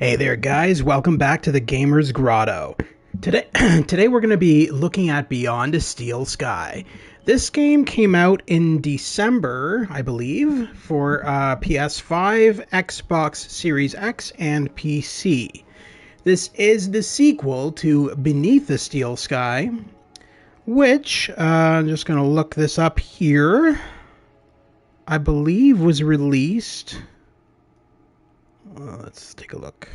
Hey there guys, welcome back to the Gamer's Grotto. Today, today we're going to be looking at Beyond a Steel Sky. This game came out in December, I believe, for PS5, Xbox Series X, and PC. This is the sequel to Beneath the Steel Sky, which, I'm just going to look this up here, I believe was released... let's take a look.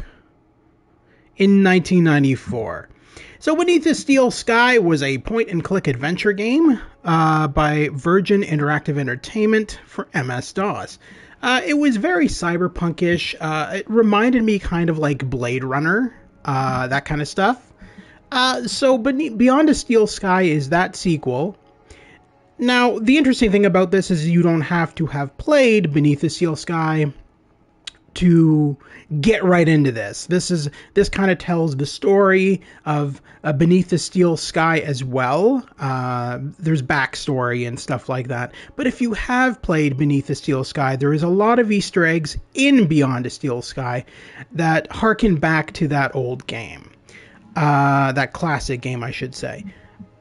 In 1994. So Beneath the Steel Sky was a point-and-click adventure game by Virgin Interactive Entertainment for MS-DOS. It was very cyberpunkish. It reminded me kind of like Blade Runner, that kind of stuff. So Beyond a Steel Sky is that sequel. Now, the interesting thing about this is you don't have to have played Beneath the Steel Sky to get right into this. This kind of tells the story of Beneath the Steel Sky as well. There's backstory and stuff like that. But if you have played Beneath the Steel Sky, there is a lot of Easter eggs in Beyond the Steel Sky that harken back to that old game. That classic game, I should say.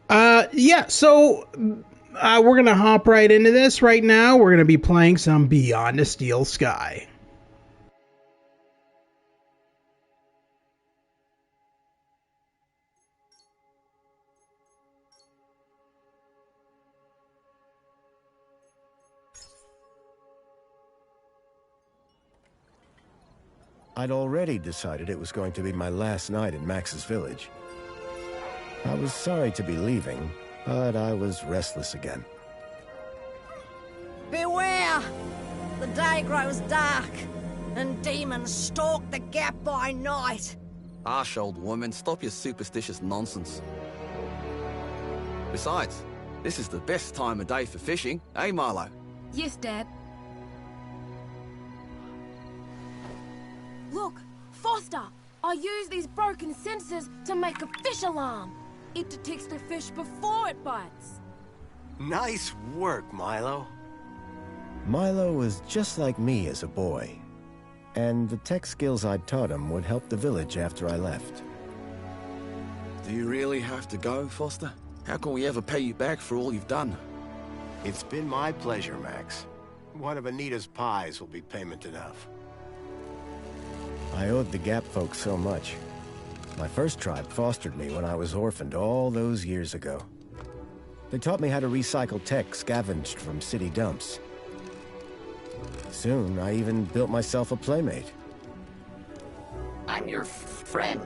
So we're going to hop right into this right now. We're going to be playing some Beyond the Steel Sky. I'd already decided it was going to be my last night in Max's village. I was sorry to be leaving, but I was restless again. Beware! The day grows dark, and demons stalk the gap by night. Harsh old woman, stop your superstitious nonsense. Besides, this is the best time of day for fishing, eh, Milo? Yes, Dad. Look, Foster! I use these broken sensors to make a fish alarm. It detects the fish before it bites. Nice work, Milo. Milo was just like me as a boy, and the tech skills I'd taught him would help the village after I left. Do you really have to go, Foster? How can we ever pay you back for all you've done? It's been my pleasure, Max. One of Anita's pies will be payment enough. I owed the Gap folks so much. My first tribe fostered me when I was orphaned all those years ago. They taught me how to recycle tech scavenged from city dumps. Soon, I even built myself a playmate. I'm your friend.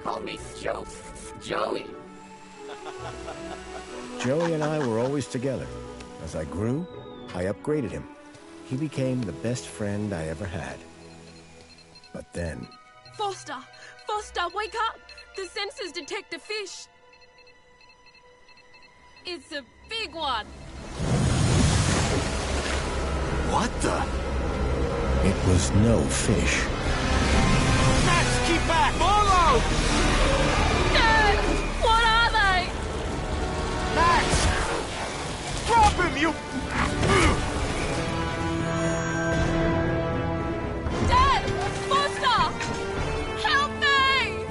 Call me Joey. Joey and I were always together. As I grew, I upgraded him. He became the best friend I ever had. But then... Foster! Foster, wake up! The sensors detect a fish. It's a big one. What the? It was no fish. Max, keep back! Milo! Dad! What are they? Max! Drop him, you... Dad! Foster! Help me!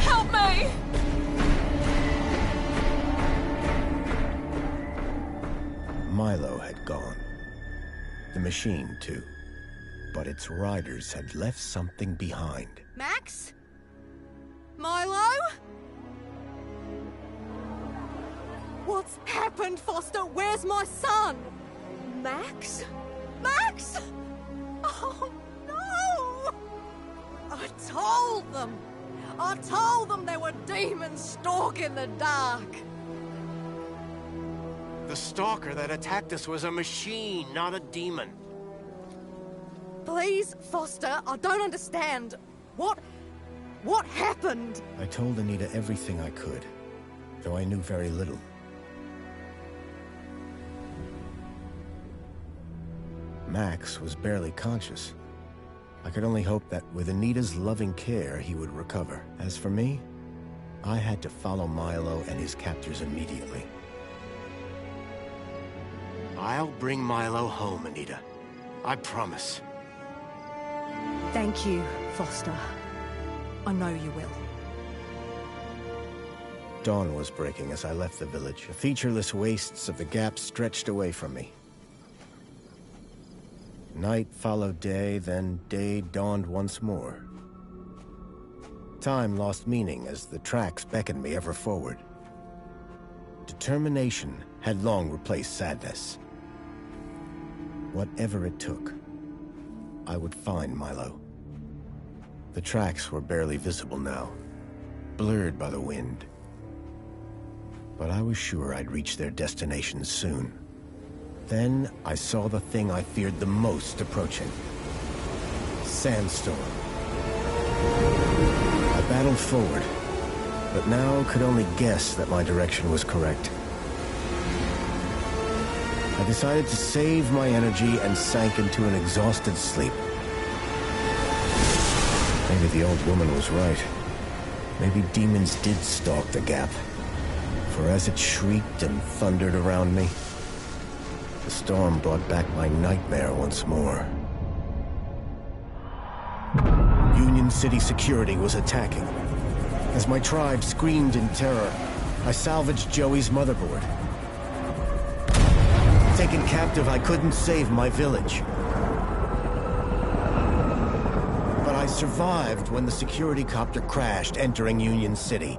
Help me! Milo had gone. The machine, too. But its riders had left something behind. Max? Milo? What's happened, Foster? Where's my son? Max? Max? Oh, no! I told them there were demons stalking the dark. The stalker that attacked us was a machine, not a demon. Please, Foster, I don't understand. What happened? I told Anita everything I could, though I knew very little. Max was barely conscious. I could only hope that with Anita's loving care, he would recover. As for me, I had to follow Milo and his captors immediately. I'll bring Milo home, Anita. I promise. Thank you, Foster. I know you will. Dawn was breaking as I left the village. The featureless wastes of the Gap stretched away from me. Night followed day, then day dawned once more. Time lost meaning as the tracks beckoned me ever forward. Determination had long replaced sadness. Whatever it took, I would find Milo. The tracks were barely visible now, blurred by the wind. But I was sure I'd reach their destination soon. Then I saw the thing I feared the most approaching. Sandstorm. I battled forward, but now could only guess that my direction was correct. I decided to save my energy and sank into an exhausted sleep. Maybe the old woman was right. Maybe demons did stalk the Gap. For as it shrieked and thundered around me, the storm brought back my nightmare once more. Union City security was attacking. As my tribe screamed in terror, I salvaged Joey's motherboard. Taken captive, I couldn't save my village. But I survived when the security copter crashed, entering Union City.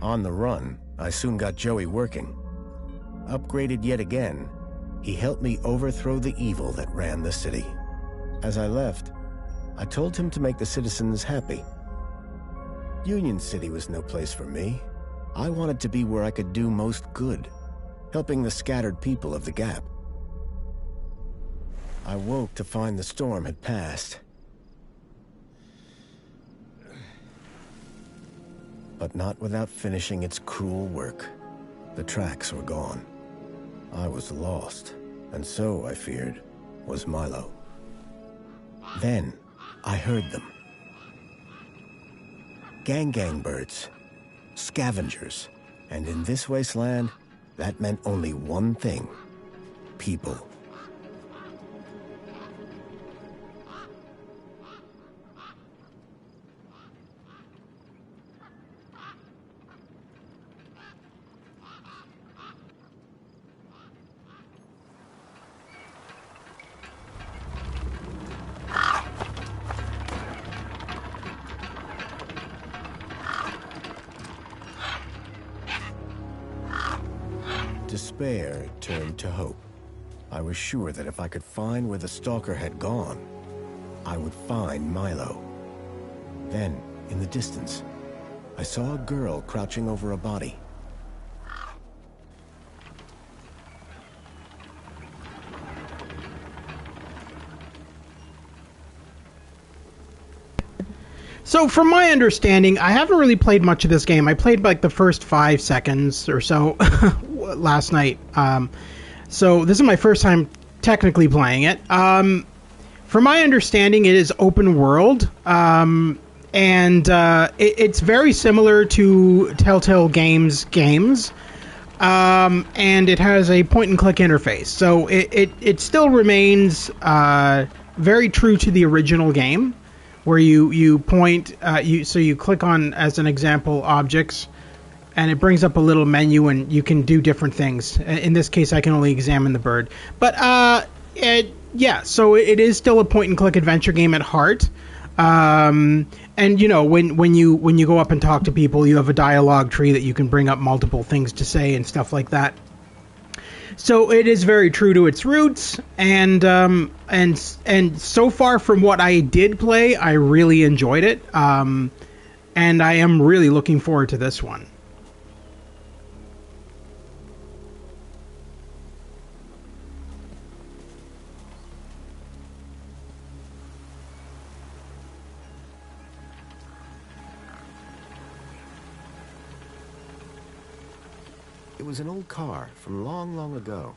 On the run, I soon got Joey working. Upgraded yet again, he helped me overthrow the evil that ran the city. As I left, I told him to make the citizens happy. Union City was no place for me. I wanted to be where I could do most good, helping the scattered people of the Gap. I woke to find the storm had passed. But not without finishing its cruel work. The tracks were gone. I was lost, and so, I feared, was Milo. Then, I heard them. Gang birds. Scavengers. And in this wasteland, that meant only one thing. People. Despair turned to hope. I was sure that if I could find where the stalker had gone, I would find Milo. Then, in the distance, I saw a girl crouching over a body. So, from my understanding, I haven't really played much of this game. I played like the first 5 seconds or so last night. So, this is my first time technically playing it. From my understanding, it is open world. It's very similar to Telltale games. And it has a point-and-click interface. So, it still remains very true to the original game, where you point, so you click on, as an example, objects, and it brings up a little menu, and you can do different things. In this case, I can only examine the bird. But so it is still a point-and-click adventure game at heart. And you know, when you go up and talk to people, you have a dialogue tree that you can bring up multiple things to say and stuff like that. So it is very true to its roots, and so far from what I did play, I really enjoyed it, and I am really looking forward to this one. It was an old car from long, long ago.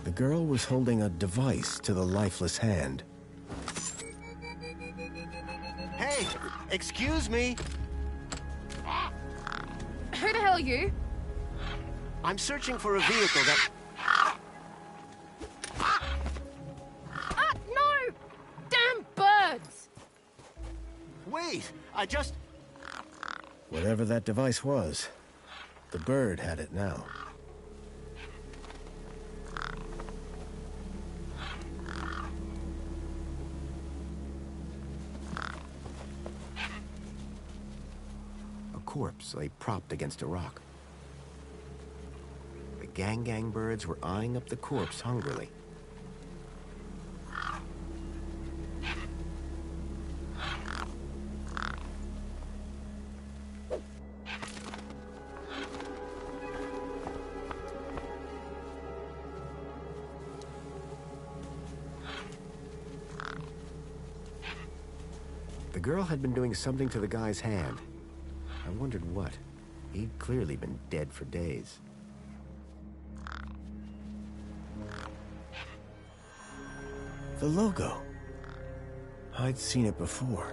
The girl was holding a device to the lifeless hand. Hey, excuse me. Who the hell are you? I'm searching for a vehicle that... No! Damn birds! Wait, I just... Whatever that device was, the bird had it now. A corpse lay propped against a rock. The gang birds were eyeing up the corpse hungrily. The girl had been doing something to the guy's hand. I wondered what. He'd clearly been dead for days. The logo. I'd seen it before.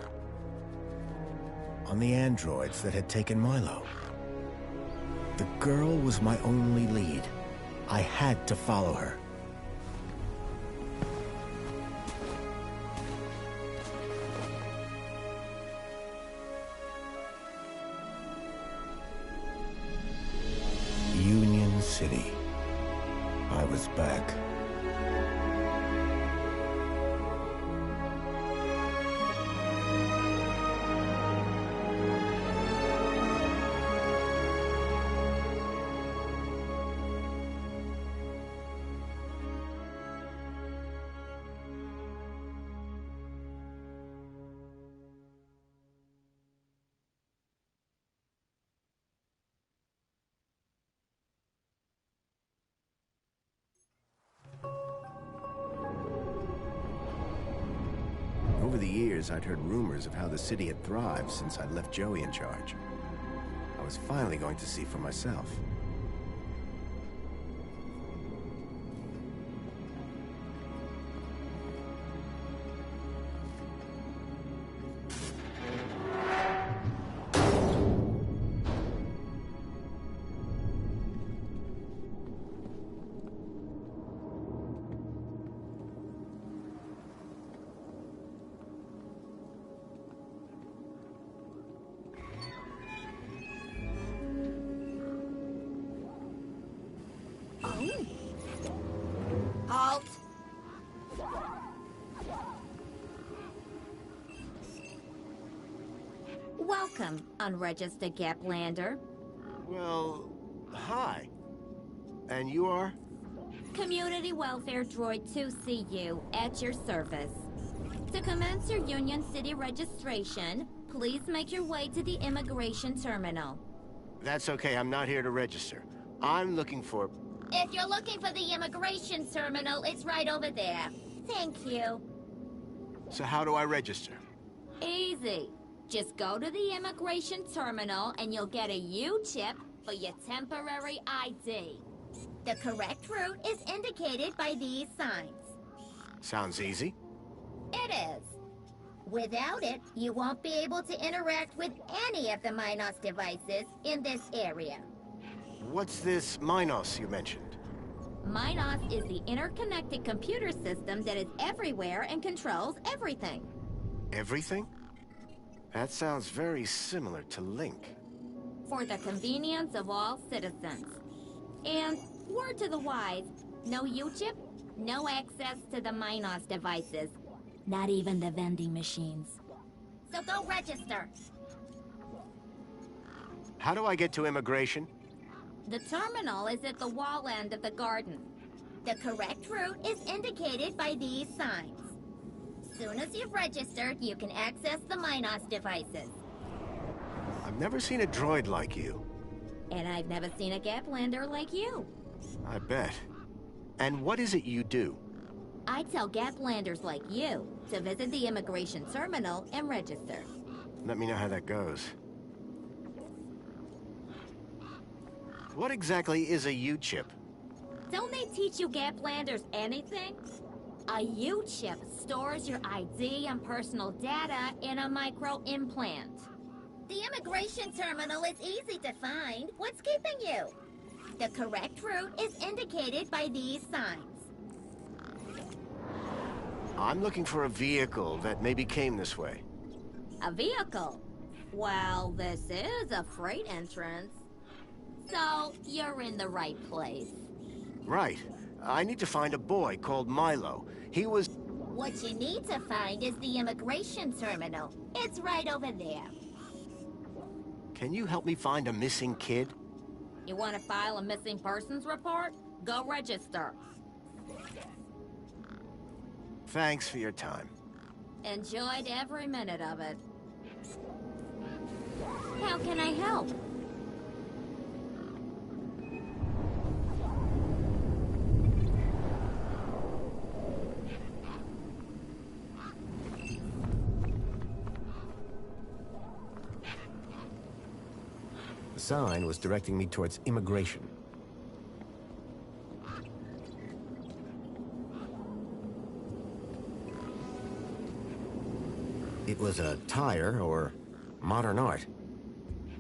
On the androids that had taken Milo. The girl was my only lead. I had to follow her. Union City. I was back. Over the years, I'd heard rumors of how the city had thrived since I'd left Joey in charge. I was finally going to see for myself. Halt! Welcome, unregistered Gaplander. Well, hi. And you are? Community Welfare Droid 2CU at your service. To commence your Union City registration, please make your way to the immigration terminal. That's okay, I'm not here to register. I'm looking for... If you're looking for the immigration terminal, it's right over there. Thank you. So how do I register? Easy. Just go to the immigration terminal and you'll get a U-chip for your temporary ID. The correct route is indicated by these signs. Sounds easy. It is. Without it, you won't be able to interact with any of the Minos devices in this area. What's this Minos you mentioned? Minos is the interconnected computer system that is everywhere and controls everything. Everything? That sounds very similar to Link. For the convenience of all citizens. And, word to the wise, no U-chip, no access to the Minos devices. Not even the vending machines. So go register. How do I get to immigration? The terminal is at the wall end of the garden. The correct route is indicated by these signs. Soon as you've registered, you can access the Minos devices. I've never seen a droid like you. And I've never seen a Gaplander like you. I bet. And what is it you do? I tell Gaplanders like you to visit the immigration terminal and register. Let me know how that goes. What exactly is a U-chip? Don't they teach you Gaplanders anything? A U-chip stores your ID and personal data in a micro-implant. The immigration terminal is easy to find. What's keeping you? The correct route is indicated by these signs. I'm looking for a vehicle that maybe came this way. A vehicle? Well, this is a freight entrance. So, you're in the right place. Right. I need to find a boy called Milo. He was... What you need to find is the immigration terminal. It's right over there. Can you help me find a missing kid? You want to file a missing persons report? Go register. Thanks for your time. Enjoyed every minute of it. How can I help? The sign was directing me towards immigration. It was a tire or modern art.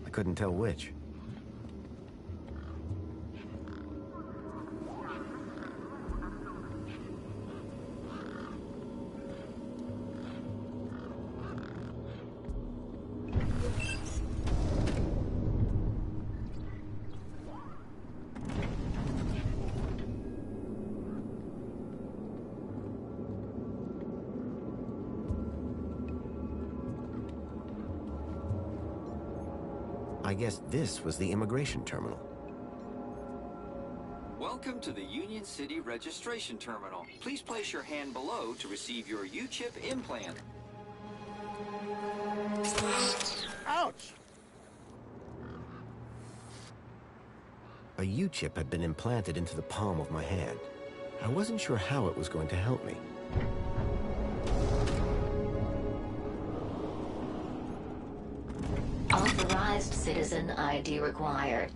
I couldn't tell which. I guess this was the immigration terminal. Welcome to the Union City Registration Terminal. Please place your hand below to receive your U-chip implant. Ouch! A U-chip had been implanted into the palm of my hand. I wasn't sure how it was going to help me. Authorized citizen ID required.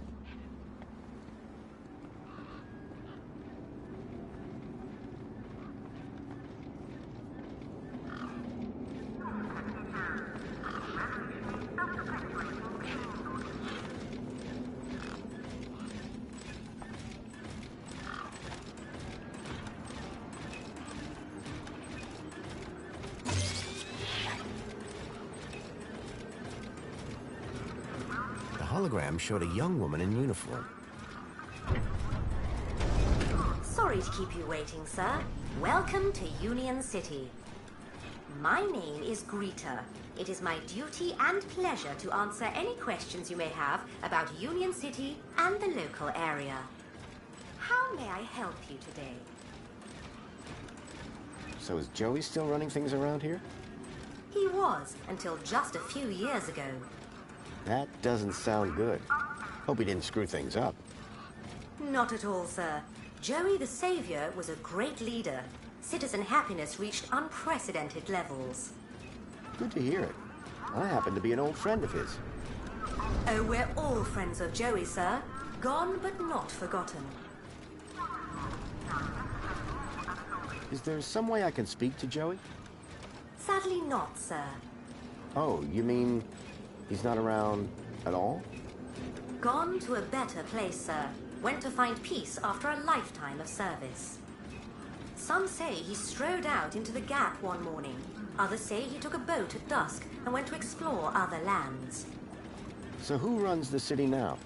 The hologram showed a young woman in uniform. Sorry to keep you waiting, sir. Welcome to Union City. My name is Greta. It is my duty and pleasure to answer any questions you may have about Union City and the local area. How may I help you today? So is Joey still running things around here? He was, until just a few years ago. That doesn't sound good. Hope he didn't screw things up. Not at all, sir. Joey the Savior was a great leader. Citizen happiness reached unprecedented levels. Good to hear it. I happen to be an old friend of his. Oh, we're all friends of Joey, sir. Gone but not forgotten. Is there some way I can speak to Joey? Sadly not, sir. Oh, you mean he's not around at all? Gone to a better place, sir. Went to find peace after a lifetime of service. Some say he strode out into the Gap one morning. Others say he took a boat at dusk and went to explore other lands. So who runs the city now?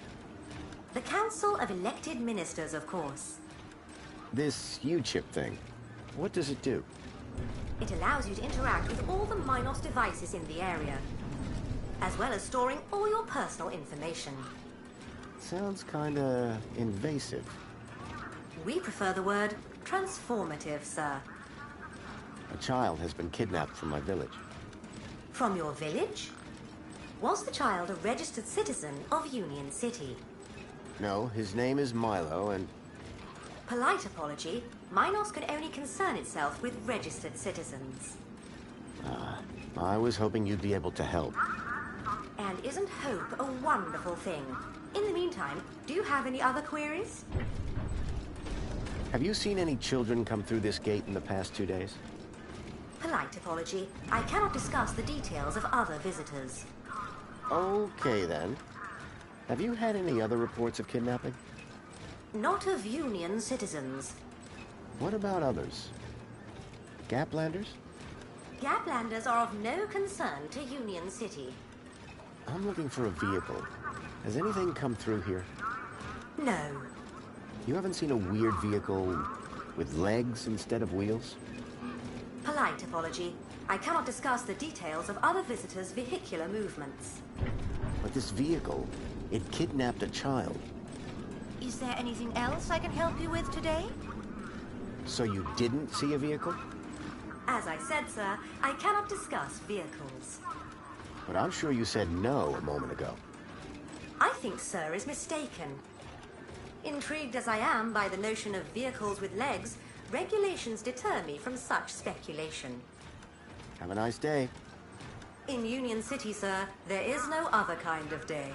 The Council of Elected Ministers, of course. This U-chip thing, what does it do? It allows you to interact with all the Minos devices in the area, as well as storing all your personal information. Sounds kinda invasive. We prefer the word transformative, sir. A child has been kidnapped from my village. From your village? Was the child a registered citizen of Union City? No, his name is Milo, and... Polite apology, Minos can only concern itself with registered citizens. I was hoping you'd be able to help. And isn't hope a wonderful thing? In the meantime, do you have any other queries? Have you seen any children come through this gate in the past 2 days? Polite apology. I cannot discuss the details of other visitors. Okay, then. Have you had any other reports of kidnapping? Not of Union citizens. What about others? Gaplanders? Gaplanders are of no concern to Union City. I'm looking for a vehicle. Has anything come through here? No. You haven't seen a weird vehicle with legs instead of wheels? Polite apology. I cannot discuss the details of other visitors' vehicular movements. But this vehicle, it kidnapped a child. Is there anything else I can help you with today? So you didn't see a vehicle? As I said, sir, I cannot discuss vehicles. But I'm sure you said no a moment ago. I think sir is mistaken. Intrigued as I am by the notion of vehicles with legs, regulations deter me from such speculation. Have a nice day. In Union City, sir, there is no other kind of day.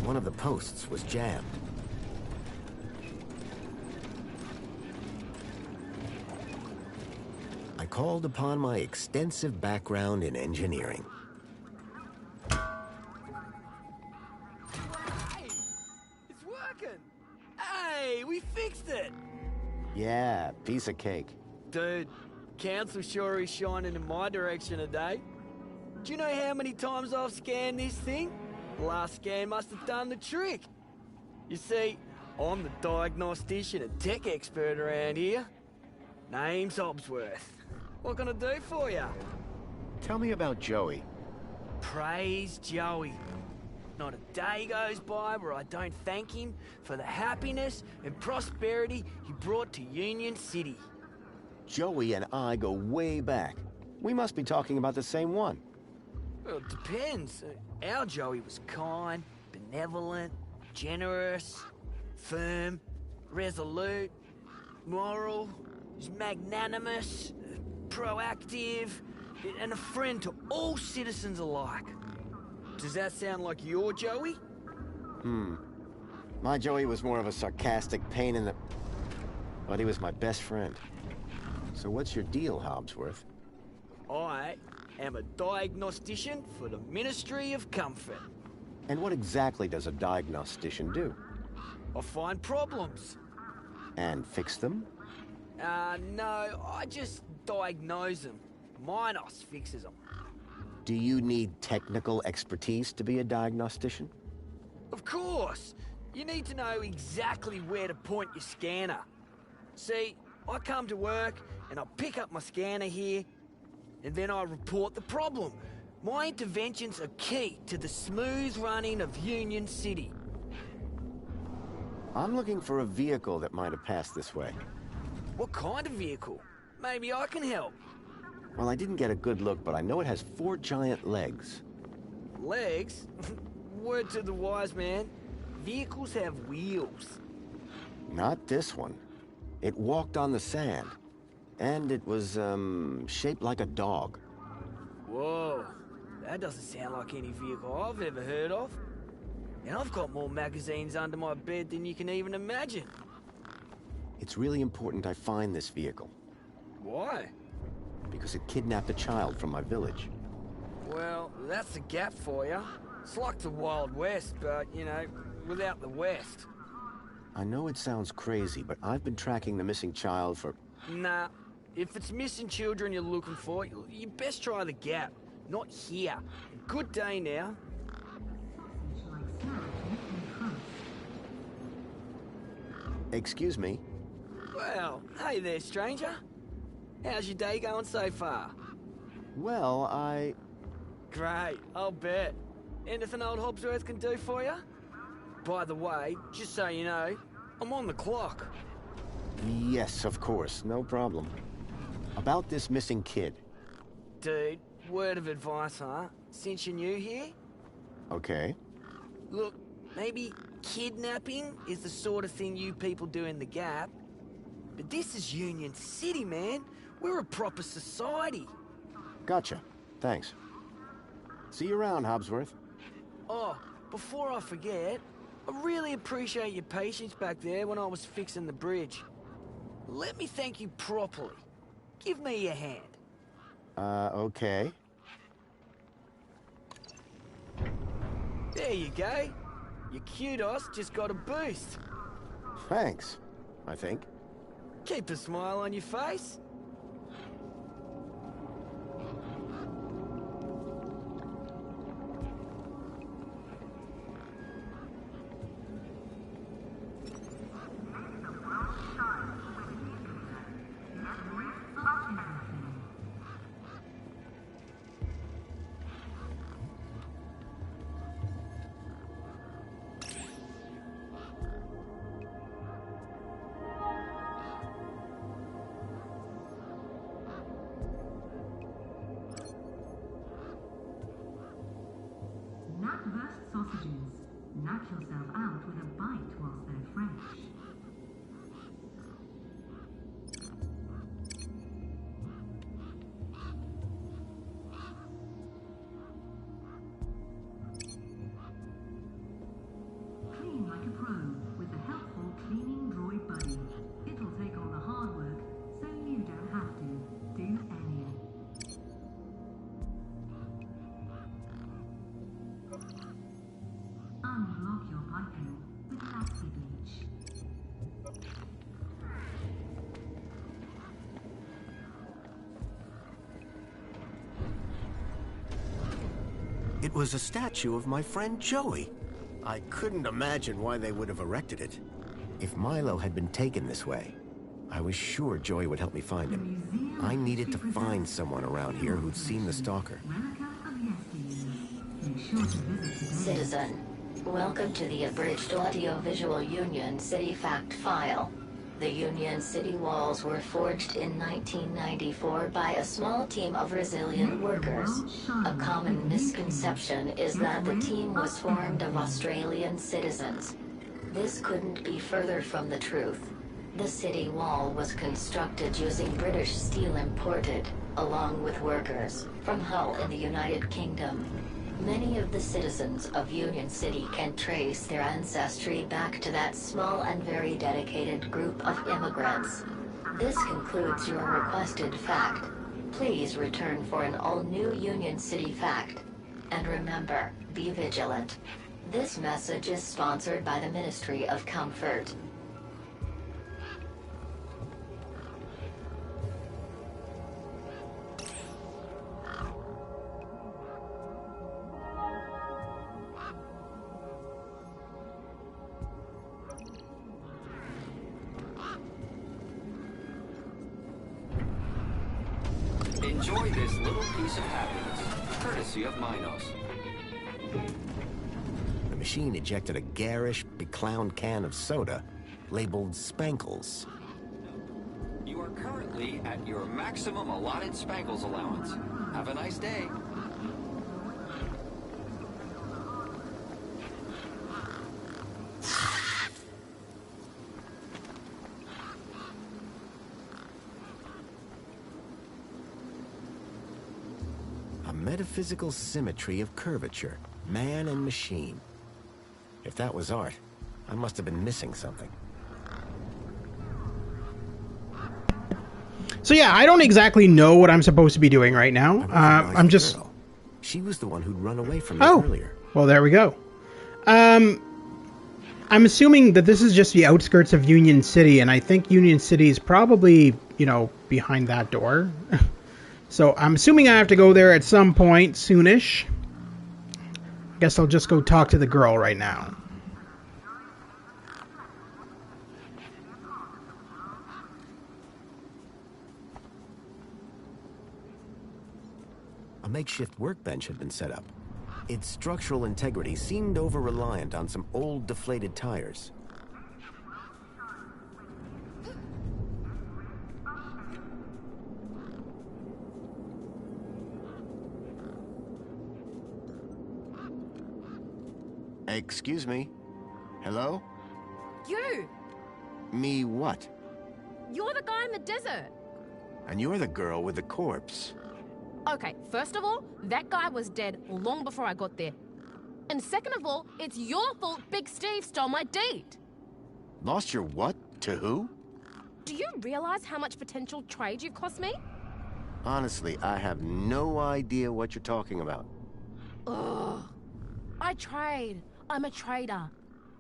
One of the posts was jammed. I called upon my extensive background in engineering. Hey! It's working! Hey, we fixed it! Yeah, piece of cake. Dude, council sure is shining in my direction today. Do you know how many times I've scanned this thing? The last scan must have done the trick. You see, I'm the diagnostician and tech expert around here. Name's Hobsworth. What can I do for you? Tell me about Joey. Praise Joey. Not a day goes by where I don't thank him for the happiness and prosperity he brought to Union City. Joey and I go way back. We must be talking about the same one. Well, it depends. Our Joey was kind, benevolent, generous, firm, resolute, moral, magnanimous, proactive, and a friend to all citizens alike. Does that sound like your Joey? My Joey was more of a sarcastic pain in the... But he was my best friend. So what's your deal, Hobsworth? I am a diagnostician for the Ministry of Comfort. And what exactly does a diagnostician do? I find problems. And fix them? No, I just diagnose them. Minos fixes them. Do you need technical expertise to be a diagnostician? Of course! You need to know exactly where to point your scanner. See, I come to work and I pick up my scanner here, and then I report the problem. My interventions are key to the smooth running of Union City. I'm looking for a vehicle that might have passed this way. What kind of vehicle? Maybe I can help. Well, I didn't get a good look, but I know it has 4 giant legs. Legs? Word to the wise man. Vehicles have wheels. Not this one. It walked on the sand. And it was, shaped like a dog. Whoa. That doesn't sound like any vehicle I've ever heard of. And I've got more magazines under my bed than you can even imagine. It's really important I find this vehicle. Why? Because it kidnapped a child from my village. Well, that's the Gap for you. It's like the Wild West, but, you know, without the West. I know it sounds crazy, but I've been tracking the missing child for... Nah. If it's missing children you're looking for, you best try the Gap. Not here. Good day now. Excuse me? Well, hey there, stranger. How's your day going so far? Well, I... Great, I'll bet. Anything old Hobsworth can do for you? By the way, just so you know, I'm on the clock. Yes, of course, no problem. About this missing kid. Dude, word of advice, huh? Since you're new here? Okay. Look, maybe kidnapping is the sort of thing you people do in the Gap. But this is Union City, man. We're a proper society. Gotcha. Thanks. See you around, Hobsworth. Oh, before I forget, I really appreciate your patience back there when I was fixing the bridge. Let me thank you properly. Give me your hand. Okay. There you go. Your kudos just got a boost. Thanks, I think. Keep a smile on your face. Roast sausages. Knock yourself out with a bite whilst they're fresh. Clean like a pro with the helpful cleaning droid buddy. It'll take all the hard work, so you don't have to do any. Unlock your piping with Lassie Beach. It was a statue of my friend Joey. I couldn't imagine why they would have erected it. If Milo had been taken this way, I was sure Joey would help me find him. I needed to find someone around here who'd seen the stalker. Citizen, welcome to the abridged audio-visual Union City fact file. The Union City walls were forged in 1994 by a small team of resilient workers. A common misconception is that the team was formed of Australian citizens. This couldn't be further from the truth. The city wall was constructed using British steel imported, along with workers, from Hull in the United Kingdom. Many of the citizens of Union City can trace their ancestry back to that small and very dedicated group of immigrants. This concludes your requested fact. Please return for an all-new Union City fact. And remember, be vigilant. This message is sponsored by the Ministry of Comfort. Enjoy this little piece of happiness, courtesy of Minos. The machine ejected a garish, beclowned can of soda, labeled Spankles. You are currently at your maximum allotted Spankles allowance. Have a nice day. Metaphysical symmetry of curvature, man and machine. If that was art, I must have been missing something. So yeah, I don't exactly know what I'm supposed to be doing right now. I'm just... Girl. She was the one who'd run away from me earlier. Well, there we go. I'm assuming that this is just the outskirts of Union City, and I think Union City is probably, you know, behind that door. So I'm assuming I have to go there at some point soonish. Guess I'll just go talk to the girl right now. A makeshift workbench had been set up. Its structural integrity seemed over-reliant on some old deflated tires. Excuse me. Hello? You! Me what? You're the guy in the desert. And you're the girl with the corpse. Okay, first of all, that guy was dead long before I got there. And second of all, it's your fault Big Steve stole my deed. Lost your what? To who? Do you realize how much potential trade you've cost me? Honestly, I have no idea what you're talking about. Ugh. I trade. I'm a trader.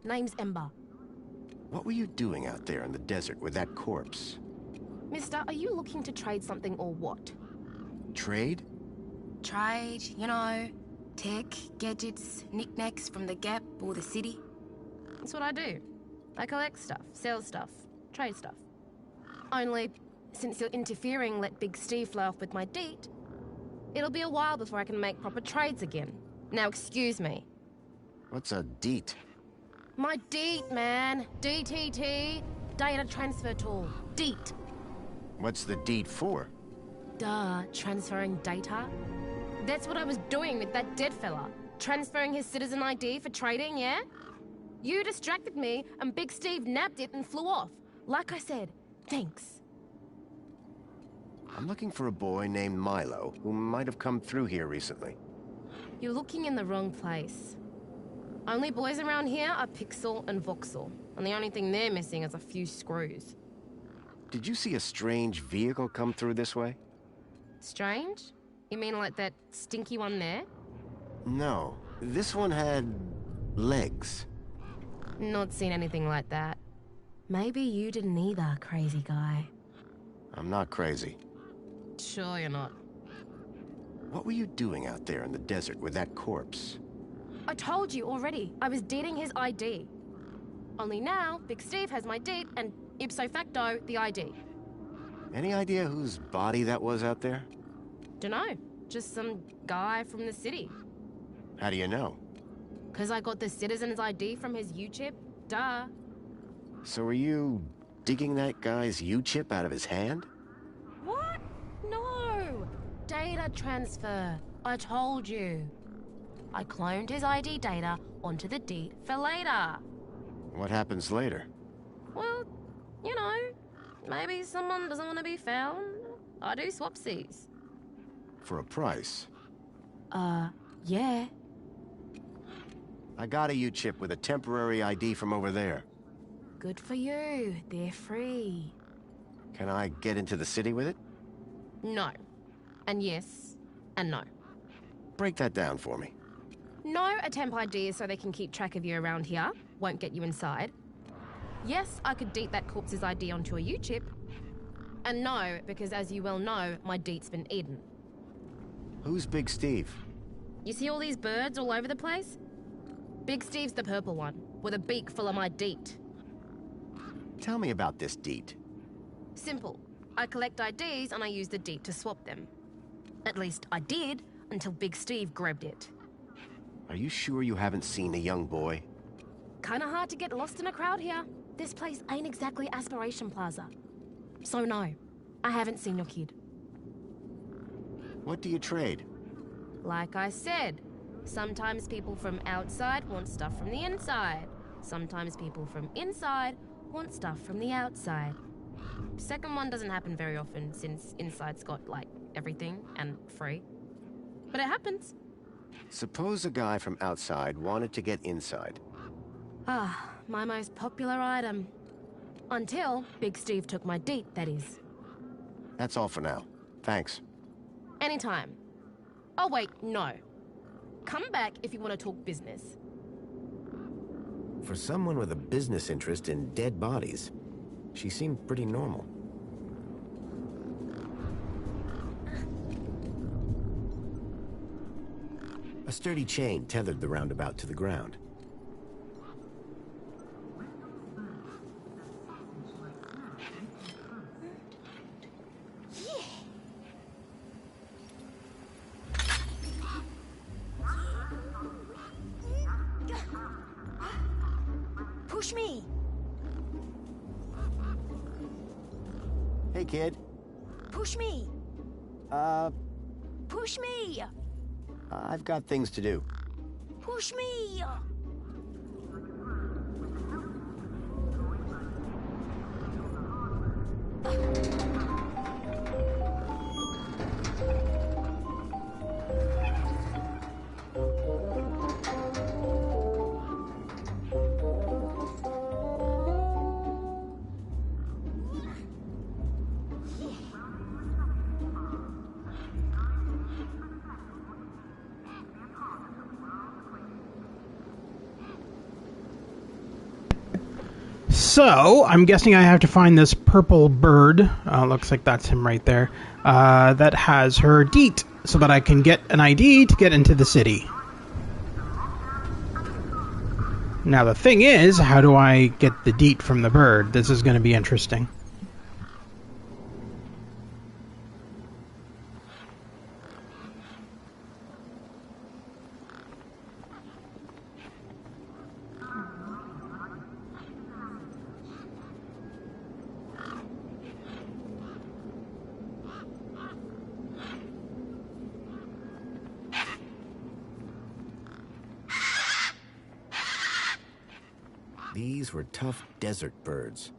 Name's Ember. What were you doing out there in the desert with that corpse? Mister, are you looking to trade something or what? Trade? Trade, you know, tech, gadgets, knickknacks from the Gap or the city. That's what I do. I collect stuff, sell stuff, trade stuff. Only, since you're interfering, let Big Steve fly off with my deed, it'll be a while before I can make proper trades again. Now excuse me. What's a deet? My deed, man. DTT. Data transfer tool. Deet. What's the deed for? Duh, transferring data. That's what I was doing with that dead fella. Transferring his citizen ID for trading, yeah? You distracted me, and Big Steve nabbed it and flew off. Like I said, thanks. I'm looking for a boy named Milo, who might have come through here recently. You're looking in the wrong place. Only boys around here are Pixel and Voxel, and the only thing they're missing is a few screws. Did you see a strange vehicle come through this way? Strange? You mean like that stinky one there? No, this one had legs. Not seen anything like that. Maybe you didn't either, crazy guy. I'm not crazy. Sure you're not. What were you doing out there in the desert with that corpse? I told you already, I was deeding his ID. Only now, Big Steve has my deed and ipso facto, the ID. Any idea whose body that was out there? Dunno, just some guy from the city. How do you know? 'Cause I got the citizen's ID from his U-chip, duh. So were you digging that guy's U-chip out of his hand? What? No! Data transfer, I told you. I cloned his ID data onto the deed for later. What happens later? Well, you know, maybe someone doesn't want to be found. I do swapsies. For a price? Yeah. I got a U-chip with a temporary ID from over there. Good for you. They're free. Can I get into the city with it? No. And yes. And no. Break that down for me. No, a temp ID is so they can keep track of you around here. Won't get you inside. Yes, I could deet that corpse's ID onto a U-chip. And no, because as you well know, my deet's been eaten. Who's Big Steve? You see all these birds all over the place? Big Steve's the purple one, with a beak full of my deet. Tell me about this deet. Simple. I collect IDs and I use the deet to swap them. At least I did, until Big Steve grabbed it. Are you sure you haven't seen a young boy? Kinda hard to get lost in a crowd here. This place ain't exactly Aspiration Plaza. So no, I haven't seen your kid. What do you trade? Like I said, sometimes people from outside want stuff from the inside. Sometimes people from inside want stuff from the outside. Second one doesn't happen very often since inside's got, like, everything and free. But it happens. Suppose a guy from outside wanted to get inside. Ah, my most popular item. Until Big Steve took my deet, that is. That's all for now. Thanks. Anytime. Oh wait, no. Come back if you want to talk business. For someone with a business interest in dead bodies, she seemed pretty normal. A sturdy chain tethered the roundabout to the ground. Push me! Hey, kid. Push me! Push me! I've got things to do. Push me! So, I'm guessing I have to find this purple bird. Looks like that's him right there. That has her deet, so that I can get an ID to get into the city. Now, the thing is, how do I get the deet from the bird? This is going to be interesting. These were tough desert birds.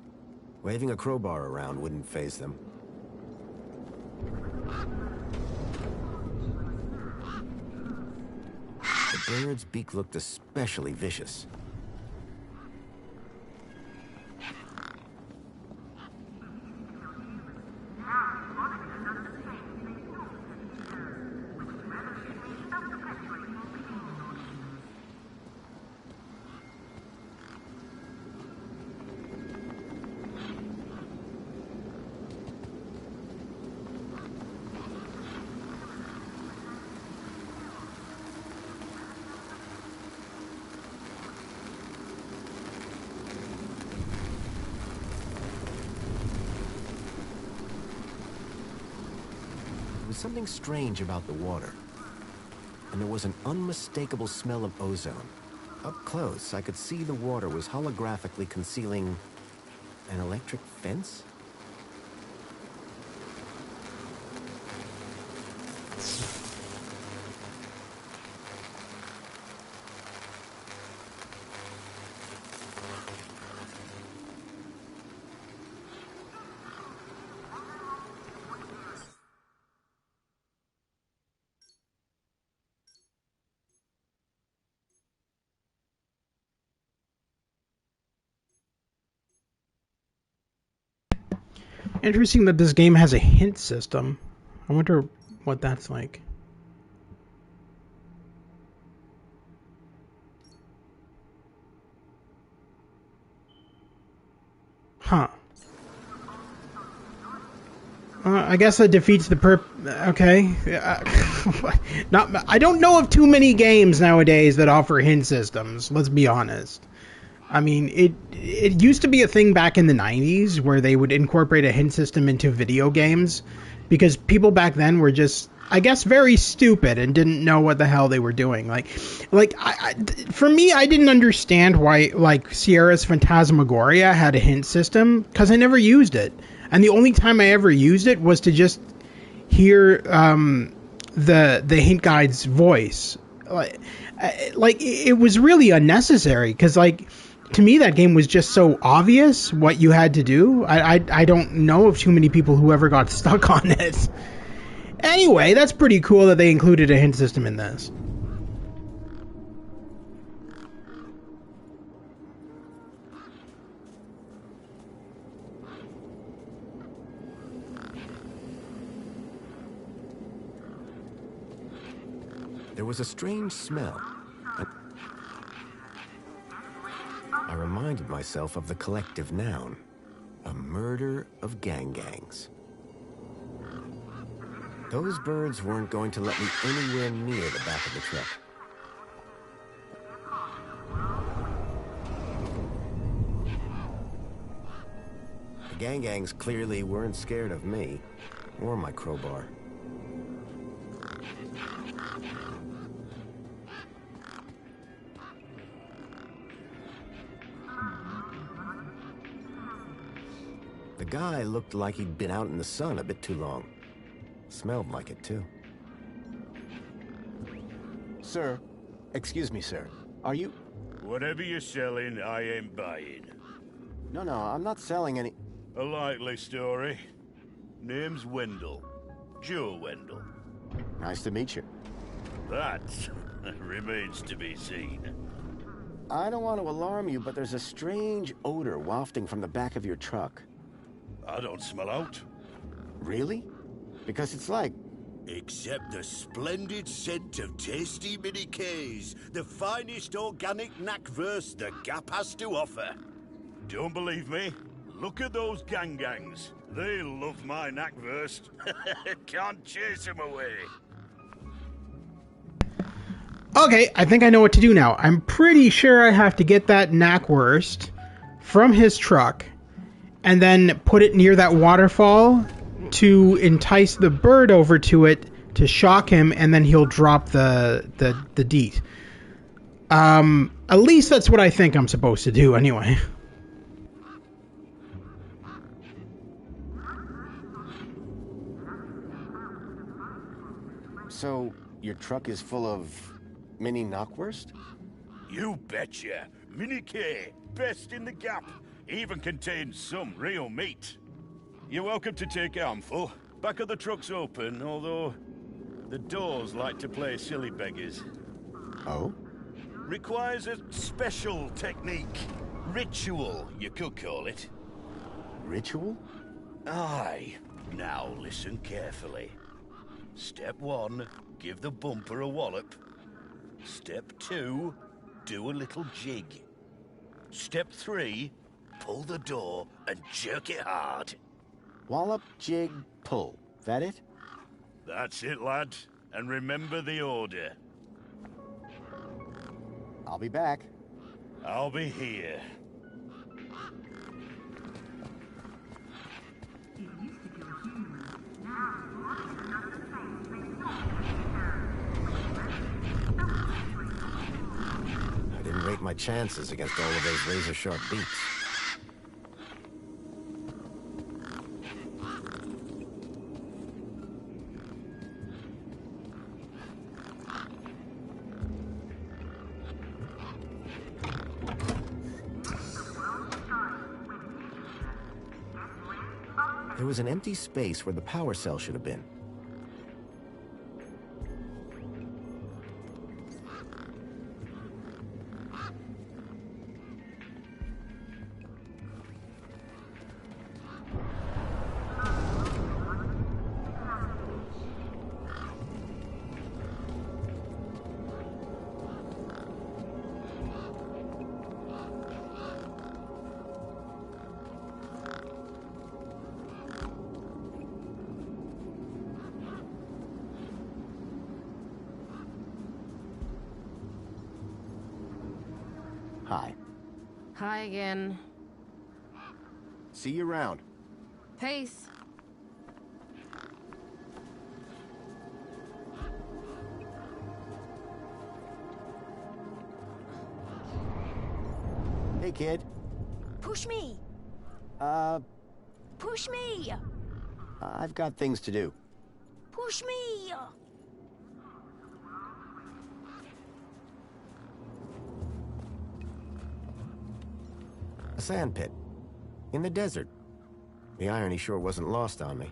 Waving a crowbar around wouldn't faze them. The bird's beak looked especially vicious. There was something strange about the water, and there was an unmistakable smell of ozone. Up close, I could see the water was holographically concealing an electric fence? Interesting that this game has a hint system. I wonder what that's like. Huh. I guess that defeats the okay. I don't know of too many games nowadays that offer hint systems, let's be honest. I mean, it used to be a thing back in the 90s where they would incorporate a hint system into video games because people back then were just, I guess, very stupid and didn't know what the hell they were doing. For me, I didn't understand why, like, Sierra's Phantasmagoria had a hint system because I never used it. And the only time I ever used it was to just hear the hint guide's voice. Like it was really unnecessary because, like, to me, that game was just so obvious what you had to do. I don't know of too many people who ever got stuck on it. Anyway, that's pretty cool that they included a hint system in this. There was a strange smell. I reminded myself of the collective noun, a murder of gangs. Those birds weren't going to let me anywhere near the back of the truck. The gangs clearly weren't scared of me or my crowbar. The guy looked like he'd been out in the sun a bit too long. Smelled like it, too. Sir, excuse me, sir. Are you... Whatever you're selling, I ain't buying. No, I'm not selling any... A likely story. Name's Wendell. Joe Wendell. Nice to meet you. That remains to be seen. I don't want to alarm you, but there's a strange odor wafting from the back of your truck. I don't smell out. Really? Because it's like... Except the splendid scent of tasty mini Ks, the finest organic knackverse the Gap has to offer. Don't believe me? Look at those gangs. They love my knackwurst. Can't chase them away. Okay, I think I know what to do now. I'm pretty sure I have to get that knackwurst from his truck and then put it near that waterfall to entice the bird over to it to shock him, and then he'll drop the deet. At least that's what I think I'm supposed to do anyway. So, your truck is full of mini knockwurst? You betcha. Mini K, best in the gap. Even contains some real meat. You're welcome to take a handful. Back of the truck's open, although the doors like to play silly beggars. Oh? Requires a special technique. Ritual, you could call it. Ritual? Aye. Now listen carefully. Step 1, give the bumper a wallop. Step 2, do a little jig. Step 3, pull the door and jerk it hard. Wallop, jig, pull. That it? That's it, lad. And remember the order. I'll be back. I'll be here. I didn't rate my chances against all of those razor-sharp beaks. There was an empty space where the power cell should have been. Hi. Hi again. See you around. Peace. Hey, kid. Push me! Push me! I've got things to do. Push me! A sand pit. In the desert. The irony sure wasn't lost on me.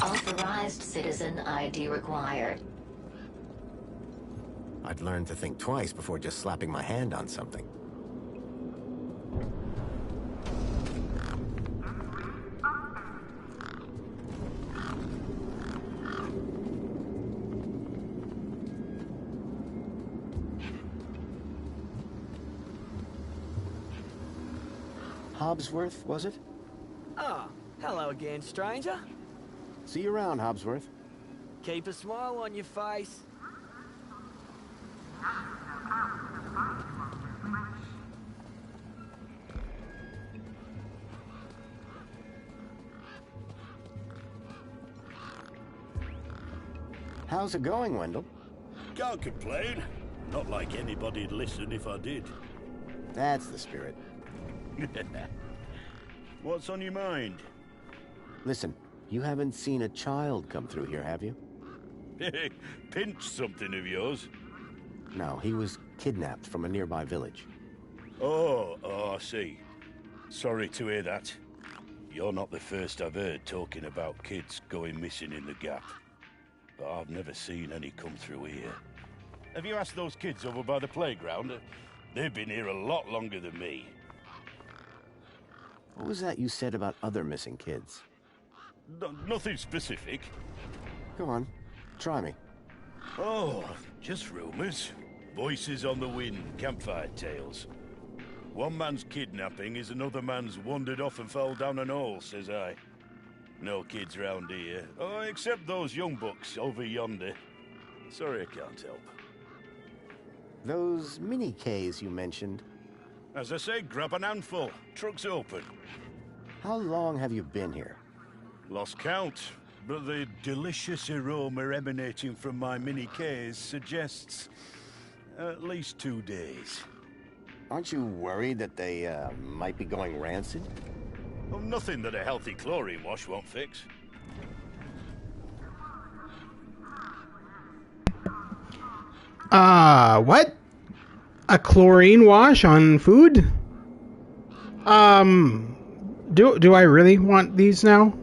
Authorized citizen ID required. I'd learn to think twice before just slapping my hand on something. Hobbsworth, was it? Ah, hello again, stranger. See you around, Hobbsworth. Keep a smile on your face. How's it going, Wendell? Can't complain. Not like anybody'd listen if I did. That's the spirit. What's on your mind? Listen, you haven't seen a child come through here, have you? Pinch something of yours? No, he was kidnapped from a nearby village. Oh, I see. Sorry to hear that. You're not the first I've heard talking about kids going missing in the Gap. But I've never seen any come through here. Have you asked those kids over by the playground? They've been here a lot longer than me. What was that you said about other missing kids? Nothing specific. Go on, try me. Oh, just rumors. Voices on the wind, campfire tales. One man's kidnapping is another man's wandered off and fell down an hole, says I. No kids round here. Oh, except those young bucks over yonder. Sorry I can't help. Those mini-Ks you mentioned. As I say, grab an handful. Truck's open. How long have you been here? Lost count, but the delicious aroma emanating from my mini-Ks suggests at least 2 days. Aren't you worried that they might be going rancid? Oh, nothing that a healthy chlorine wash won't fix. What? A chlorine wash on food? Do I really want these now?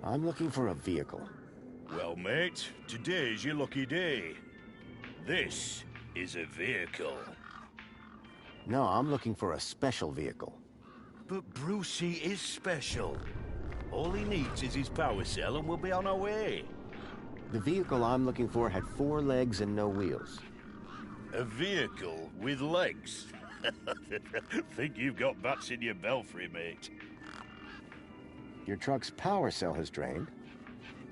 I'm looking for a vehicle. Well, mate, today's your lucky day. This is a vehicle. No, I'm looking for a special vehicle. But Brucey is special. All he needs is his power cell and we'll be on our way. The vehicle I'm looking for had 4 legs and no wheels. A vehicle with legs? Think you've got bats in your belfry, mate. Your truck's power cell has drained.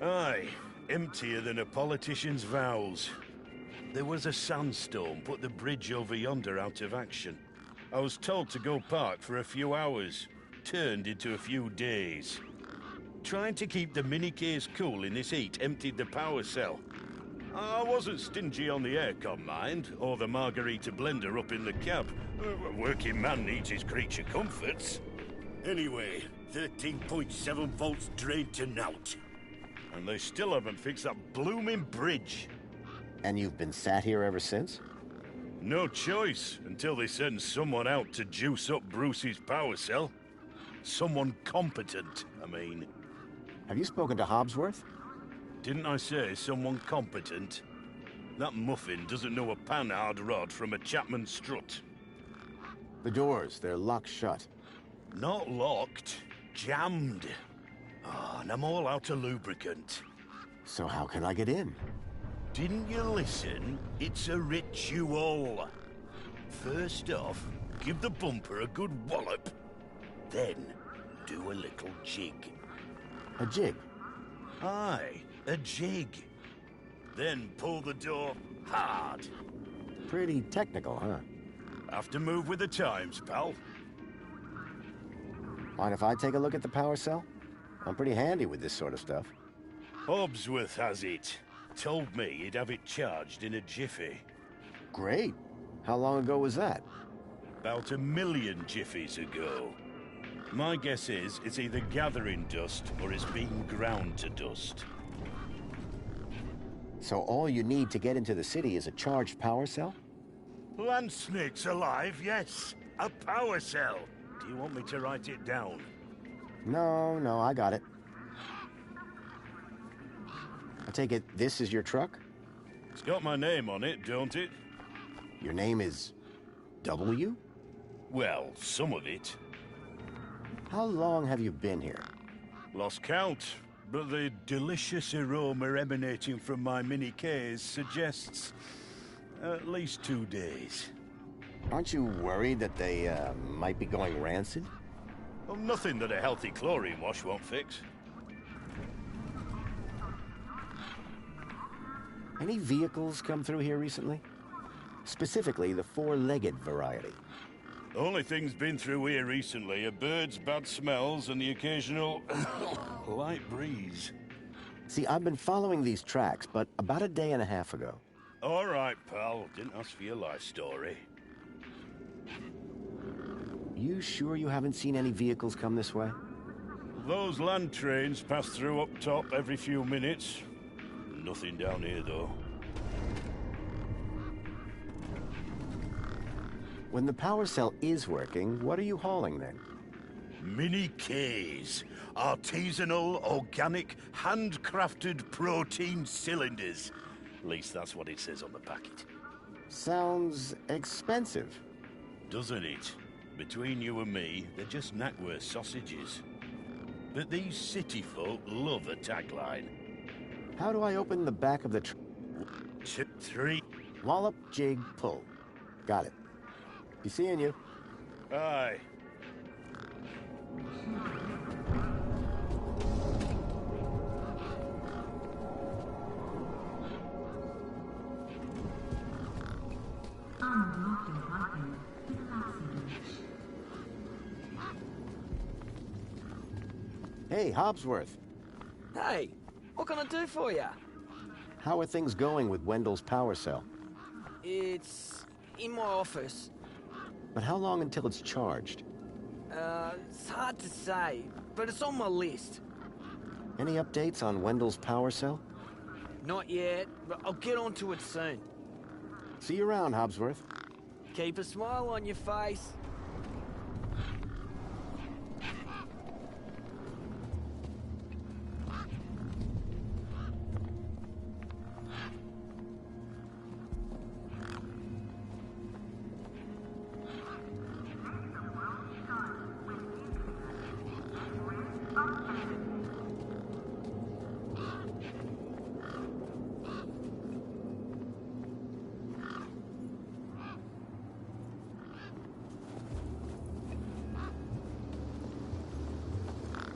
Aye, emptier than a politician's vows. There was a sandstorm put the bridge over yonder out of action. I was told to go park for a few hours. Turned into a few days. Trying to keep the mini-Ks cool in this heat emptied the power cell. I wasn't stingy on the aircon, mind, or the margarita blender up in the cab. A working man needs his creature comforts. Anyway, 13.7 volts drained to naught. And they still haven't fixed that blooming bridge. And you've been sat here ever since? No choice, until they send someone out to juice up Brucey's power cell. Someone competent, I mean. Have you spoken to Hobsworth? Didn't I say someone competent? That muffin doesn't know a panhard rod from a Chapman strut. The doors, they're locked shut. Not locked, jammed. And I'm all out of lubricant. So how can I get in? Didn't you listen? It's a ritual. First off, give the bumper a good wallop. Then, do a little jig. A jig? Aye, a jig. Then pull the door hard. Pretty technical, huh? Have to move with the times, pal. Mind if I take a look at the power cell? I'm pretty handy with this sort of stuff. Hobsworth has it. Told me he'd have it charged in a jiffy. Great. How long ago was that? About 1 million jiffies ago. My guess is it's either gathering dust or it's being ground to dust. So all you need to get into the city is a charged power cell? Land snakes alive, yes. A power cell. Do you want me to write it down? No, I got it. I take it this is your truck? It's got my name on it, don't it? Your name is W? Well, some of it. How long have you been here? Lost count, but the delicious aroma emanating from my mini-Ks suggests at least 2 days. Aren't you worried that they might be going rancid? Well, nothing that a healthy chlorine wash won't fix. Any vehicles come through here recently? Specifically, the 4-legged variety. Only things been through here recently are birds, bad smells, and the occasional light breeze. See, I've been following these tracks, but about a day and a half ago. All right, pal. Didn't ask for your life story. You sure you haven't seen any vehicles come this way? Those land trains pass through up top every few minutes. Nothing down here, though. When the power cell is working, what are you hauling then? Mini Ks. Artisanal, organic, handcrafted protein cylinders. At least that's what it says on the packet. Sounds expensive. Doesn't it? Between you and me, they're just knackwurst sausages. But these city folk love a tagline. How do I open the back of the 2, 3. Wallop, jig, pull. Got it. Be seeing you. Aye. Hey, Hobbsworth. Hey, what can I do for you? How are things going with Wendell's power cell? It's in my office. But how long until it's charged? It's hard to say, but it's on my list. Any updates on Wendell's power cell? Not yet, but I'll get onto it soon. See you around, Hobbsworth. Keep a smile on your face.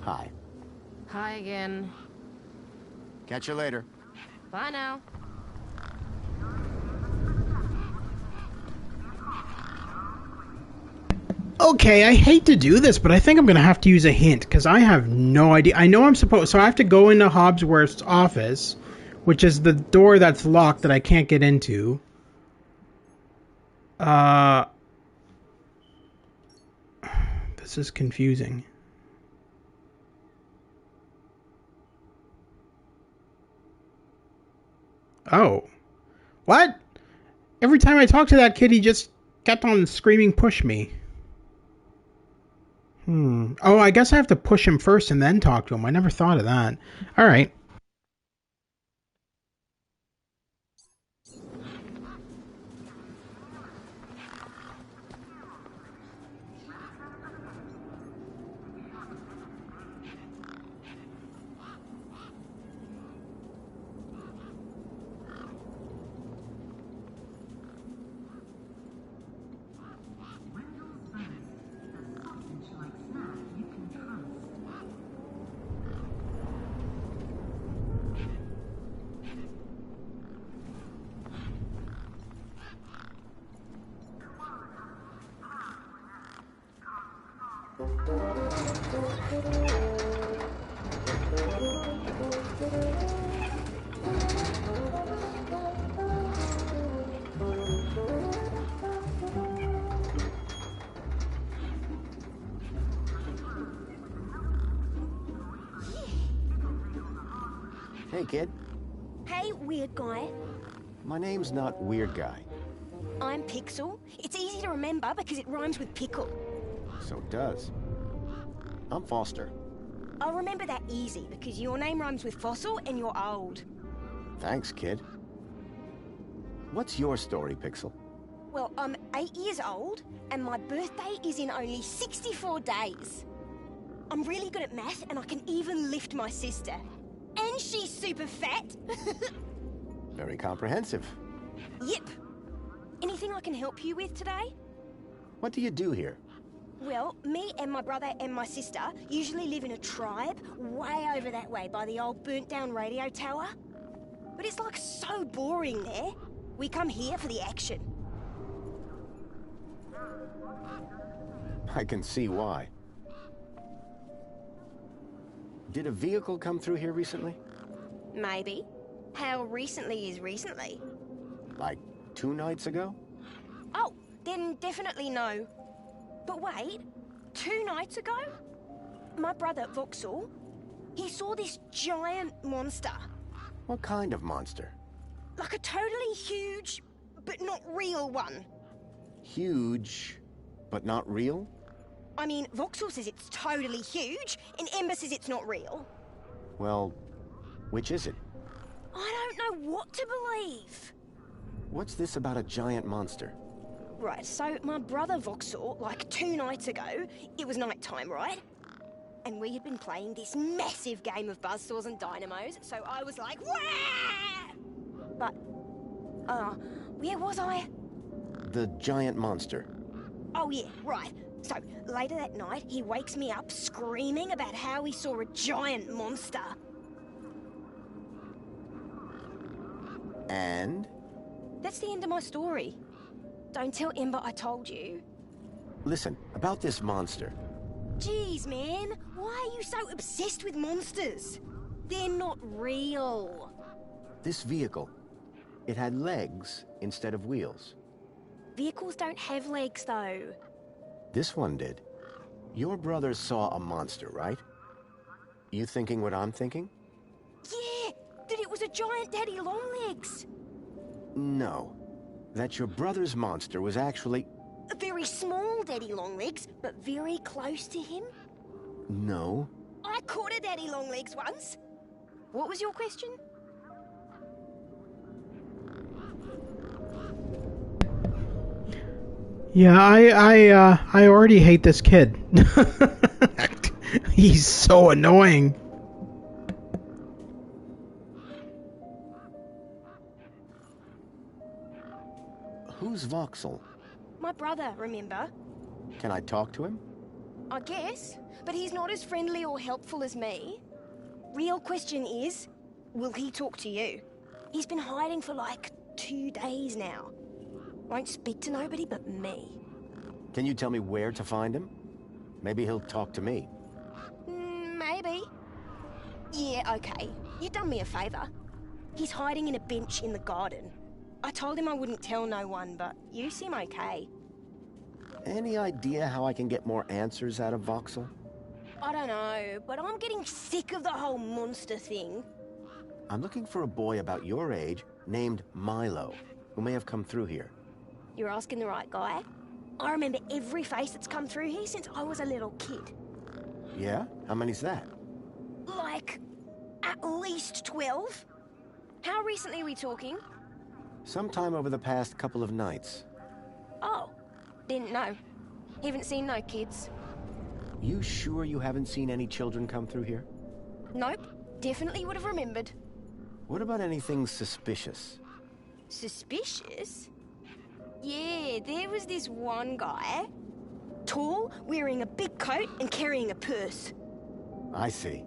Hi. Hi again. Catch you later. Bye now. Okay, I hate to do this, but I think I'm going to have to use a hint, because I have no idea. I know I'm supposed... So I have to go into Hobbsworth's office, which is the door that's locked that I can't get into. This is confusing. Oh. What? Every time I talk to that kid, he just kept on screaming, push me. Oh, I guess I have to push him first and then talk to him. I never thought of that. Alright. Hey, kid. Hey, weird guy. My name's not Weird Guy. I'm Pixel. It's easy to remember because it rhymes with pickle. So it does. I'm Foster. I'll remember that easy because your name rhymes with fossil and you're old. Thanks, kid. What's your story, Pixel? Well, I'm 8 years old and my birthday is in only 64 days. I'm really good at math and I can even lift my sister. And she's super fat. Very comprehensive. Yep. Anything I can help you with today? What do you do here? Well, me and my brother and my sister usually live in a tribe way over that way by the old burnt-down radio tower. But it's like so boring there. We come here for the action. I can see why. Did a vehicle come through here recently? Maybe. How recently is recently? Like 2 nights ago? Oh, then definitely no. But wait, 2 nights ago? My brother, Vauxhall, he saw this giant monster. What kind of monster? Like a totally huge, but not real one. Huge, but not real? I mean, Vauxhall says it's totally huge, and Ember says it's not real. Well, which is it? I don't know what to believe. What's this about a giant monster? Right, so my brother Vauxhall, like 2 nights ago, it was night time, right? And we had been playing this massive game of buzzsaws and dynamos, so I was like, wah! But, where was I? The giant monster. Oh yeah, right. So, later that night, he wakes me up screaming about how he saw a giant monster. And? That's the end of my story. Don't tell Ember I told you. Listen, about this monster. Jeez, man. Why are you so obsessed with monsters? They're not real. This vehicle, it had legs instead of wheels. Vehicles don't have legs, though. This one did. Your brother saw a monster, right? You thinking what I'm thinking? Yeah, that it was a giant daddy longlegs. No. That your brother's monster was actually... A very small daddy longlegs, but very close to him. No. I caught a daddy longlegs once. What was your question? Yeah, I already hate this kid. He's so annoying. Who's Vauxhall? My brother, remember? Can I talk to him? I guess, but he's not as friendly or helpful as me. Real question is, will he talk to you? He's been hiding for like 2 days now. Won't speak to nobody but me. Can you tell me where to find him? Maybe he'll talk to me. Maybe. Yeah, okay. You done me a favour. He's hiding in a bench in the garden. I told him I wouldn't tell no one, but you seem okay. Any idea how I can get more answers out of Vauxhall? I don't know, but I'm getting sick of the whole monster thing. I'm looking for a boy about your age named Milo, who may have come through here. You're asking the right guy. I remember every face that's come through here since I was a little kid. Yeah? How many's that? Like, at least 12. How recently are we talking? Sometime over the past couple of nights. Oh, didn't know. Haven't seen no kids. You sure you haven't seen any children come through here? Nope, definitely would have remembered. What about anything suspicious? Suspicious? Yeah, there was this one guy. Tall, wearing a big coat and carrying a purse. I see.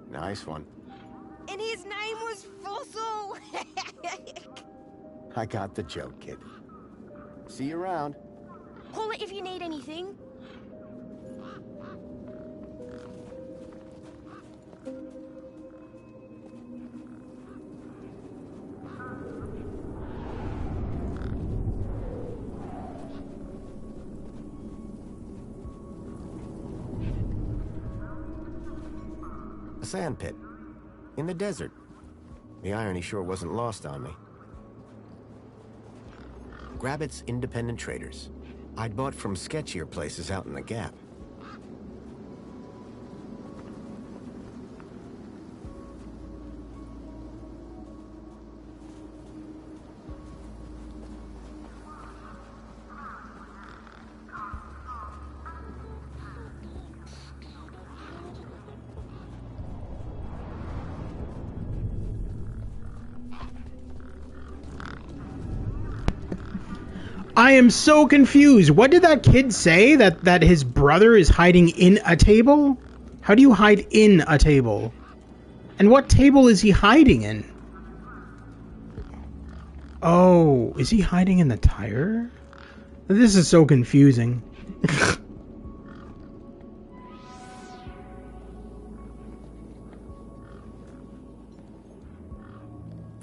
Nice one. And his name was Fossil! I got the joke, kid. See you around. Call it if you need anything. A sand pit. In the desert. The irony sure wasn't lost on me. Grabbit's independent traders. I'd bought from sketchier places out in the Gap. I am so confused. What did that kid say? That his brother is hiding in a table? How do you hide in a table? And what table is he hiding in? Oh, is he hiding in the tire? This is so confusing.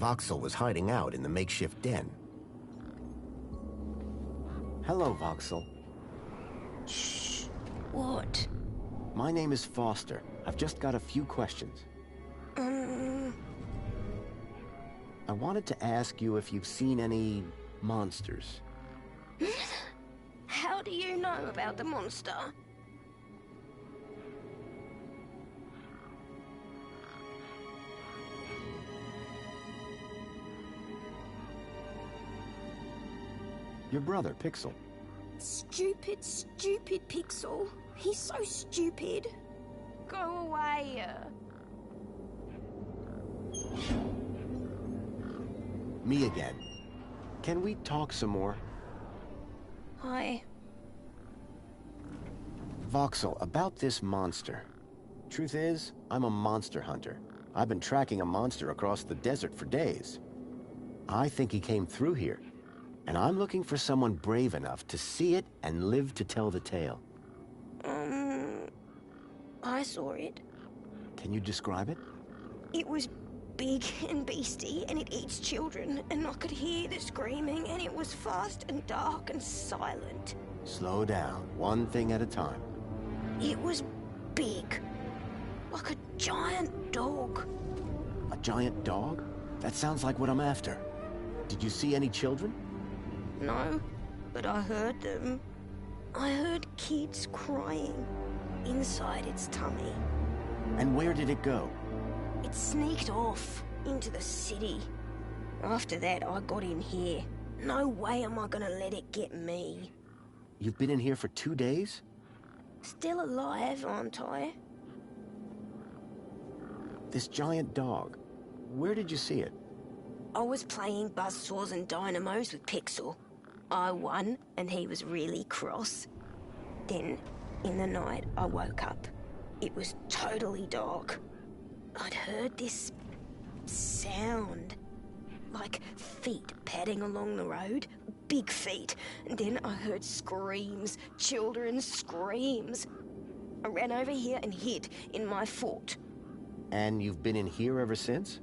Voxel was hiding out in the makeshift den. Hello, Voxel. Shh. What? My name is Foster. I've just got a few questions. I wanted to ask you if you've seen any monsters. How do you know about the monster? Your brother, Pixel. Stupid, stupid Pixel. He's so stupid. Go away. Me again. Can we talk some more? Hi. Voxel, about this monster. Truth is, I'm a monster hunter. I've been tracking a monster across the desert for days. I think he came through here, and I'm looking for someone brave enough to see it and live to tell the tale. I saw it. Can you describe it? It was big and beastie, and it eats children, and I could hear the screaming, and it was fast and dark and silent. Slow down, one thing at a time. It was big, like a giant dog. A giant dog? That sounds like what I'm after. Did you see any children? No, but I heard them. I heard kids crying inside its tummy. And where did it go? It sneaked off into the city. After that, I got in here. No way am I gonna let it get me. You've been in here for 2 days? Still alive, aren't I? This giant dog, where did you see it? I was playing buzzsaws and dynamos with Pixel. I won, and he was really cross. Then, in the night, I woke up. It was totally dark. I'd heard this sound, like feet padding along the road, big feet, and then I heard screams, children's screams. I ran over here and hid in my fort. And you've been in here ever since?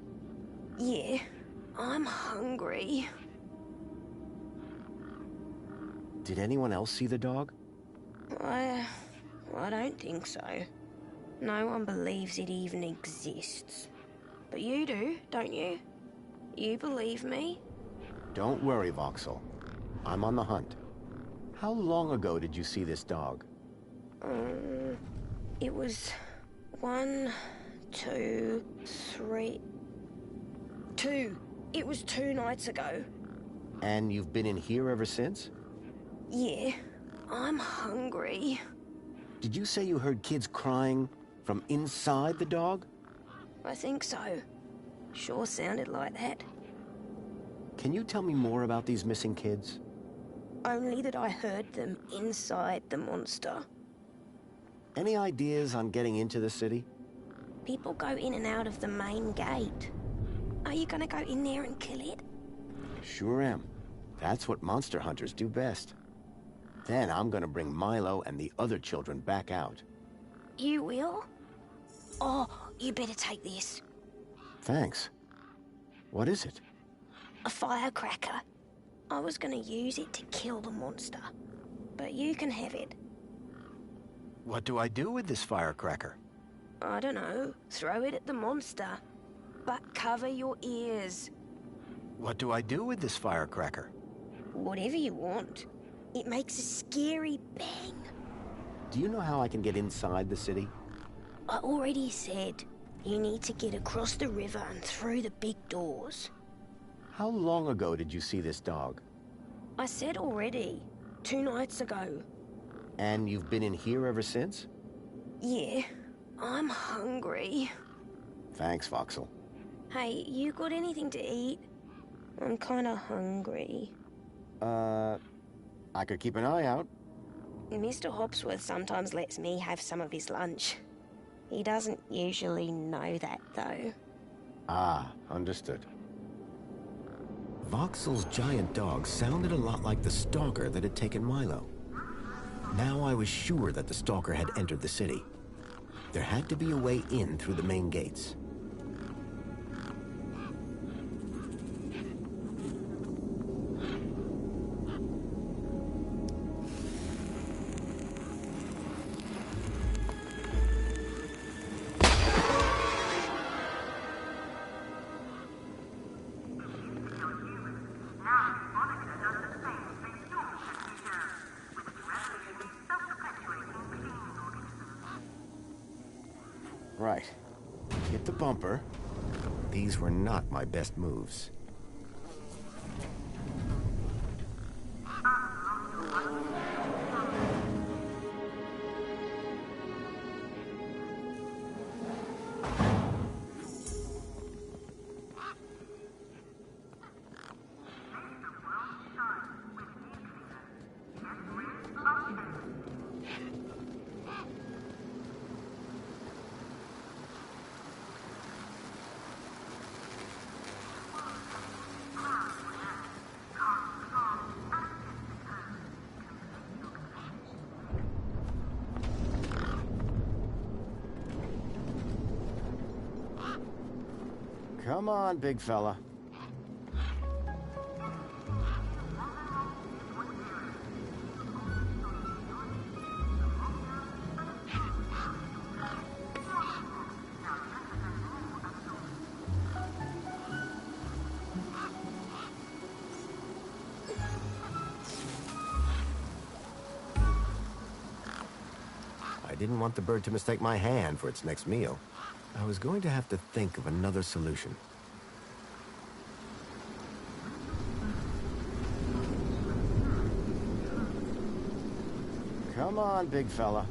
Yeah, I'm hungry. Did anyone else see the dog? I don't think so. No one believes it even exists. But you do, don't you? You believe me? Don't worry, Voxel. I'm on the hunt. How long ago did you see this dog? It was 1, 2, 3... 2. It was 2 nights ago. And you've been in here ever since? Yeah, I'm hungry. Did you say you heard kids crying from inside the dog? I think so. Sure sounded like that. Can you tell me more about these missing kids? Only that I heard them inside the monster. Any ideas on getting into the city? People go in and out of the main gate. Are you gonna go in there and kill it? Sure am. That's what monster hunters do best. Then I'm gonna bring Milo and the other children back out. You will? Oh, you better take this. Thanks. What is it? A firecracker. I was gonna use it to kill the monster, but you can have it. What do I do with this firecracker? I don't know. Throw it at the monster. But cover your ears. What do I do with this firecracker? Whatever you want. It makes a scary bang. Do you know how I can get inside the city? I already said. You need to get across the river and through the big doors. How long ago did you see this dog? I said already. 2 nights ago. And you've been in here ever since? Yeah. I'm hungry. Thanks, Voxel. Hey, you got anything to eat? I'm kinda hungry. I could keep an eye out. Mr. Hopsworth sometimes lets me have some of his lunch. He doesn't usually know that, though. Ah, understood. Voxel's giant dog sounded a lot like the stalker that had taken Milo. Now I was sure that the stalker had entered the city. There had to be a way in through the main gates. bumper. These were not my best moves. Come on, big fella. I didn't want the bird to mistake my hand for its next meal. I was going to have to think of another solution. Come on, big fella.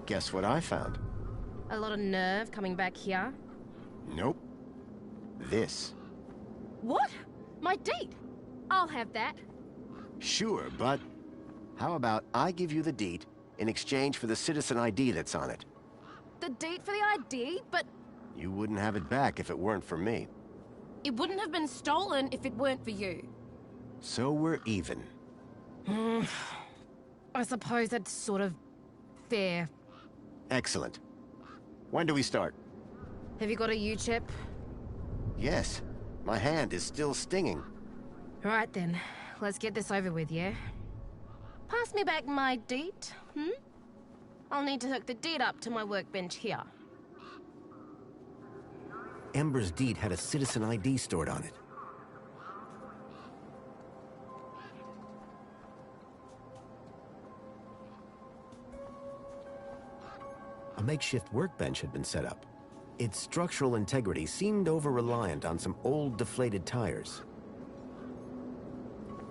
Guess what I found? A lot of nerve coming back here. Nope. This. What? My deed? I'll have that. Sure, but how about I give you the deed in exchange for the citizen ID that's on it? The deed for the ID? But You wouldn't have it back if it weren't for me. it wouldn't have been stolen if it weren't for you. So we're even. I suppose that's sort of fair. Excellent. When do we start? Have you got a U-chip? Yes. My hand is still stinging. Right then, let's get this over with, yeah? Pass me back my deed, I'll need to hook the deed up to my workbench here. Ember's deed had a citizen ID stored on it. A makeshift workbench had been set up. Its structural integrity seemed over-reliant on some old deflated tires.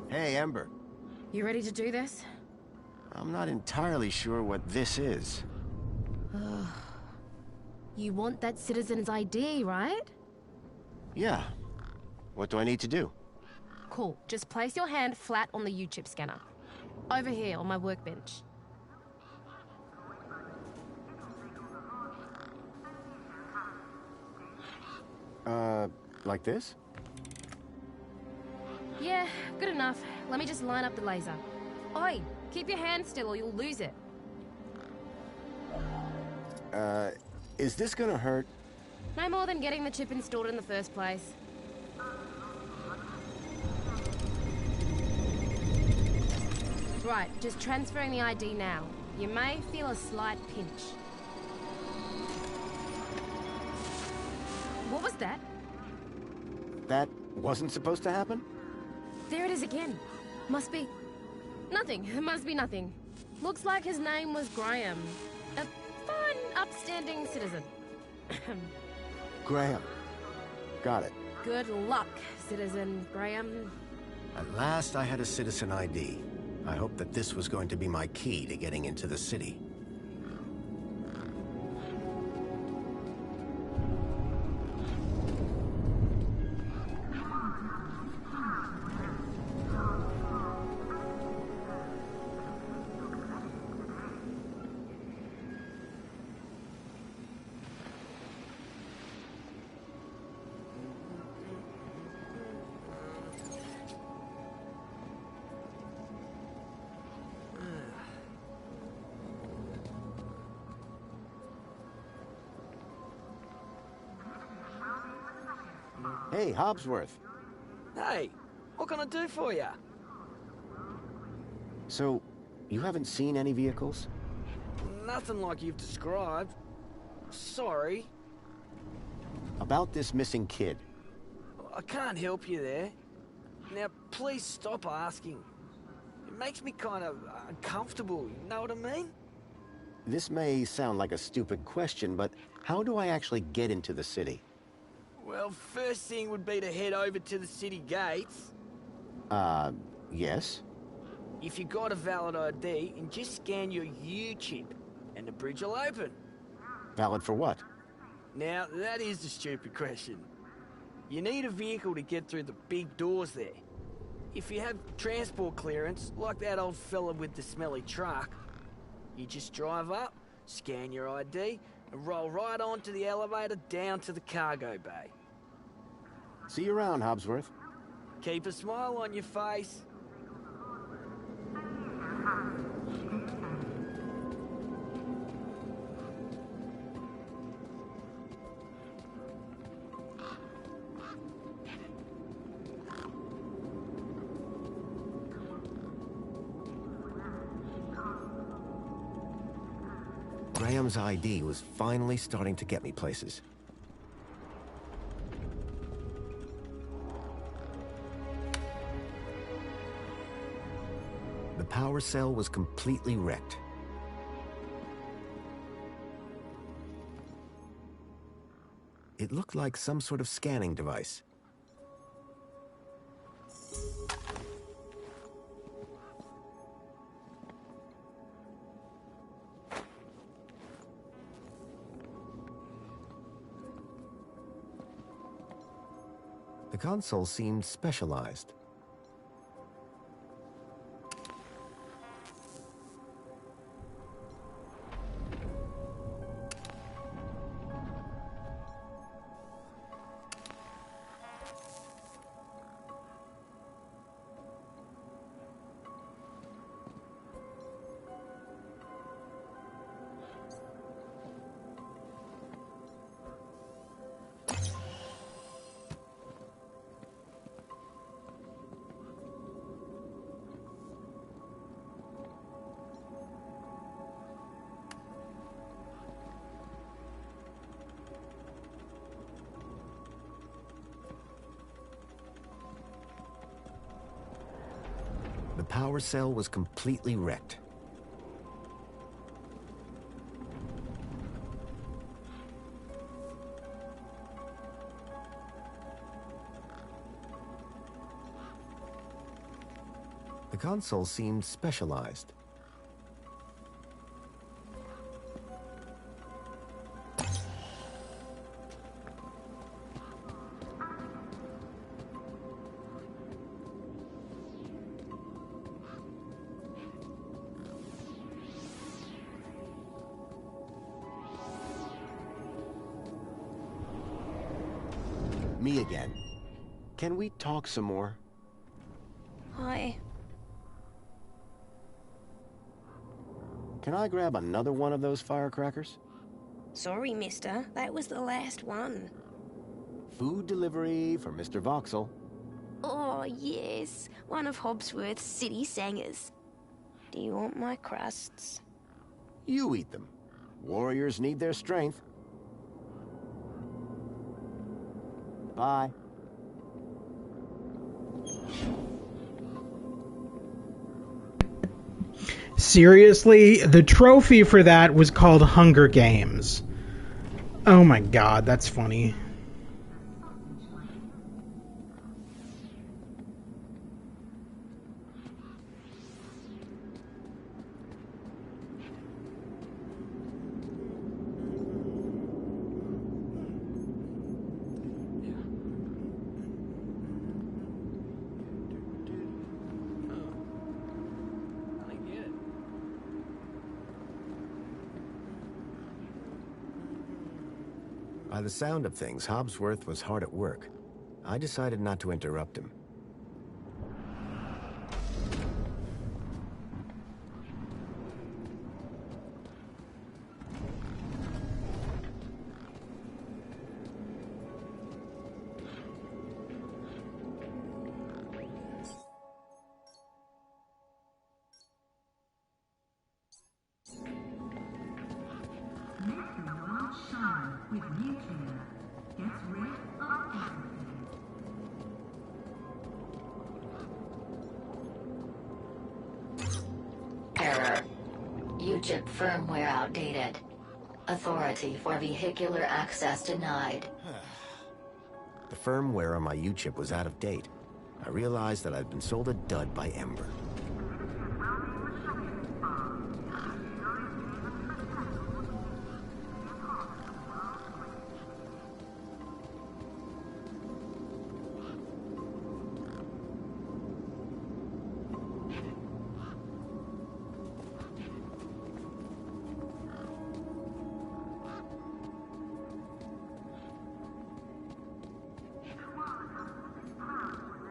Hey, Ember. You ready to do this? I'm not entirely sure what this is. You want that citizen's ID, right? Yeah. What do I need to do? Cool. Just place your hand flat on the U-chip scanner. Over here on my workbench. Like this? Yeah, good enough. Let me just line up the laser. Oi, keep your hand still or you'll lose it. Is this gonna hurt? No more than getting the chip installed in the first place. Right, just transferring the ID now. You may feel a slight pinch. What was that? That wasn't supposed to happen? There it is again. Must be... nothing. It must be nothing. Looks like his name was Graham. A fine, upstanding citizen. Graham. Got it. Good luck, citizen Graham. At last I had a citizen ID. I hoped that this was going to be my key to getting into the city. Hey, Hobbsworth. Hey, what can I do for you? So, you haven't seen any vehicles? Nothing like you've described. Sorry. About this missing kid. I can't help you there. Now, please stop asking. It makes me kind of uncomfortable, you know what I mean? This may sound like a stupid question, but how do I actually get into the city? Well, first thing would be to head over to the city gates. Yes? If you got a valid ID, and just scan your U-chip, and the bridge will open. Valid for what? Now, that is the stupid question. You need a vehicle to get through the big doors there. If you have transport clearance, like that old fella with the smelly truck, you just drive up, scan your ID, and roll right onto the elevator down to the cargo bay. See you around, Hobbsworth. Keep a smile on your face. Graham's ID was finally starting to get me places. The power cell was completely wrecked. It looked like some sort of scanning device. The console seemed specialized. The power cell was completely wrecked. The console seemed specialized. Me again. Can we talk some more? Hi. Can I grab another one of those firecrackers? Sorry, mister. That was the last one. Food delivery for Mr. Voxel. Oh, yes. One of Hobbsworth's city singers. Do you want my crusts? You eat them. Warriors need their strength. Bye. Seriously, the trophy for that was called Hunger Games. Oh my god, that's funny. By the sound of things, Hobbsworth was hard at work. I decided not to interrupt him. shine with nuclear. Gets rid of everything. Error. UChip firmware outdated. Authority for vehicular access denied. The firmware on my UChip was out of date. I realized that I'd been sold a dud by Ember.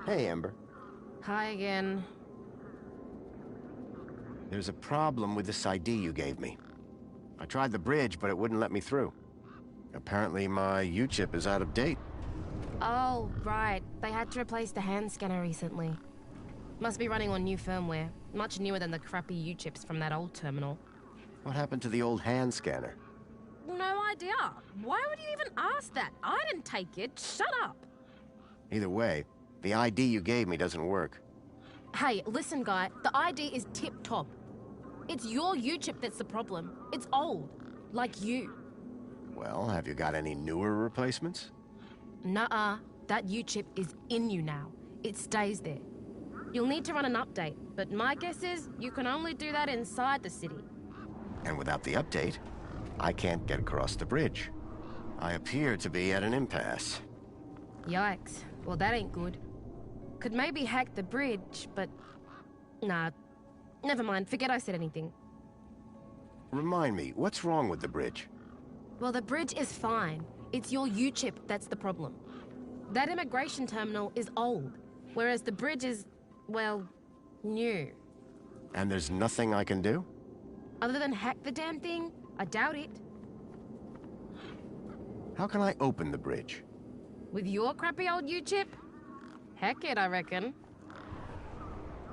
Hey, Ember. Hi again. There's a problem with this ID you gave me. I tried the bridge, but it wouldn't let me through. Apparently my UChip is out of date. Oh, right. They had to replace the hand scanner recently. Must be running on new firmware. Much newer than the crappy U-chips from that old terminal. What happened to the old hand scanner? No idea. Why would you even ask that? I didn't take it. Shut up. Either way, the ID you gave me doesn't work. Hey, listen, guy. The ID is tip-top. It's your U-chip that's the problem. It's old. Like you. Well, have you got any newer replacements? Nuh-uh. That U-chip is in you now. It stays there. You'll need to run an update, but my guess is you can only do that inside the city. And without the update, I can't get across the bridge. I appear to be at an impasse. Yikes. Well, that ain't good. Could maybe hack the bridge, but... Nah. Never mind. Forget I said anything. Remind me, what's wrong with the bridge? Well, the bridge is fine. It's your U-chip that's the problem. That immigration terminal is old, whereas the bridge is, well, new. And there's nothing I can do? Other than hack the damn thing, I doubt it. How can I open the bridge? With your crappy old U-chip? Heck it, I reckon.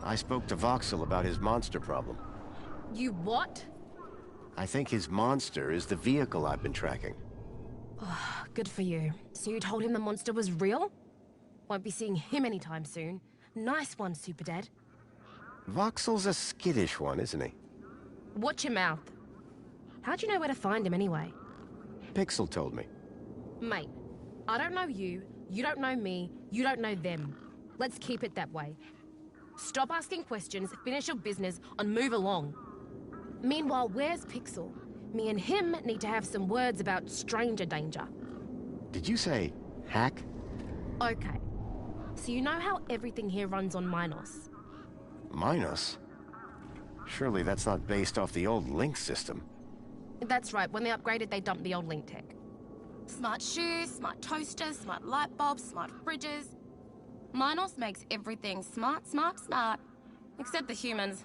I spoke to Voxel about his monster problem. You what? I think his monster is the vehicle I've been tracking. Oh, good for you. So you told him the monster was real? Won't be seeing him anytime soon. Nice one, Super Dad. Voxel's a skittish one, isn't he? Watch your mouth. How'd you know where to find him anyway? Pixel told me. Mate, I don't know you don't know me, you don't know them. Let's keep it that way. Stop asking questions, finish your business, and move along. Meanwhile, where's Pixel? Me and him need to have some words about stranger danger. Did you say hack? Okay. So you know how everything here runs on Minos? Minos? Surely that's not based off the old Link system. That's right. When they upgraded, they dumped the old Link tech. Smart shoes, smart toasters, smart light bulbs, smart fridges. Minos makes everything smart, smart, smart. Except the humans.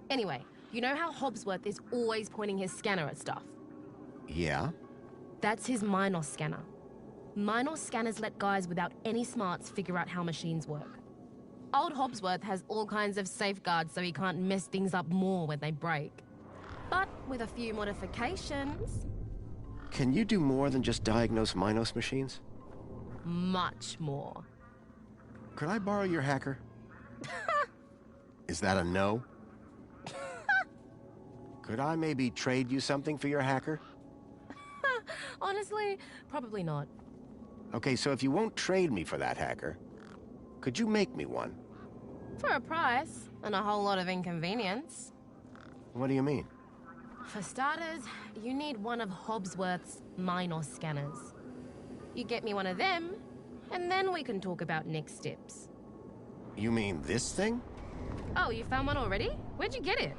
Anyway, you know how Hobbsworth is always pointing his scanner at stuff? Yeah? That's his Minos scanner. Minos scanners let guys without any smarts figure out how machines work. Old Hobbsworth has all kinds of safeguards so he can't mess things up more when they break. But with a few modifications... Can you do more than just diagnose Minos machines? Much more. Could I borrow your hacker? Is that a no? Could I maybe trade you something for your hacker? Honestly, probably not. Okay, so if you won't trade me for that hacker, could you make me one? For a price, and a whole lot of inconvenience. What do you mean? For starters, you need one of Hobbsworth's Minos scanners. You get me one of them, and then we can talk about next steps. You mean this thing? Oh, you found one already? Where'd you get it?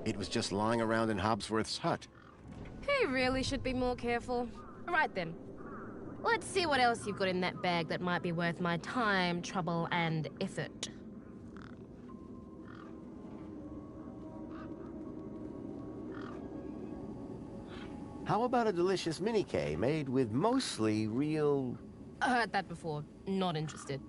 It was just lying around in Hobbsworth's hut. He really should be more careful. Right then. Let's see what else you've got in that bag that might be worth my time, trouble, and effort. How about a delicious mini-K made with mostly real... I heard that before. Not interested.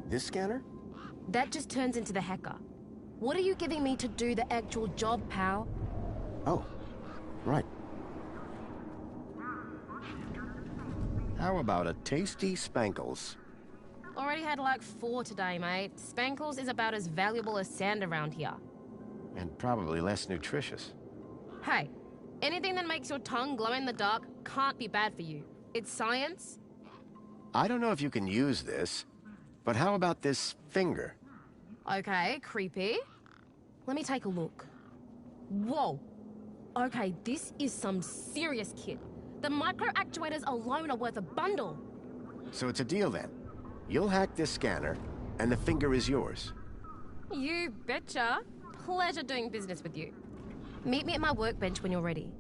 This scanner? That just turns into the hacker. What are you giving me to do the actual job, pal? Oh, right. How about a tasty Spankles? Already had like 4 today, mate. Spankles is about as valuable as sand around here. And probably less nutritious. Hey, anything that makes your tongue glow in the dark can't be bad for you. It's science. I don't know if you can use this, but how about this finger? Okay, creepy. Let me take a look. Whoa. Okay, this is some serious kit. The micro actuators alone are worth a bundle. So it's a deal then. You'll hack this scanner, and the finger is yours. You betcha. Pleasure doing business with you. Meet me at my workbench when you're ready.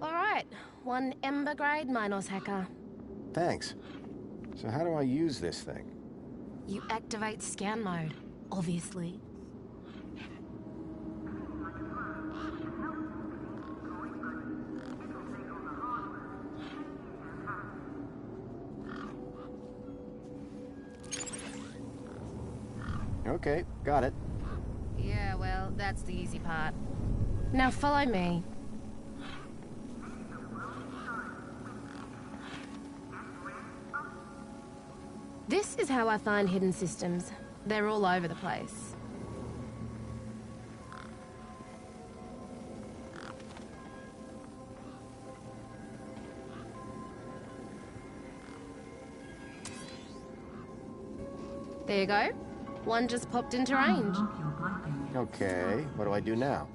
All right, 1 Ember grade Minos hacker. Thanks. So how do I use this thing? You activate scan mode, obviously. Okay, got it. Yeah, well, that's the easy part. Now follow me. This is how I find hidden systems. They're all over the place. There you go. One just popped into range. Okay, what do I do now?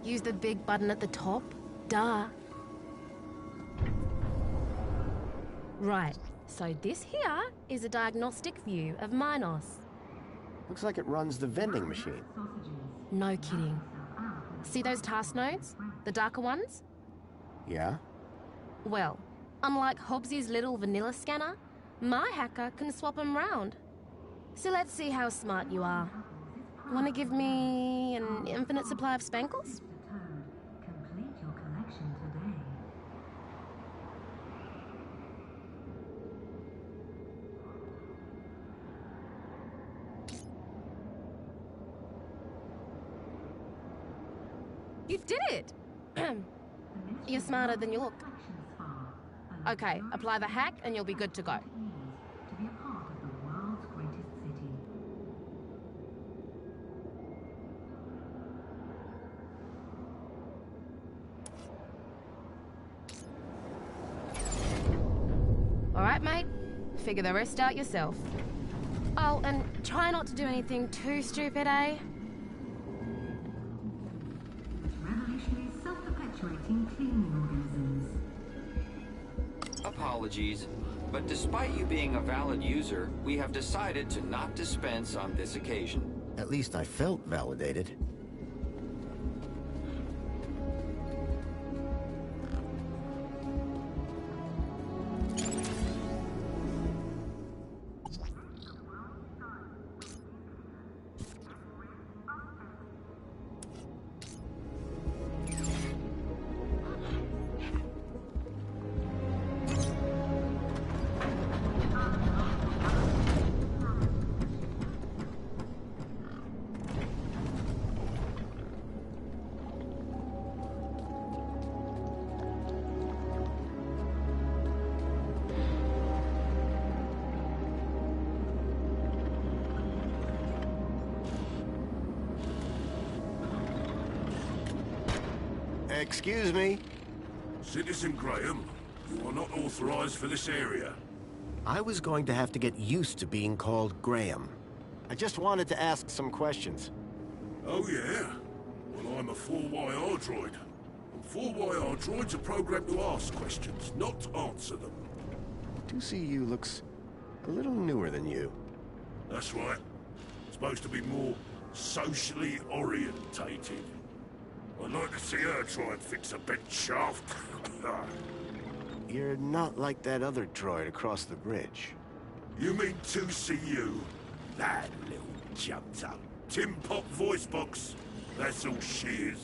Use the big button at the top. Duh. Right, so this here is a diagnostic view of Minos. Looks like it runs the vending machine. No kidding. See those task nodes? The darker ones? Yeah? Well, unlike Hobbsy's little vanilla scanner, my hacker can swap them round. So let's see how smart you are. Want to give me an infinite supply of spankles? Complete your collection today. You did it! You're smarter than you look. Okay, apply the hack and you'll be good to go. To be a part of the world's greatest city. All right, mate. Figure the rest out yourself. Oh, and try not to do anything too stupid, eh? Revolutionary self-perpetuating cleaning organisms. Apologies, but despite you being a valid user, we have decided to not dispense on this occasion. At least I felt validated. Excuse me? Citizen Graham, you are not authorized for this area. I was going to have to get used to being called Graham. I just wanted to ask some questions. Oh yeah? Well, I'm a 4YR droid. And 4YR droids are programmed to ask questions, not to answer them. 2CU looks a little newer than you. That's right. Supposed to be more socially orientated. I'd like to see her try and fix a bent shaft. You're not like that other droid across the bridge. You mean 2CU? That little jumped up tin pot voice box. That's all she is.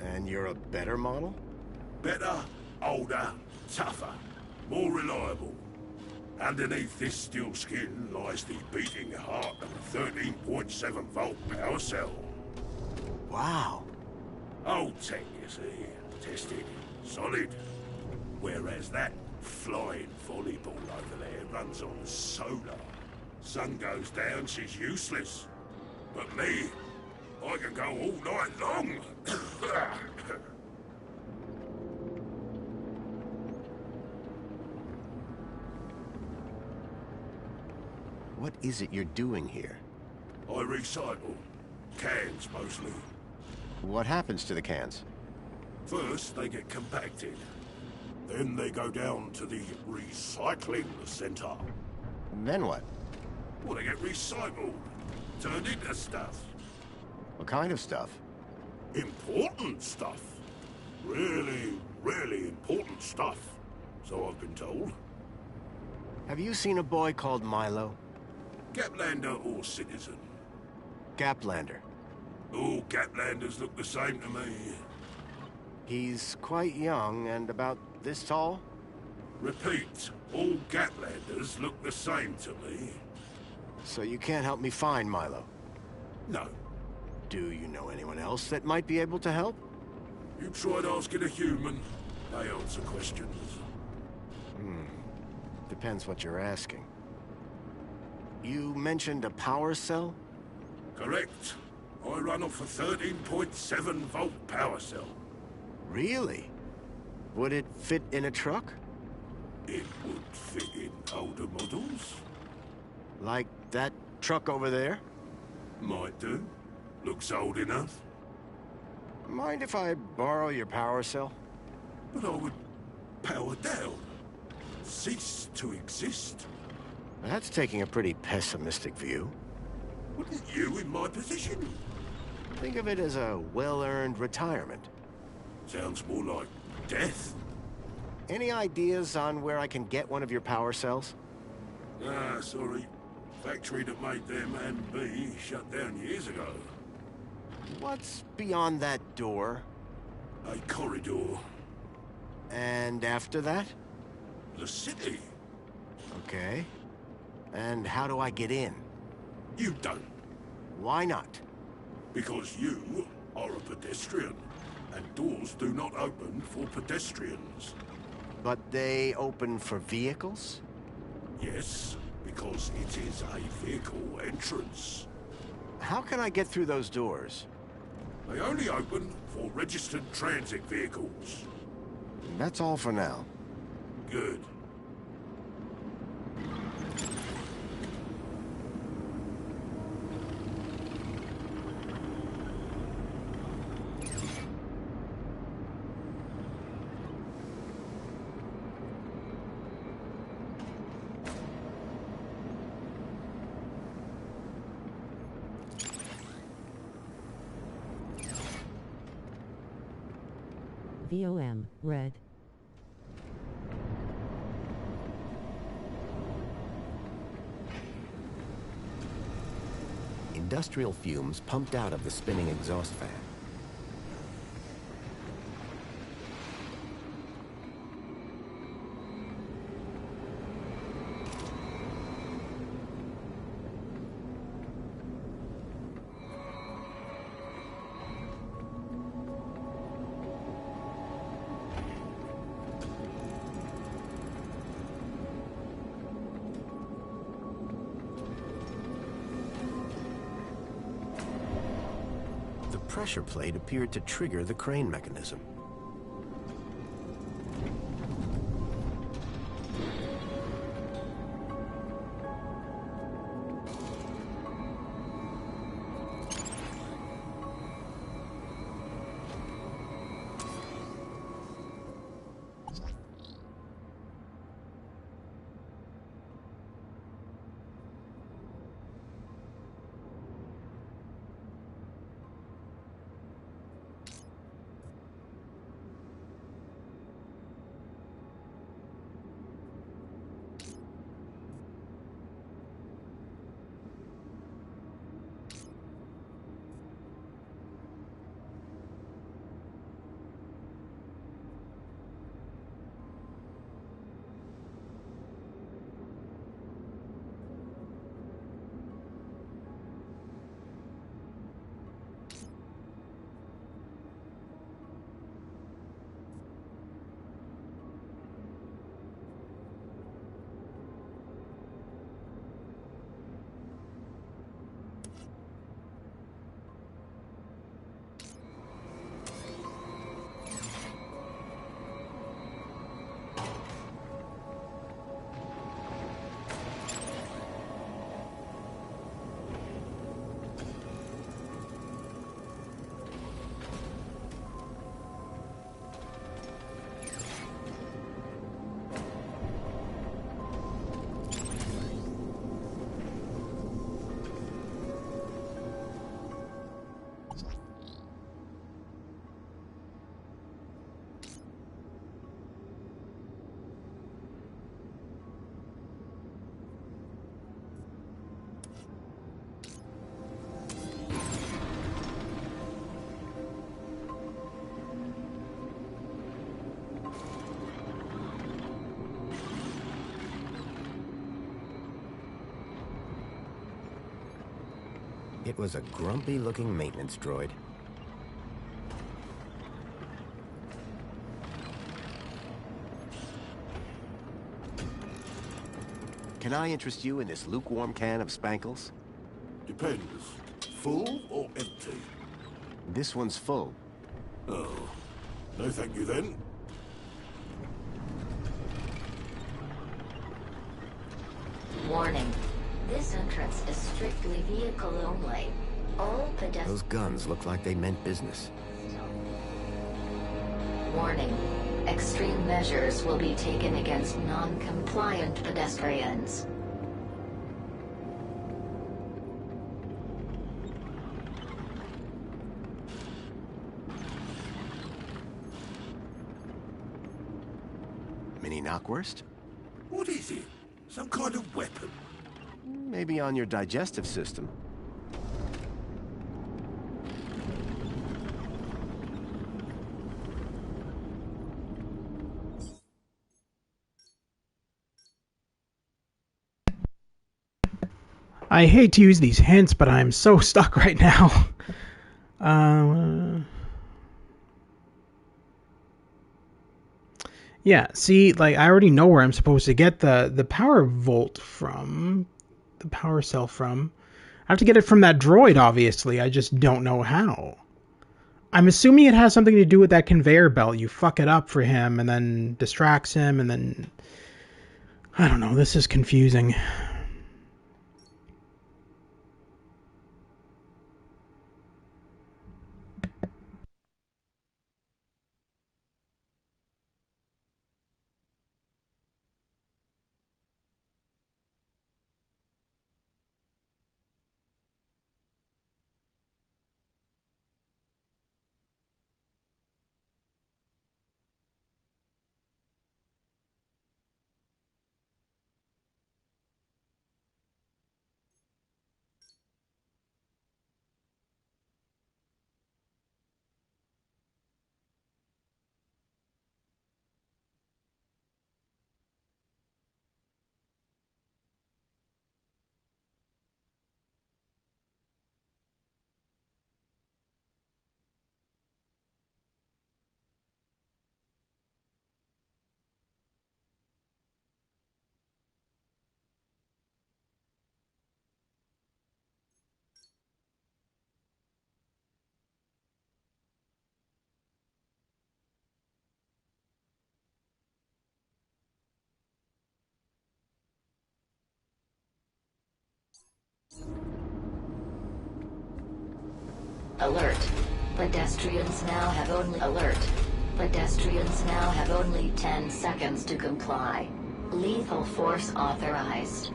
And you're a better model? Better, older, tougher, more reliable. Underneath this steel skin lies the beating heart of a 13.7 volt power cell. Wow. Old tech, you see. Tested. Solid. Whereas that flying volleyball over there runs on solar. Sun goes down, she's useless. But me, I can go all night long. What is it you're doing here? I recycle. Cans, mostly. What happens to the cans? First, they get compacted. Then they go down to the recycling center. Then what? Well, they get recycled. Turned into stuff. What kind of stuff? Important stuff. Really, really important stuff. So I've been told. Have you seen a boy called Milo? Gaplander or citizen? Gaplander. All Gaplanders look the same to me. He's quite young and about this tall? Repeat, all Gaplanders look the same to me. So you can't help me find Milo? No. Do you know anyone else that might be able to help? You tried asking a human. They answer questions. Depends what you're asking. You mentioned a power cell? Correct. I run off a 13.7 volt power cell. Really? Would it fit in a truck? It would fit in older models. Like that truck over there? Might do. Looks old enough. Mind if I borrow your power cell? But I would power down. Cease to exist. That's taking a pretty pessimistic view. Wouldn't you in my position? Think of it as a well-earned retirement. Sounds more like death. Any ideas on where I can get one of your power cells? Ah, sorry. Factory that made them and me shut down years ago. What's beyond that door? A corridor. And after that? The city. Okay. And how do I get in? You don't. Why not? Because you are a pedestrian, and doors do not open for pedestrians. But they open for vehicles? Yes, because it is a vehicle entrance. How can I get through those doors? They only open for registered transit vehicles. That's all for now. Good. VOM, red. Industrial fumes pumped out of the spinning exhaust fan. The pressure plate appeared to trigger the crane mechanism. It was a grumpy-looking maintenance droid. Can I interest you in this lukewarm can of Spankles? Depends. Full or empty? This one's full. Oh. No thank you then. Warning. This entrance is strictly vehicle only. All pedestrians... Those guns look like they meant business. Warning. Extreme measures will be taken against non-compliant pedestrians. Mini knockwurst? What is it? Some kind of weapon? Maybe on your digestive system. I hate to use these hints, but I'm so stuck right now. Yeah, see, like, I already know where I'm supposed to get the power volt from. The power cell from. I have to get it from that droid, obviously. I just don't know how. I'm assuming it has something to do with that conveyor belt. You fuck it up for him, and then distracts him, and then... I don't know, this is confusing. Alert. Pedestrians now have only 10 seconds to comply. Lethal force authorized.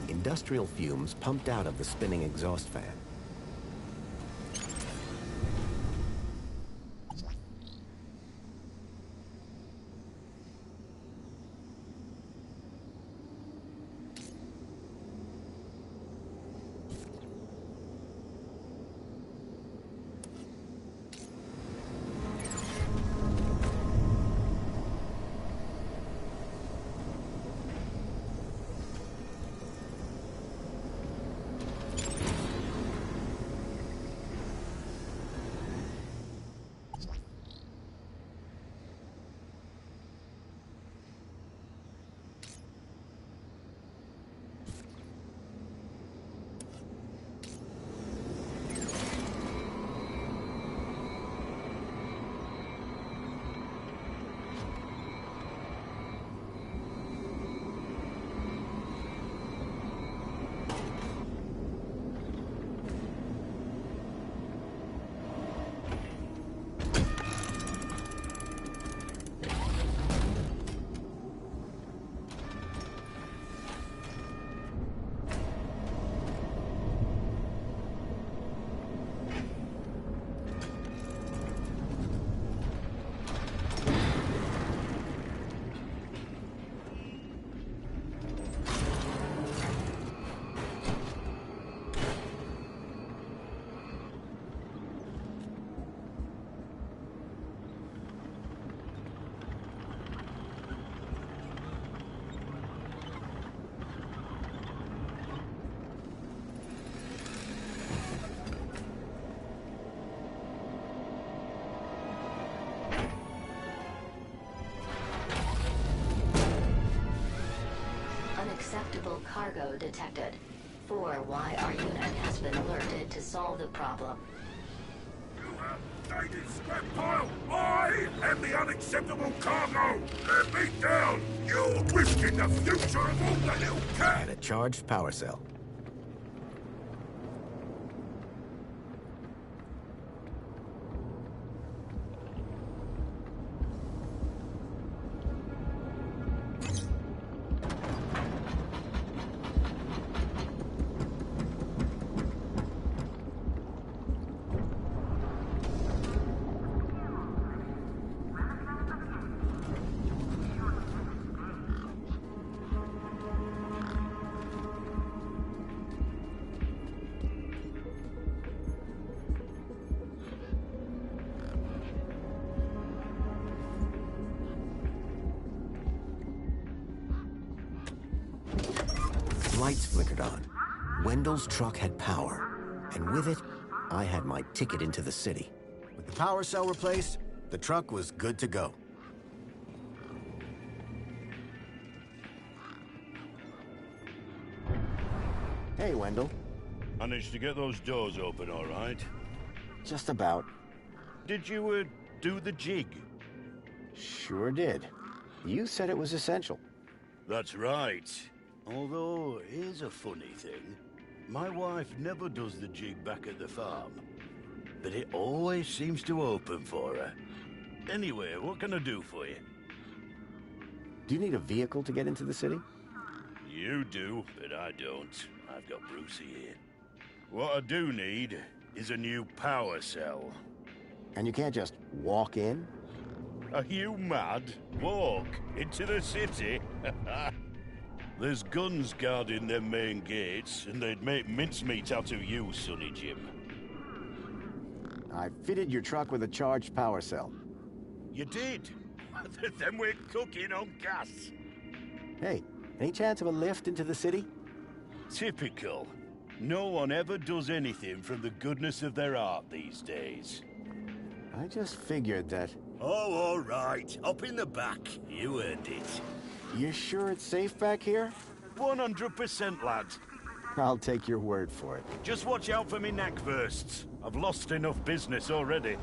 Industrial fumes pumped out of the spinning exhaust fan. Unacceptable cargo detected. 4Y, our unit has been alerted to solve the problem. Ladies, scrap pile! I am the unacceptable cargo! Let me down! You're risking the future of all the little cats! And a charged power cell. Lights flickered on. Wendell's truck had power, and with it, I had my ticket into the city. With the power cell replaced, the truck was good to go. Hey, Wendell. Managed to get those doors open all right? Just about. Did you, do the jig? Sure did. You said it was essential. That's right. Although, here's a funny thing. My wife never does the jig back at the farm. But it always seems to open for her. Anyway, what can I do for you? Do you need a vehicle to get into the city? You do, but I don't. I've got Brucey here. What I do need is a new power cell. And you can't just walk in? Are you mad? Walk into the city? There's guns guarding them main gates, and they'd make mincemeat out of you, Sonny Jim. I fitted your truck with a charged power cell. You did? Then we're cooking on gas. Hey, any chance of a lift into the city? Typical. No one ever does anything from the goodness of their heart these days. I just figured that... Oh, all right. Up in the back. You earned it. You sure it's safe back here? 100%, lad. I'll take your word for it. Just watch out for me neck bursts. I've lost enough business already.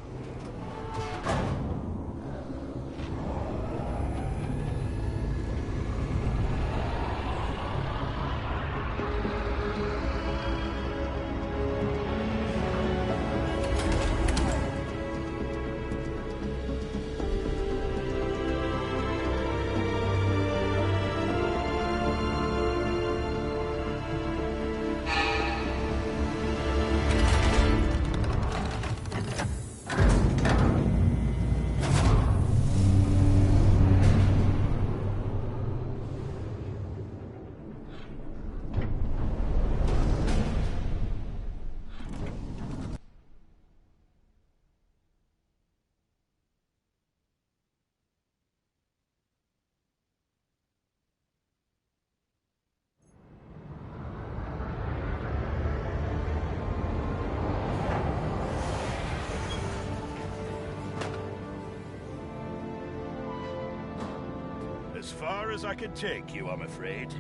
As far as I can take you, I'm afraid.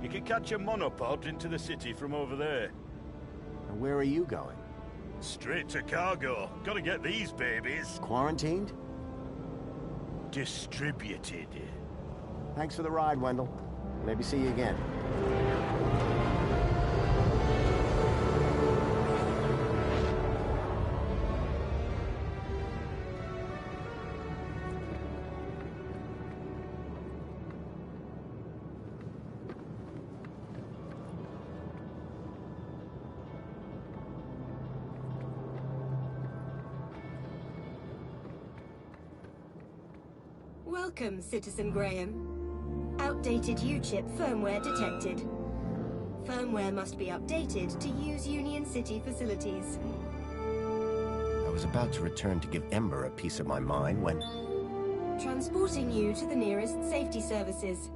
You can catch a monopod into the city from over there. And where are you going? Straight to cargo. Gotta get these babies. Quarantined? Distributed. Thanks for the ride, Wendell. Maybe see you again. Welcome, Citizen Graham. Outdated U-chip firmware detected. Firmware must be updated to use Union City facilities. I was about to return to give Ember a piece of my mind when... Transporting you to the nearest safety services.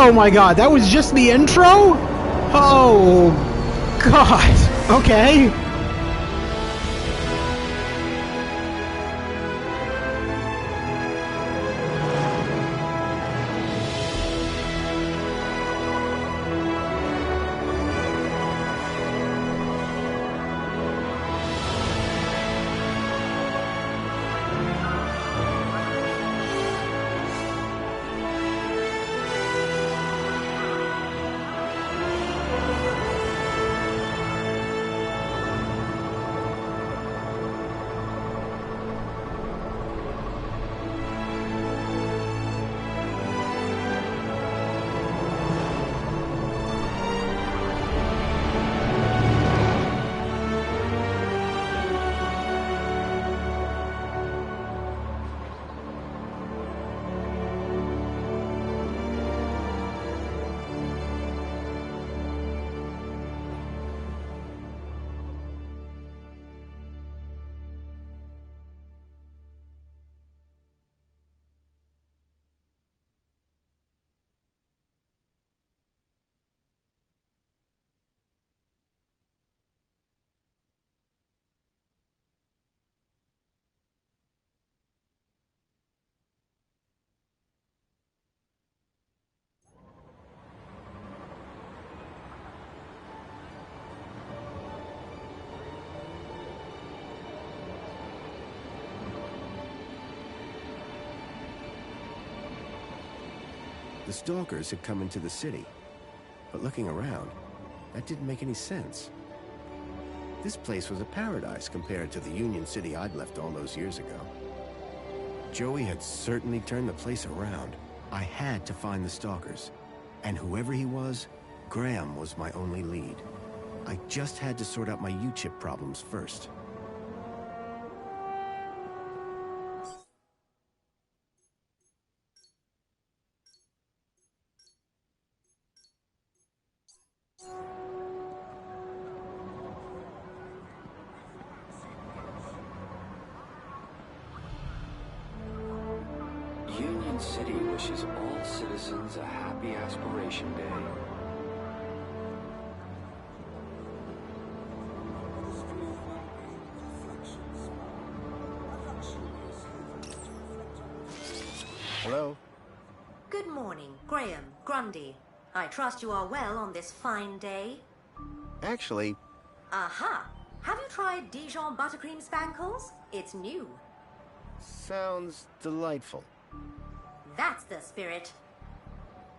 Oh my god, that was just the intro? Oh god. Okay. The stalkers had come into the city, but looking around, that didn't make any sense. This place was a paradise compared to the Union City I'd left all those years ago. Joey had certainly turned the place around. I had to find the stalkers, and whoever he was, Graham was my only lead. I just had to sort out my U-chip problems first. Union City wishes all citizens a happy Aspiration Day. Hello? Good morning, Graham, Grundy. I trust you are well on this fine day. Actually... Aha! Have you tried Dijon buttercream spankles? It's new. Sounds delightful. That's the spirit.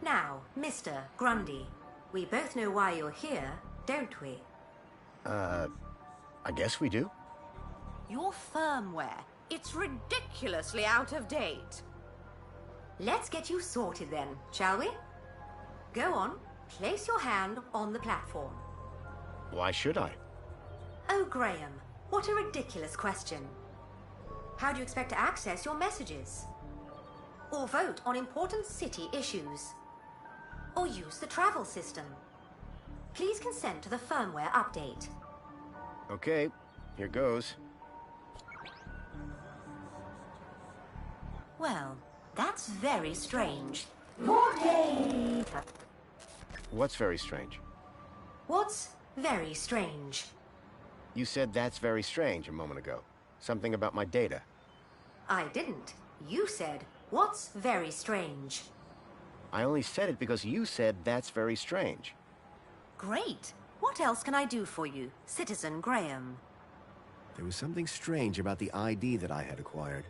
Now, Mr. Grundy, we both know why you're here, don't we? I guess we do. Your firmware. It's ridiculously out of date. Let's get you sorted then, shall we? Go on, place your hand on the platform. Why should I? Oh, Graham, what a ridiculous question. How do you expect to access your messages? Or vote on important city issues? Or use the travel system? Please consent to the firmware update. Okay, here goes. Well, that's very strange. What's very strange? What's very strange? You said that's very strange a moment ago. Something about my data. I didn't. You said, what's very strange? I only said it because you said that's very strange. Great. What else can I do for you, Citizen Graham? There was something strange about the ID that I had acquired.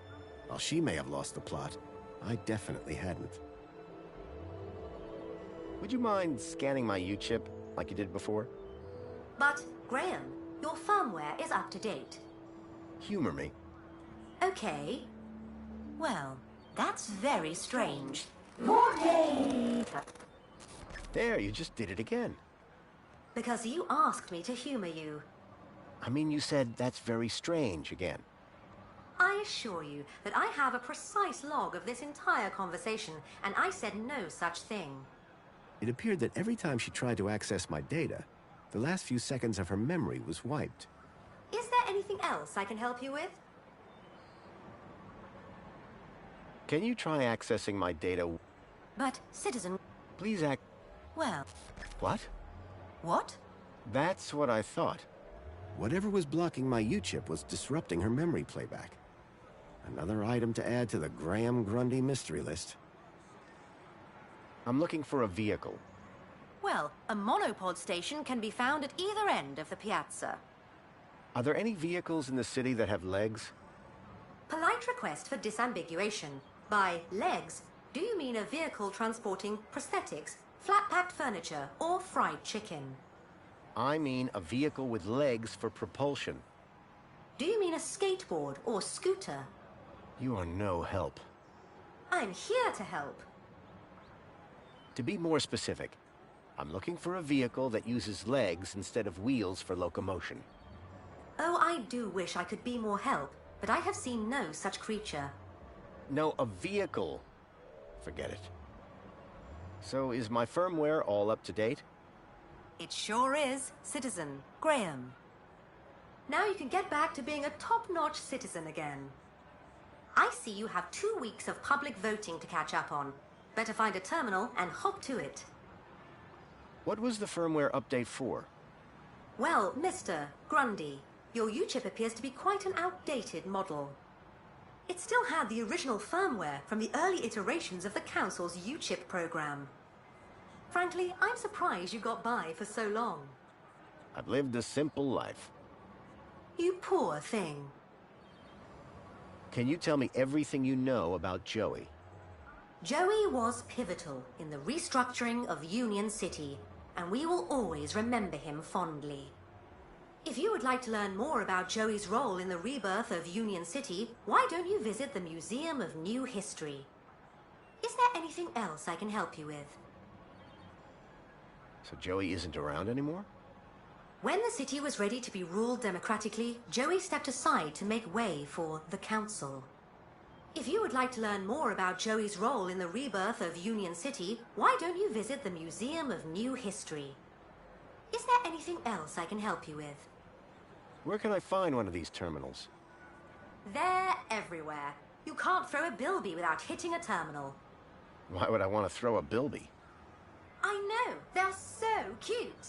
While she may have lost the plot, I definitely hadn't. Would you mind scanning my U-chip like you did before? But, Graham, your firmware is up to date. Humor me. Okay. Well, that's very strange. There, you just did it again. Because you asked me to humor you. I mean, you said that's very strange again. I assure you that I have a precise log of this entire conversation, and I said no such thing. It appeared that every time she tried to access my data, the last few seconds of her memory was wiped. Is there anything else I can help you with? Can you try accessing my data? But, Citizen, Please act... Well, What? what? That's what I thought. Whatever was blocking my U-chip was disrupting her memory playback. Another item to add to the Graham Grundy mystery list. I'm looking for a vehicle. Well, a monopod station can be found at either end of the piazza. Are there any vehicles in the city that have legs? Polite request for disambiguation. By legs, do you mean a vehicle transporting prosthetics, flat-packed furniture, or fried chicken? I mean a vehicle with legs for propulsion. Do you mean a skateboard or scooter? You are no help. I'm here to help. To be more specific, I'm looking for a vehicle that uses legs instead of wheels for locomotion. Oh, I do wish I could be more help, but I have seen no such creature. No, a vehicle. Forget it. So is my firmware all up to date? It sure is, Citizen Graham. Now you can get back to being a top-notch citizen again. I see you have 2 weeks of public voting to catch up on. Better find a terminal and hop to it. What was the firmware update for? Well, Mr. Grundy, your U-chip appears to be quite an outdated model. It still had the original firmware from the early iterations of the Council's U-chip program. Frankly, I'm surprised you got by for so long. I've lived a simple life. You poor thing. Can you tell me everything you know about Joey? Joey was pivotal in the restructuring of Union City, and we will always remember him fondly. If you would like to learn more about Joey's role in the rebirth of Union City, why don't you visit the Museum of New History? Is there anything else I can help you with? So Joey isn't around anymore? When the city was ready to be ruled democratically, Joey stepped aside to make way for the Council. If you would like to learn more about Joey's role in the rebirth of Union City, why don't you visit the Museum of New History? Is there anything else I can help you with? Where can I find one of these terminals? They're everywhere. You can't throw a bilby without hitting a terminal. Why would I want to throw a bilby? I know, they're so cute.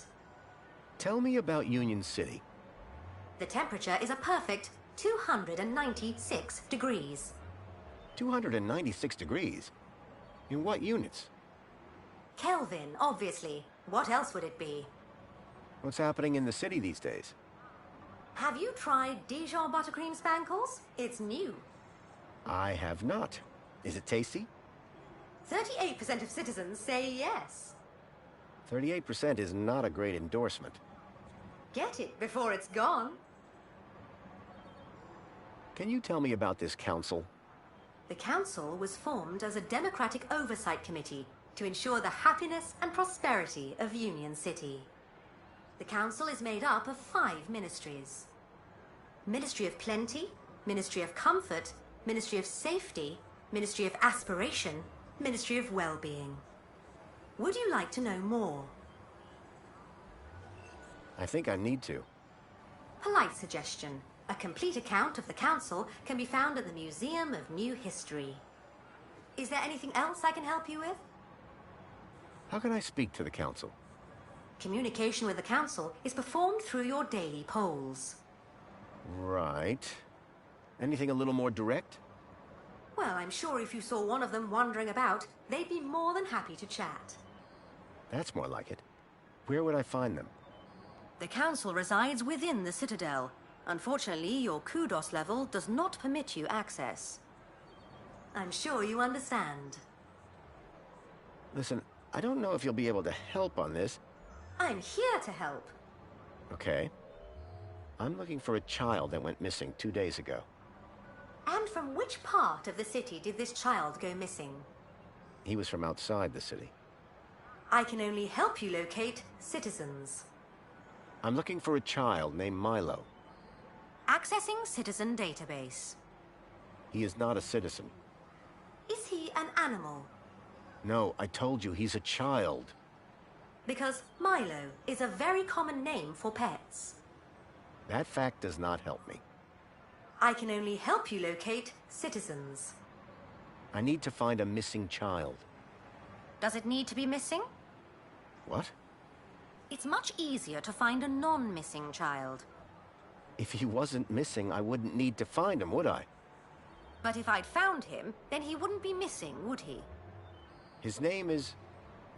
Tell me about Union City. The temperature is a perfect 296 degrees. 296 degrees? In what units? Kelvin, obviously. What else would it be? What's happening in the city these days? Have you tried Dijon buttercream spankles? It's new. I have not. Is it tasty? 38% of citizens say yes. 38% is not a great endorsement. Get it before it's gone. Can you tell me about this council? The council was formed as a democratic oversight committee to ensure the happiness and prosperity of Union City. The council is made up of 5 ministries. Ministry of Plenty, Ministry of Comfort, Ministry of Safety, Ministry of Aspiration, Ministry of Well-being. Would you like to know more? I think I need to. Polite suggestion. A complete account of the council can be found at the Museum of New History. Is there anything else I can help you with? How can I speak to the council? Communication with the council is performed through your daily polls. Right. Anything a little more direct? Well, I'm sure if you saw one of them wandering about, they'd be more than happy to chat. That's more like it. Where would I find them? The council resides within the Citadel. Unfortunately, your kudos level does not permit you access. I'm sure you understand. Listen, I don't know if you'll be able to help on this. I'm here to help. Okay. I'm looking for a child that went missing 2 days ago. And from which part of the city did this child go missing? He was from outside the city. I can only help you locate citizens. I'm looking for a child named Milo. Accessing citizen database. He is not a citizen. Is he an animal? No, I told you he's a child. Because Milo is a very common name for pets. That fact does not help me. I can only help you locate citizens. I need to find a missing child. Does it need to be missing? What? It's much easier to find a non-missing child. If he wasn't missing, I wouldn't need to find him, would I? But if I'd found him, then he wouldn't be missing, would he? His name is...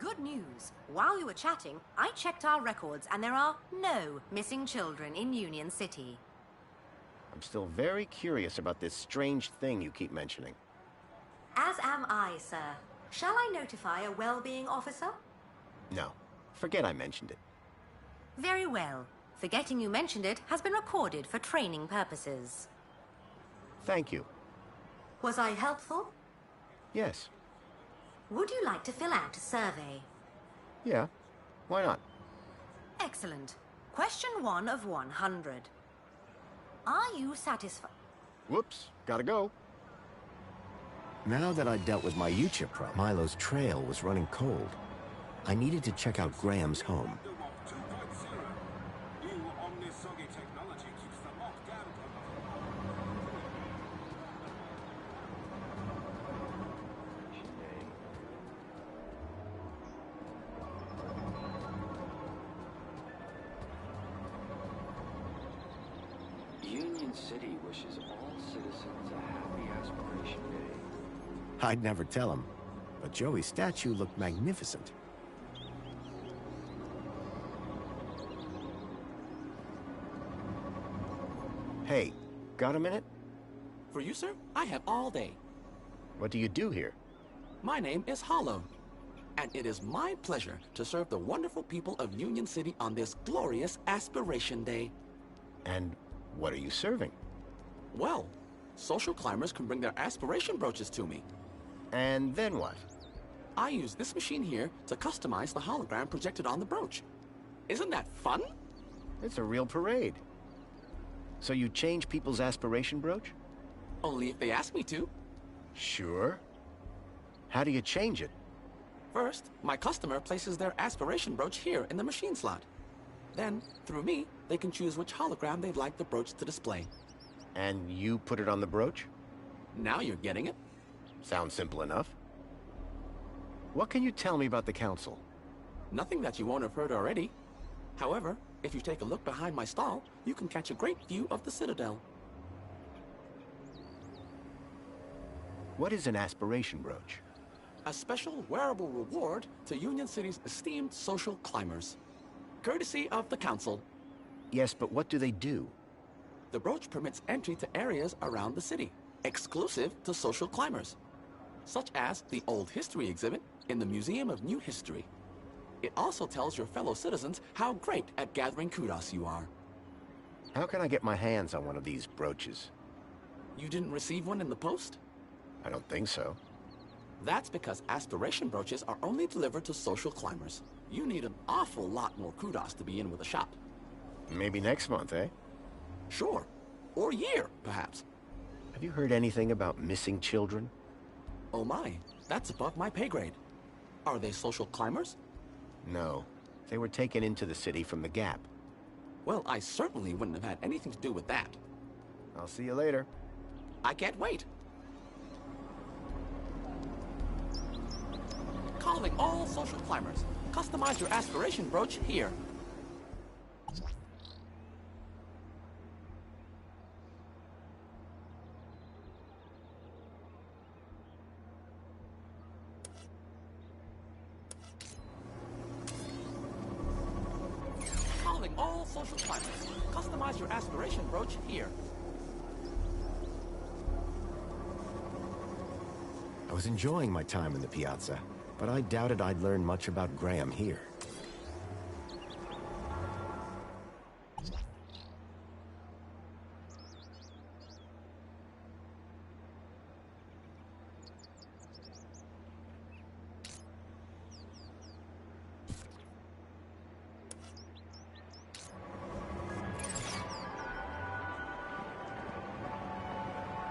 Good news. While you were chatting, I checked our records and there are no missing children in Union City. I'm still very curious about this strange thing you keep mentioning. As am I, sir. Shall I notify a well-being officer? No. Forget I mentioned it. Very well. Forgetting you mentioned it has been recorded for training purposes. Thank you. Was I helpful? Yes. Would you like to fill out a survey? Yeah. Why not? Excellent. Question 1 of 100. Are you satisfied? Whoops. Gotta go. Now that I'd dealt with my UChip problem, Milo's trail was running cold. I needed to check out Graham's home. Union City wishes all citizens a happy Aspiration Day. I'd never tell him, but Joey's statue looked magnificent. Hey, got a minute? For you, sir, I have all day. What do you do here? My name is Hollow, and it is my pleasure to serve the wonderful people of Union City on this glorious Aspiration Day. And what are you serving? Well, social climbers can bring their aspiration brooches to me. And then what? I use this machine here to customize the hologram projected on the brooch. Isn't that fun? It's a real parade. So you change people's aspiration brooch? Only if they ask me to. Sure. How do you change it? First, my customer places their aspiration brooch here in the machine slot. Then, through me, they can choose which hologram they'd like the brooch to display. And you put it on the brooch? Now you're getting it. Sounds simple enough. What can you tell me about the Council? Nothing that you won't have heard already. However, if you take a look behind my stall, you can catch a great view of the Citadel. What is an aspiration brooch? A special wearable reward to Union City's esteemed social climbers. Courtesy of the Council. Yes, but what do they do? The brooch permits entry to areas around the city, exclusive to social climbers, such as the Old History exhibit in the Museum of New History. It also tells your fellow citizens how great at gathering kudos you are. How can I get my hands on one of these brooches? You didn't receive one in the post? I don't think so. That's because aspiration brooches are only delivered to social climbers. You need an awful lot more kudos to be in with a shop. Maybe next month, eh? Sure. Or year, perhaps. Have you heard anything about missing children? Oh my, that's above my pay grade. Are they social climbers? No. They were taken into the city from the Gap. Well, I certainly wouldn't have had anything to do with that. I'll see you later. I can't wait. Calling all social climbers. Customize your aspiration brooch here. Calling all social climbers. Customize your aspiration brooch here. I was enjoying my time in the piazza, but I doubted I'd learn much about Graham here.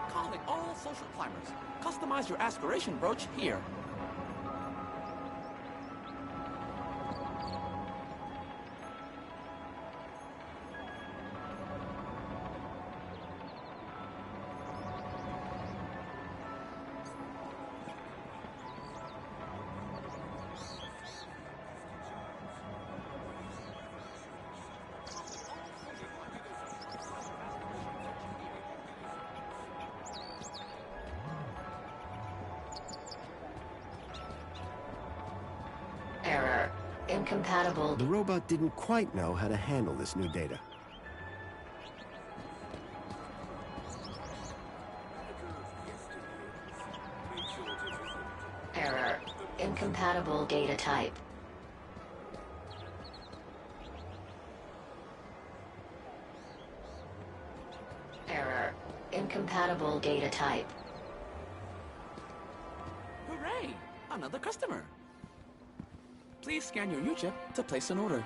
Calling all social climbers. Customize your aspiration brooch here. incompatible. The robot didn't quite know how to handle this new data. Error. Incompatible data type. Error. Incompatible data type. Hooray! Another customer. Please scan your U-chip to place an order.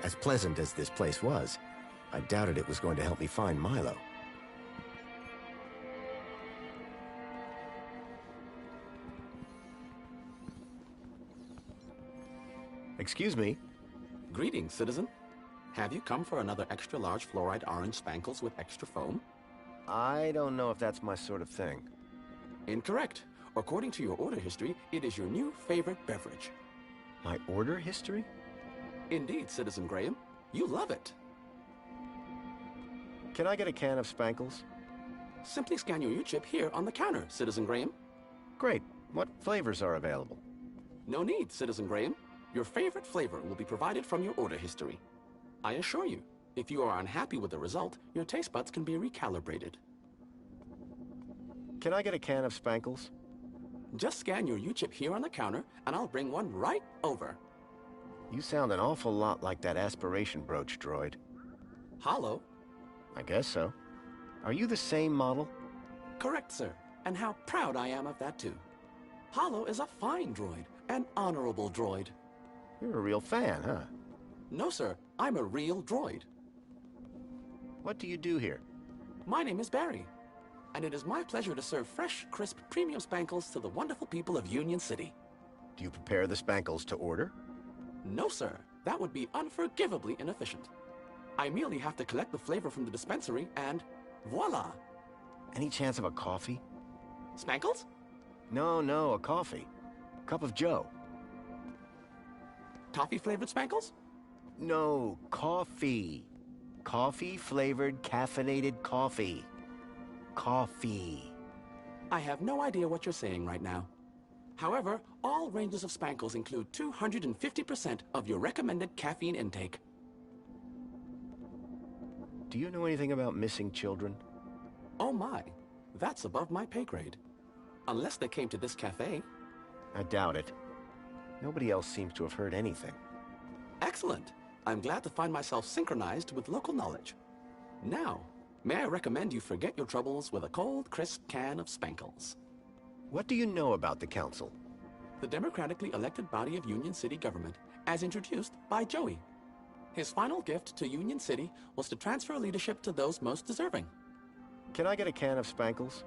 As pleasant as this place was, I doubted it was going to help me find Milo. Excuse me? Greetings, citizen. Have you come for another extra large fluoride orange spankles with extra foam? I don't know if that's my sort of thing. Incorrect. According to your order history, it is your new favorite beverage. My order history? Indeed, Citizen Graham. You love it. Can I get a can of spankles? Simply scan your U-chip here on the counter, Citizen Graham. Great. What flavors are available? No need, Citizen Graham. Your favorite flavor will be provided from your order history. I assure you, if you are unhappy with the result, your taste buds can be recalibrated. Can I get a can of spankles? Just scan your U-chip here on the counter, and I'll bring one right over. You sound an awful lot like that aspiration brooch droid. Hollow? I guess so. Are you the same model? Correct, sir. And how proud I am of that, too. Hollow is a fine droid, an honorable droid. You're a real fan, huh? No, sir. I'm a real droid. What do you do here? My name is Barry, and it is my pleasure to serve fresh, crisp, premium spankles to the wonderful people of Union City. Do you prepare the spankles to order? No, sir. That would be unforgivably inefficient. I merely have to collect the flavor from the dispensary and voila! Any chance of a coffee? Spankles? No, a coffee. Cup of joe. Toffee-flavored spankles? No, coffee. Coffee-flavored caffeinated coffee. Coffee. I have no idea what you're saying right now. However, all ranges of spankles include 250% of your recommended caffeine intake. Do you know anything about missing children? Oh my, that's above my pay grade. Unless they came to this cafe. I doubt it. Nobody else seems to have heard anything. Excellent. I'm glad to find myself synchronized with local knowledge. Now, may I recommend you forget your troubles with a cold, crisp can of spankles. What do you know about the council? The democratically elected body of Union City government, as introduced by Joey. His final gift to Union City was to transfer leadership to those most deserving. Can I get a can of spankles?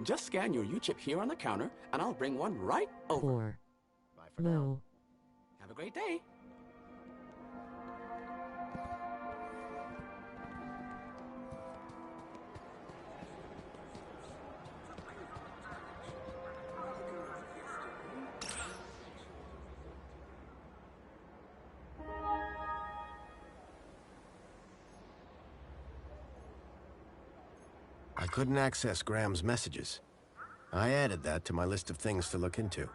Just scan your U-chip here on the counter, and I'll bring one right over. Bye for now. Have a great day. I couldn't access Graham's messages. I added that to my list of things to look into.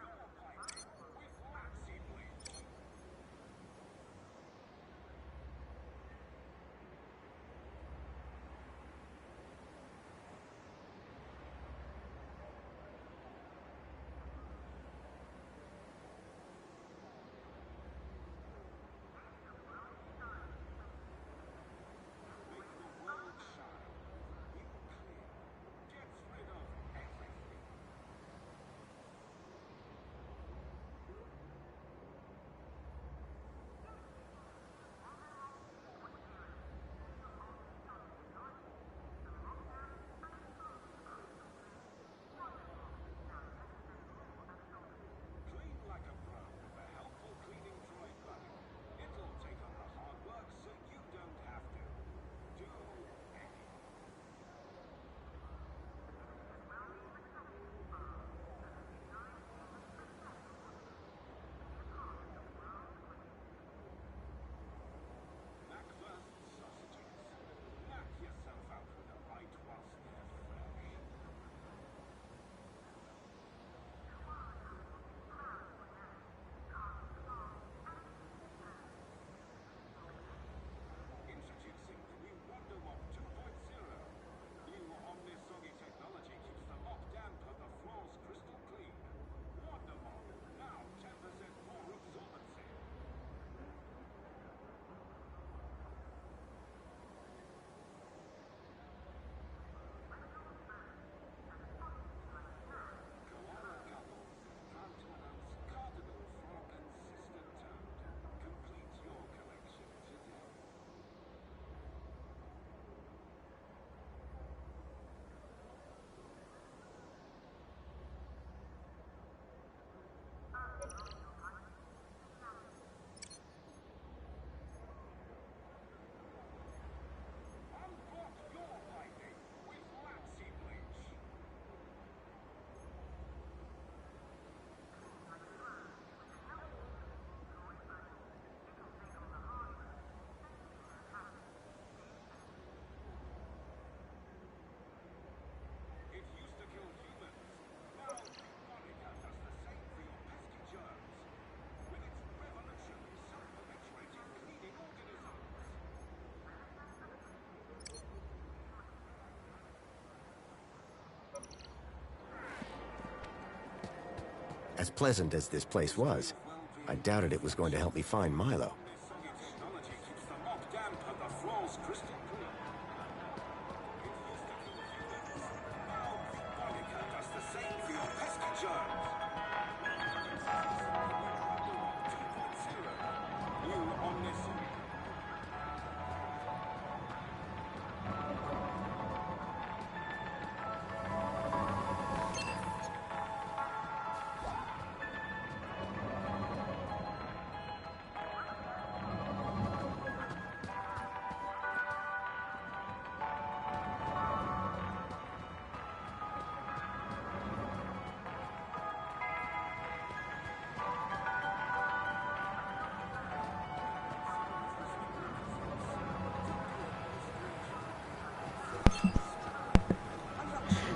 As pleasant as this place was, I doubted it was going to help me find Milo.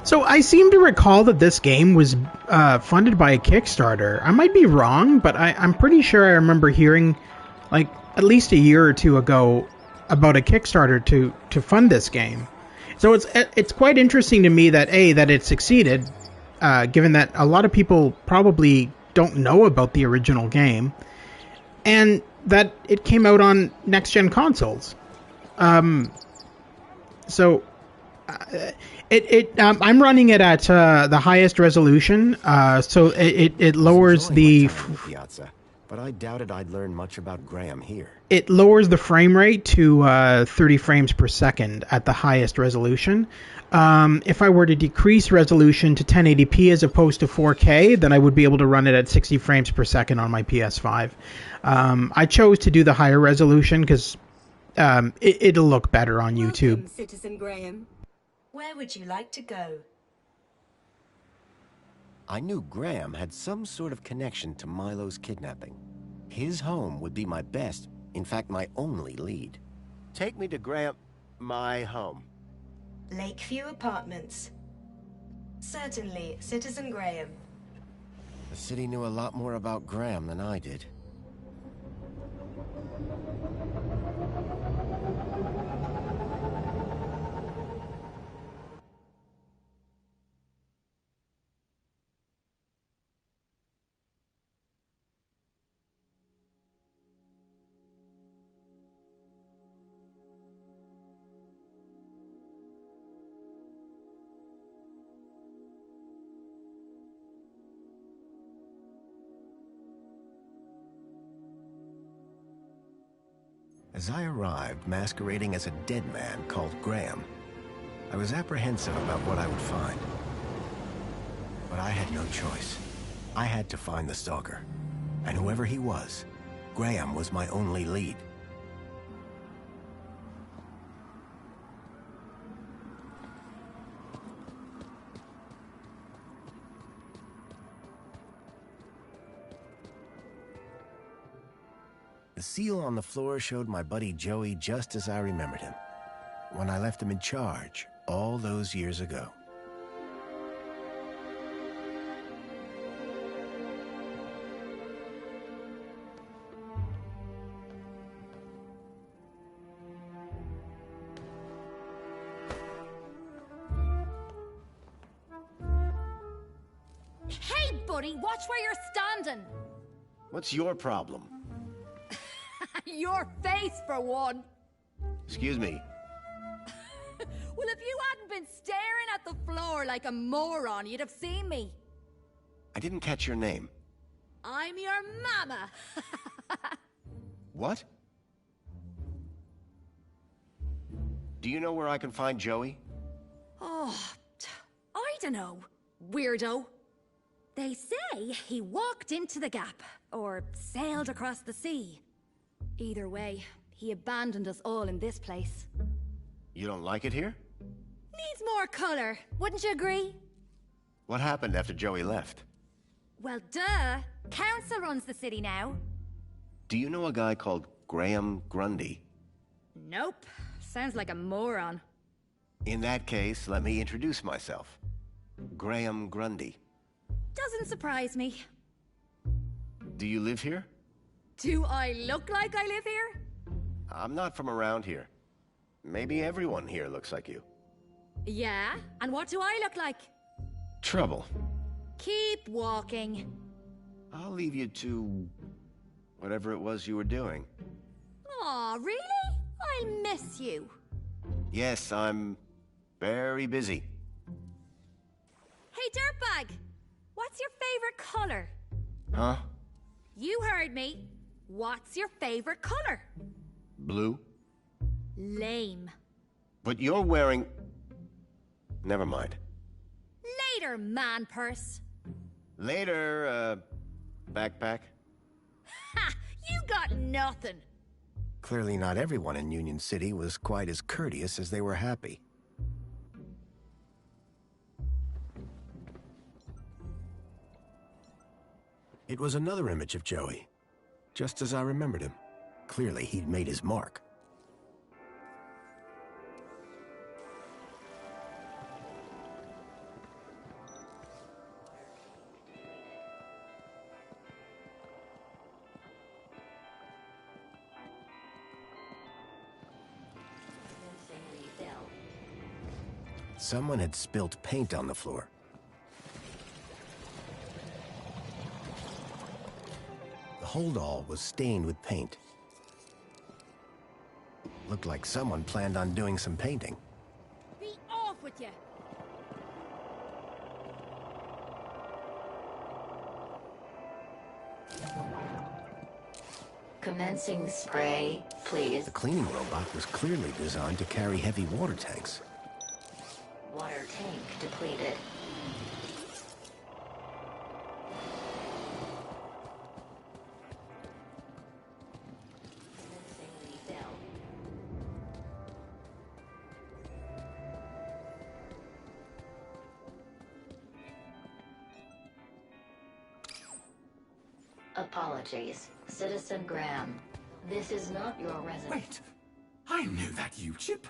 So I seem to recall that this game was funded by a Kickstarter. I might be wrong, but I'm pretty sure I remember hearing, like, at least a year or two ago about a Kickstarter to fund this game. So it's quite interesting to me that it succeeded, given that a lot of people probably don't know about the original game, and that it came out on next-gen consoles. I'm running it at the highest resolution, so it lowers the. But I doubted I'd learn much about Graham here. It lowers the frame rate to 30 frames per second at the highest resolution. If I were to decrease resolution to 1080p as opposed to 4K, then I would be able to run it at 60 frames per second on my PS5. I chose to do the higher resolution because it'll look better on YouTube. Welcome, Citizen Graham. Where would you like to go? I knew Graham had some sort of connection to Milo's kidnapping. His home would be my best, in fact, my only lead. Take me to my home. Lakeview Apartments. Certainly, Citizen Graham. The city knew a lot more about Graham than I did. As I arrived, masquerading as a dead man called Graham, I was apprehensive about what I would find. But I had no choice. I had to find the stalker. And whoever he was, Graham was my only lead. The seal on the floor showed my buddy Joey just as I remembered him, when I left him in charge all those years ago. Hey, buddy, watch where you're standing. What's your problem? Your face, for one. Excuse me. Well, if you hadn't been staring at the floor like a moron, you'd have seen me. I didn't catch your name. I'm your mama. What? Do you know where I can find Joey? Oh, I don't know, weirdo. They say he walked into the gap, or sailed across the sea. Either way, he abandoned us all in this place. You don't like it here? Needs more color, wouldn't you agree? What happened after Joey left? Well, duh. Council runs the city now. Do you know a guy called Graham Grundy? Nope. Sounds like a moron. In that case, let me introduce myself. Graham Grundy. Doesn't surprise me. Do you live here? Do I look like I live here? I'm not from around here. Maybe everyone here looks like you. Yeah? And what do I look like? Trouble. Keep walking. I'll leave you to whatever it was you were doing. Aw, really? I'll miss you. Yes, I'm very busy. Hey, Dirtbag! What's your favorite color? Huh? You heard me. What's your favorite color? Blue? Lame. But you're wearing... Never mind. Later, man purse. Later, backpack. Ha! You got nothing. Clearly not everyone in Union City was quite as courteous as they were happy. It was another image of Joey, just as I remembered him. Clearly, he'd made his mark. Someone had spilt paint on the floor. The holdall was stained with paint. Looked like someone planned on doing some painting. Be off with you. Commencing spray, please. The cleaning robot was clearly designed to carry heavy water tanks. Water tank depleted. Apologies, Citizen Graham. This is not your residence. Wait, I know that U-chip.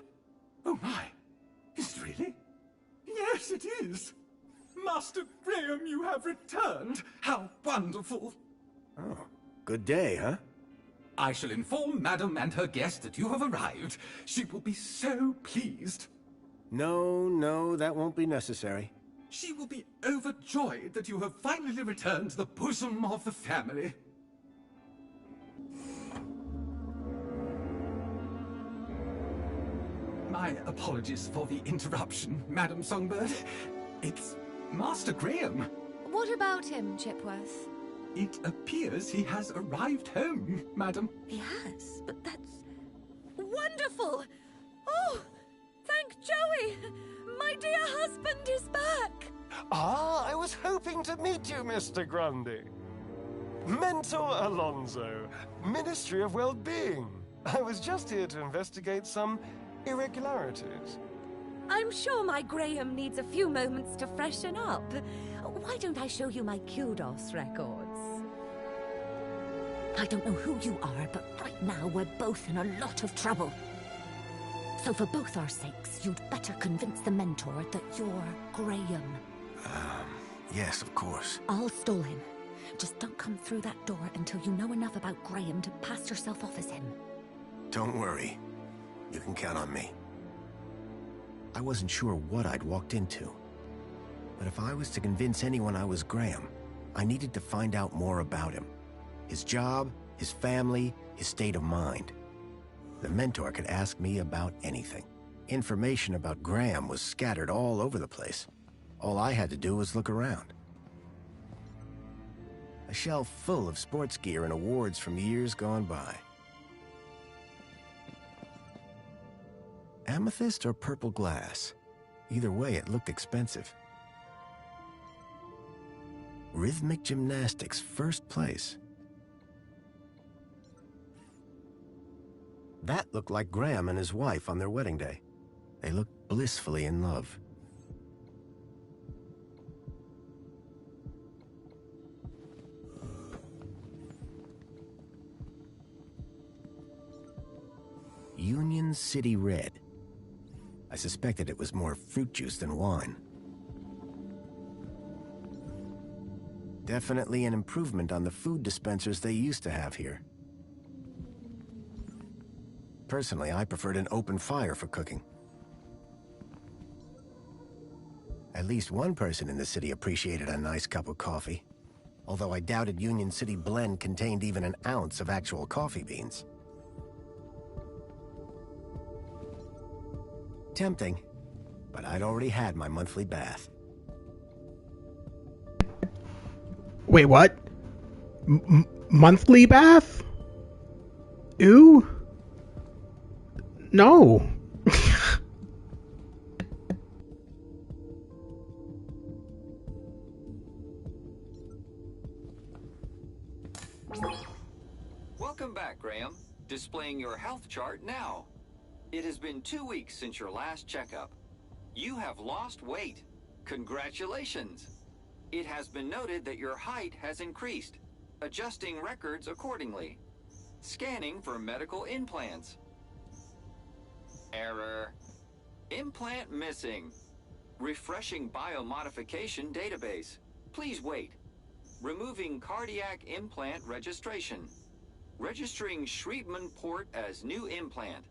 Oh my, is it really? Yes, it is. Master Graham, you have returned. How wonderful. Oh, good day, huh? I shall inform Madam and her guest that you have arrived. She will be so pleased. No, that won't be necessary. She will be overjoyed that you have finally returned to the bosom of the family. My apologies for the interruption, Madam Songbird. It's Master Graham. What about him, Chipworth? It appears he has arrived home, Madam. He has? But that's... wonderful! Oh, thank Joey! My dear husband is back! Ah, I was hoping to meet you, Mr. Grundy. Mentor Alonso, Ministry of Well-Being. I was just here to investigate some irregularities. I'm sure my Graham needs a few moments to freshen up. Why don't I show you my kudos records? I don't know who you are, but right now we're both in a lot of trouble. So for both our sakes, you'd better convince the mentor that you're Graham. Yes, of course. I'll stall him. Just don't come through that door until you know enough about Graham to pass yourself off as him. Don't worry. You can count on me. I wasn't sure what I'd walked into. But if I was to convince anyone I was Graham, I needed to find out more about him. His job, his family, his state of mind. The mentor could ask me about anything. Information about Graham was scattered all over the place. All I had to do was look around. A shelf full of sports gear and awards from years gone by. Amethyst or purple glass? Either way, it looked expensive. Rhythmic gymnastics, first place. That looked like Graham and his wife on their wedding day. They looked blissfully in love. Union City Red. I suspected it was more fruit juice than wine. Definitely an improvement on the food dispensers they used to have here. Personally, I preferred an open fire for cooking. At least one person in the city appreciated a nice cup of coffee. although I doubted Union City blend contained even an ounce of actual coffee beans. Tempting, but I'd already had my monthly bath. Wait, what? Monthly bath? Ew? No. Welcome back, Graham. Displaying your health chart now. It has been 2 weeks since your last checkup. You have lost weight. Congratulations. It has been noted that your height has increased. Adjusting records accordingly. Scanning for medical implants. Error. Implant missing. Refreshing biomodification database. Please wait. Removing cardiac implant registration. Registering Schriebman port as new implant.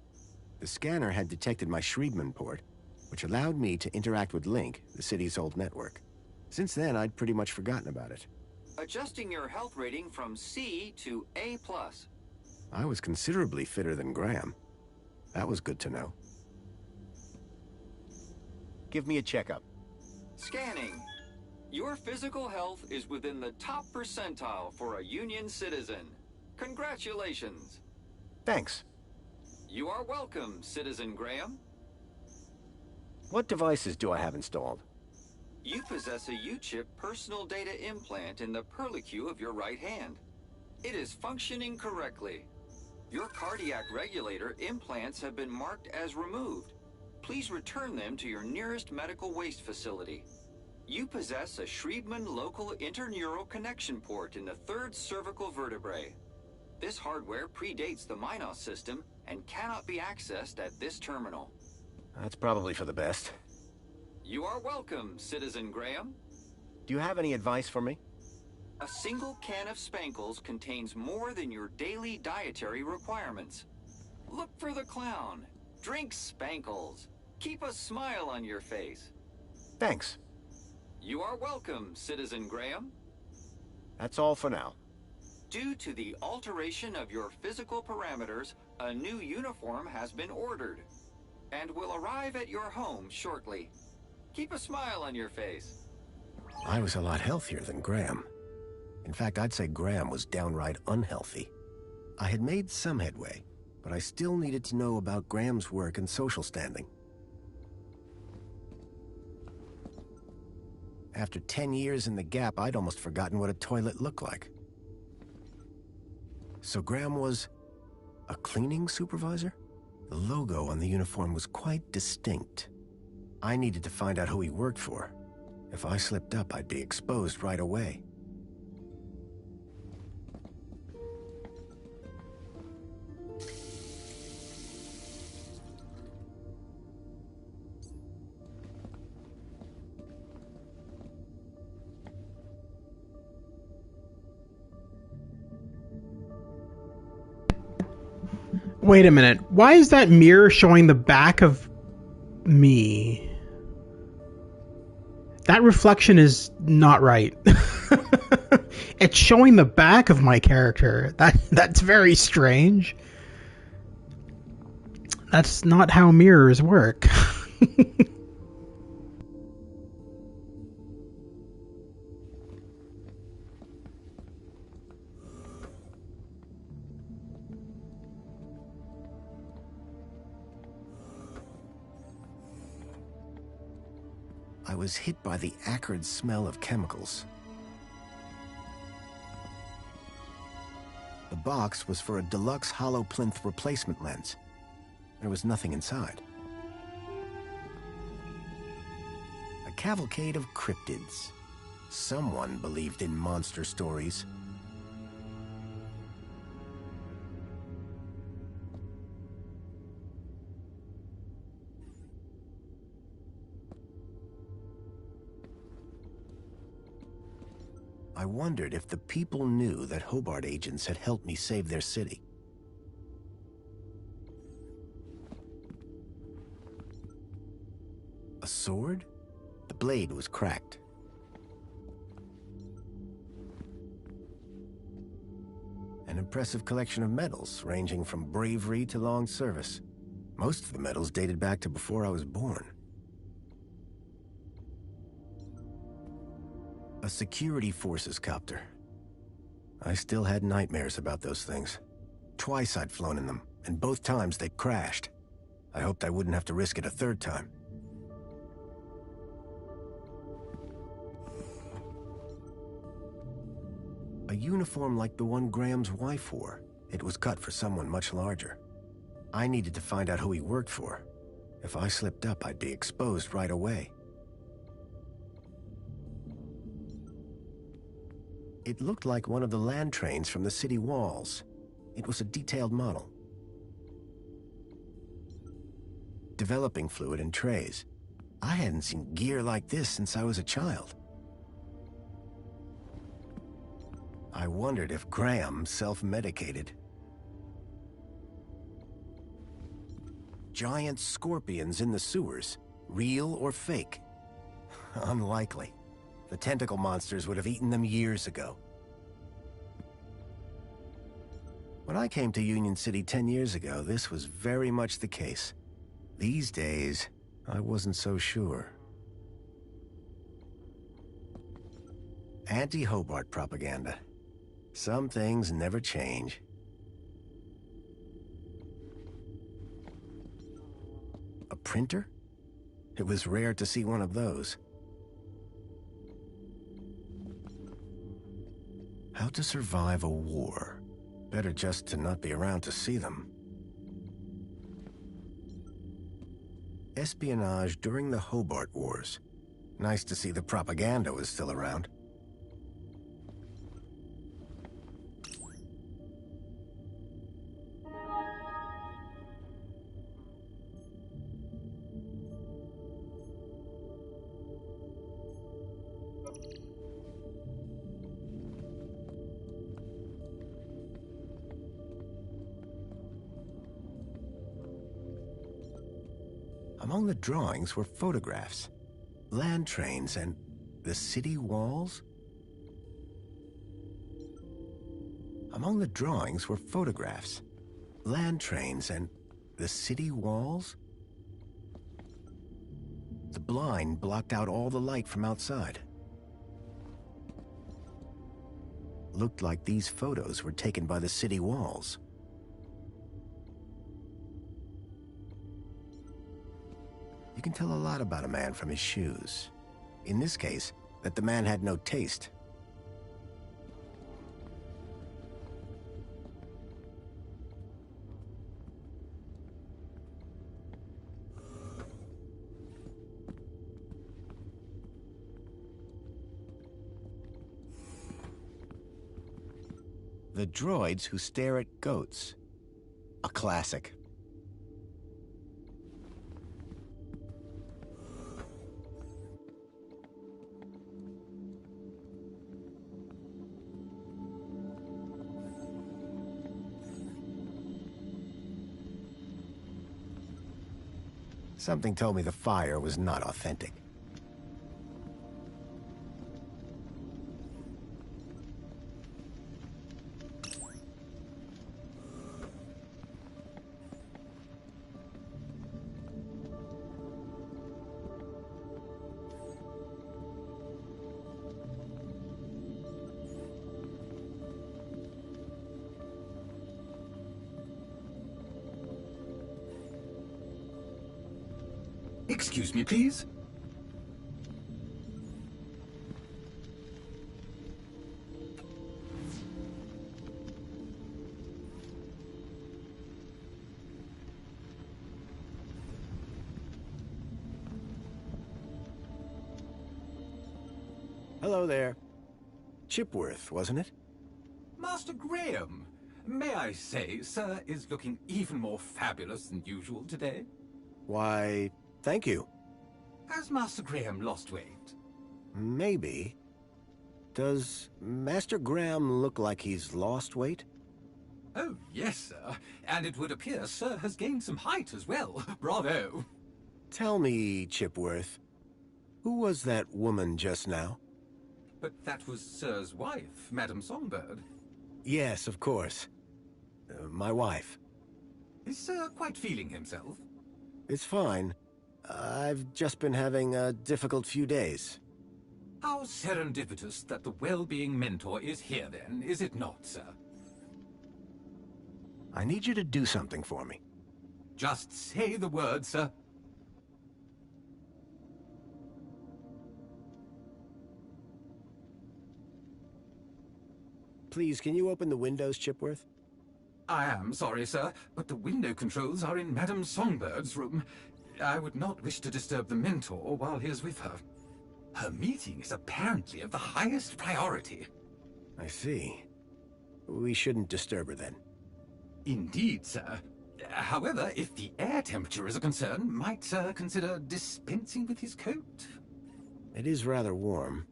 The scanner had detected my Schriebman port, which allowed me to interact with Link, the city's old network. Since then, I'd pretty much forgotten about it. Adjusting your health rating from C to A+. I was considerably fitter than Graham. That was good to know. Give me a checkup. Scanning. Your physical health is within the top percentile for a Union citizen. Congratulations. Thanks. You are welcome, Citizen Graham. What devices do I have installed? You possess a U-chip personal data implant in the perlicue of your right hand. It is functioning correctly. Your cardiac regulator implants have been marked as removed. Please return them to your nearest medical waste facility. You possess a Schriebman local interneural connection port in the third cervical vertebrae. This hardware predates the Minos system and cannot be accessed at this terminal. That's probably for the best. You are welcome, Citizen Graham. Do you have any advice for me? A single can of Spankles contains more than your daily dietary requirements. Look for the clown. Drink Spankles. Keep a smile on your face. Thanks. You are welcome, Citizen Graham. That's all for now. Due to the alteration of your physical parameters, a new uniform has been ordered and will arrive at your home shortly. Keep a smile on your face. I was a lot healthier than Graham. In fact, I'd say Graham was downright unhealthy. I had made some headway, but I still needed to know about Graham's work and social standing. After 10 years in the Gap, I'd almost forgotten what a toilet looked like. So Graham was a cleaning supervisor? The logo on the uniform was quite distinct. I needed to find out who he worked for. If I slipped up, I'd be exposed right away. Wait a minute. Why is that mirror showing the back of me? That reflection is not right. It's showing the back of my character. That's very strange. That's not how mirrors work. I was hit by the acrid smell of chemicals. The box was for a deluxe hollow plinth replacement lens. There was nothing inside. A cavalcade of cryptids. Someone believed in monster stories. I wondered if the people knew that Hobart agents had helped me save their city. A sword? The blade was cracked. impressive collection of medals, ranging from bravery to long service. Most of the medals dated back to before I was born. A security forces copter. I still had nightmares about those things. Twice I'd flown in them, and both times they'd crashed. I hoped I wouldn't have to risk it a third time. A uniform like the one Graham's wife wore. It was cut for someone much larger. I needed to find out who he worked for. If I slipped up, I'd be exposed right away. It looked like one of the land trains from the city walls. It was a detailed model. Developing fluid and trays. I hadn't seen gear like this since I was a child. I wondered if Graham self-medicated. Giant scorpions in the sewers, real or fake? Unlikely. The tentacle monsters would have eaten them years ago. When I came to Union City 10 years ago, this was very much the case. These days, I wasn't so sure. Anti-Hobart propaganda. Some things never change. A printer? It was rare to see one of those. How to survive a war. Better just to not be around to see them. Espionage during the Hobart Wars. Nice to see the propaganda was still around. Among the drawings were photographs, land trains, and the city walls? Among the drawings were photographs, land trains, and the city walls? The blind blocked out all the light from outside. Looked like these photos were taken by the city walls. You can tell a lot about a man from his shoes. In this case, that the man had no taste. The droids who stare at goats. A classic. Something told me the fire was not authentic. Excuse me, please. Hello there. Chipworth, wasn't it? Master Graham, may I say, sir is looking even more fabulous than usual today. Why, thank you. Has Master Graham lost weight? Maybe. Does Master Graham look like he's lost weight? Oh, yes, sir. And it would appear sir has gained some height as well. Bravo. Tell me, Chipworth, who was that woman just now? But that was sir's wife, Madame Songbird. Yes, of course. My wife. Is Sir quite feeling himself? It's fine. I've just been having a difficult few days. How serendipitous that the well-being mentor is here then, is it not, sir? I need you to do something for me. Just say the word, sir. Please, can you open the windows, Chipworth? I am sorry, sir, but the window controls are in Madame Songbird's room. I would not wish to disturb the mentor while he is with her. Her meeting is apparently of the highest priority. I see. We shouldn't disturb her then. Indeed, sir. However, if the air temperature is a concern, might Sir consider dispensing with his coat? It is rather warm.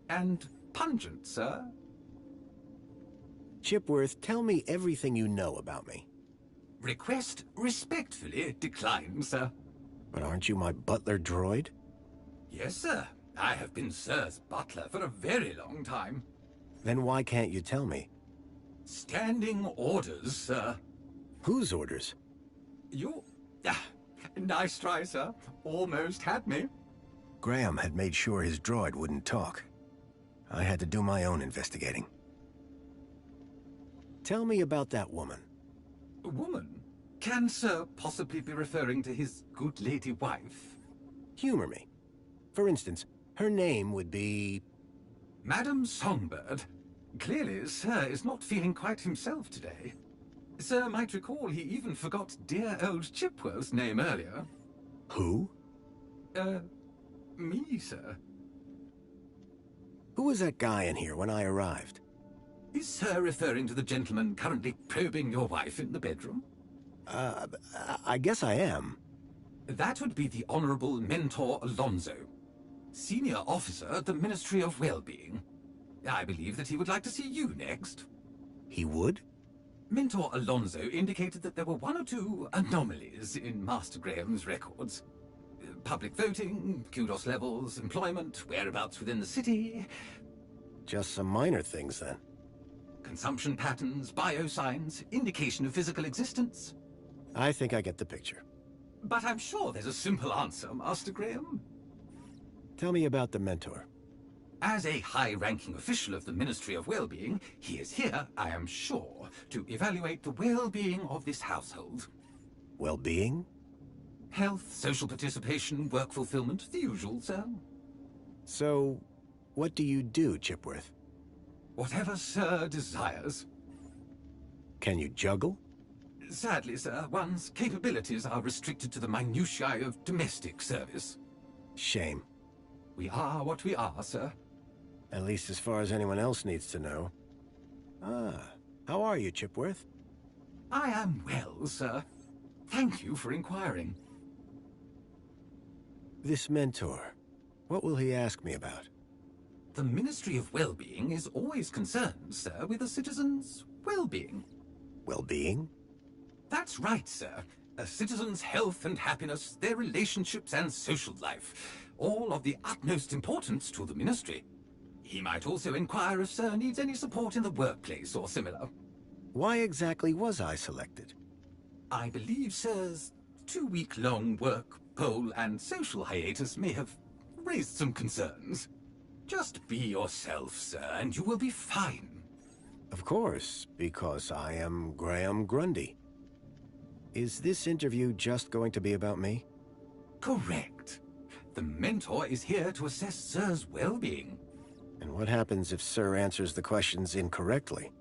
And pungent, sir? Chipworth, tell me everything you know about me. Request respectfully declined, sir. But aren't you my butler droid? Yes, sir. I have been Sir's butler for a very long time. Then why can't you tell me? Standing orders, sir. Whose orders? You... nice try, sir. Almost had me. Graham had made sure his droid wouldn't talk. I had to do my own investigating. Tell me about that woman. Woman? Can Sir possibly be referring to his good lady wife? Humor me. For instance, her name would be... Madame Songbird. Clearly, Sir is not feeling quite himself today. Sir might recall he even forgot dear old Chipworth's name earlier. Who? Me, sir. Who was that guy in here when I arrived? Is Sir referring to the gentleman currently probing your wife in the bedroom? I guess I am. That would be the Honorable Mentor Alonso, Senior Officer at the Ministry of Wellbeing. I believe that he would like to see you next. He would? Mentor Alonso indicated that there were one or two anomalies in Master Graham's records. Public voting, kudos levels, employment, whereabouts within the city. Just some minor things, then. Consumption patterns, biosigns, indication of physical existence. I think I get the picture. But I'm sure there's a simple answer, Master Graham. Tell me about the mentor. As a high-ranking official of the Ministry of Wellbeing, he is here, I am sure, to evaluate the well-being of this household. Well-being? Health, social participation, work fulfillment, the usual, sir. So, what do you do, Chipworth? Whatever Sir desires. Can you juggle? Sadly, sir, one's capabilities are restricted to the minutiae of domestic service. Shame. We are what we are, sir. At least as far as anyone else needs to know. How are you, Chipworth? I am well, sir. Thank you for inquiring. This mentor, what will he ask me about? The Ministry of Wellbeing is always concerned, sir, with a citizen's well-being. Well-being? That's right, sir. A citizen's health and happiness, their relationships and social life, all of the utmost importance to the Ministry. He might also inquire if Sir needs any support in the workplace or similar. Why exactly was I selected? I believe Sir's 2-week-long work, poll, and social hiatus may have raised some concerns. Just be yourself, sir, and you will be fine. Of course, because I am Graham Grundy. Is this interview just going to be about me? Correct. The mentor is here to assess Sir's well-being. And what happens if Sir answers the questions incorrectly?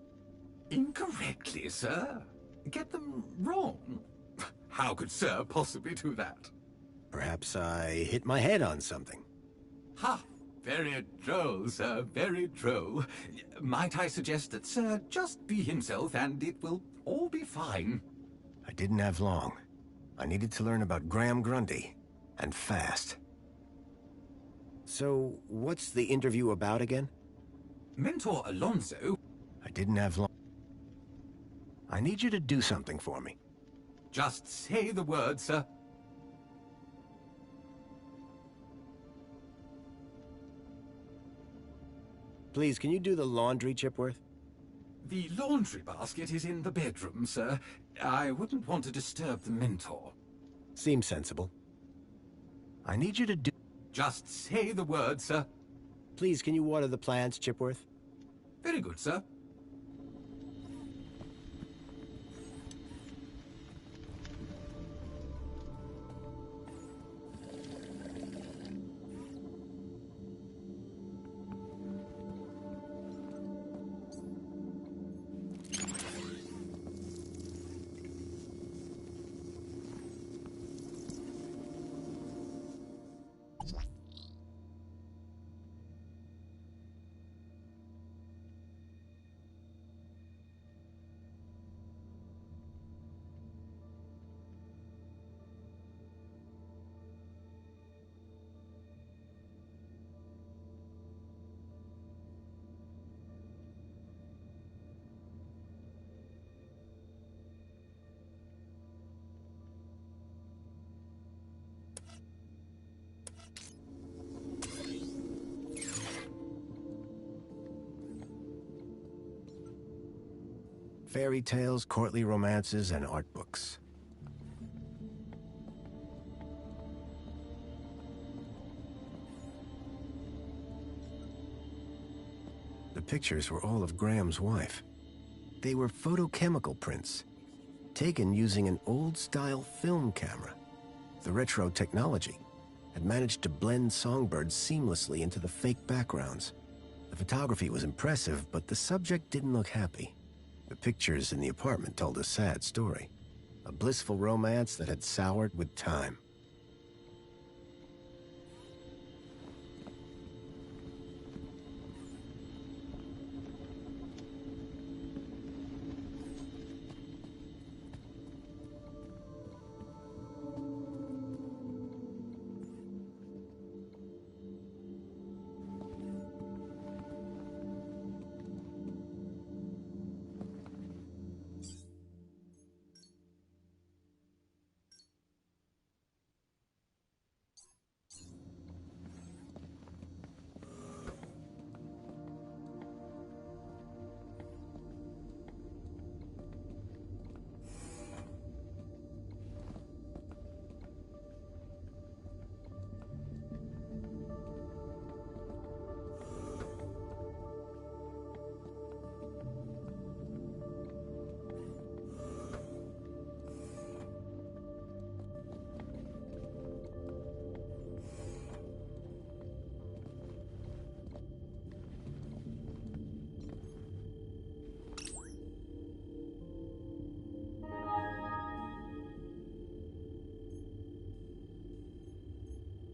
Incorrectly, sir? Get them wrong? How could Sir possibly do that? Perhaps I hit my head on something. Ha! Very droll, sir, very droll. Might I suggest that Sir just be himself and it will all be fine? I didn't have long. I needed to learn about Graham Grundy, and fast. So, what's the interview about again? Mentor Alonso... I didn't have long. I need you to do something for me. Just say the word, sir. Please, can you do the laundry, Chipworth? The laundry basket is in the bedroom, sir. I wouldn't want to disturb the mentor. Seems sensible. I need you to do... Just say the word, sir. Please, can you water the plants, Chipworth? Very good, sir. Fairy tales, courtly romances, and art books. The pictures were all of Graham's wife. They were photochemical prints, taken using an old-style film camera. The retro technology had managed to blend songbirds seamlessly into the fake backgrounds. The photography was impressive, but the subject didn't look happy. The pictures in the apartment told a sad story. A blissful romance that had soured with time.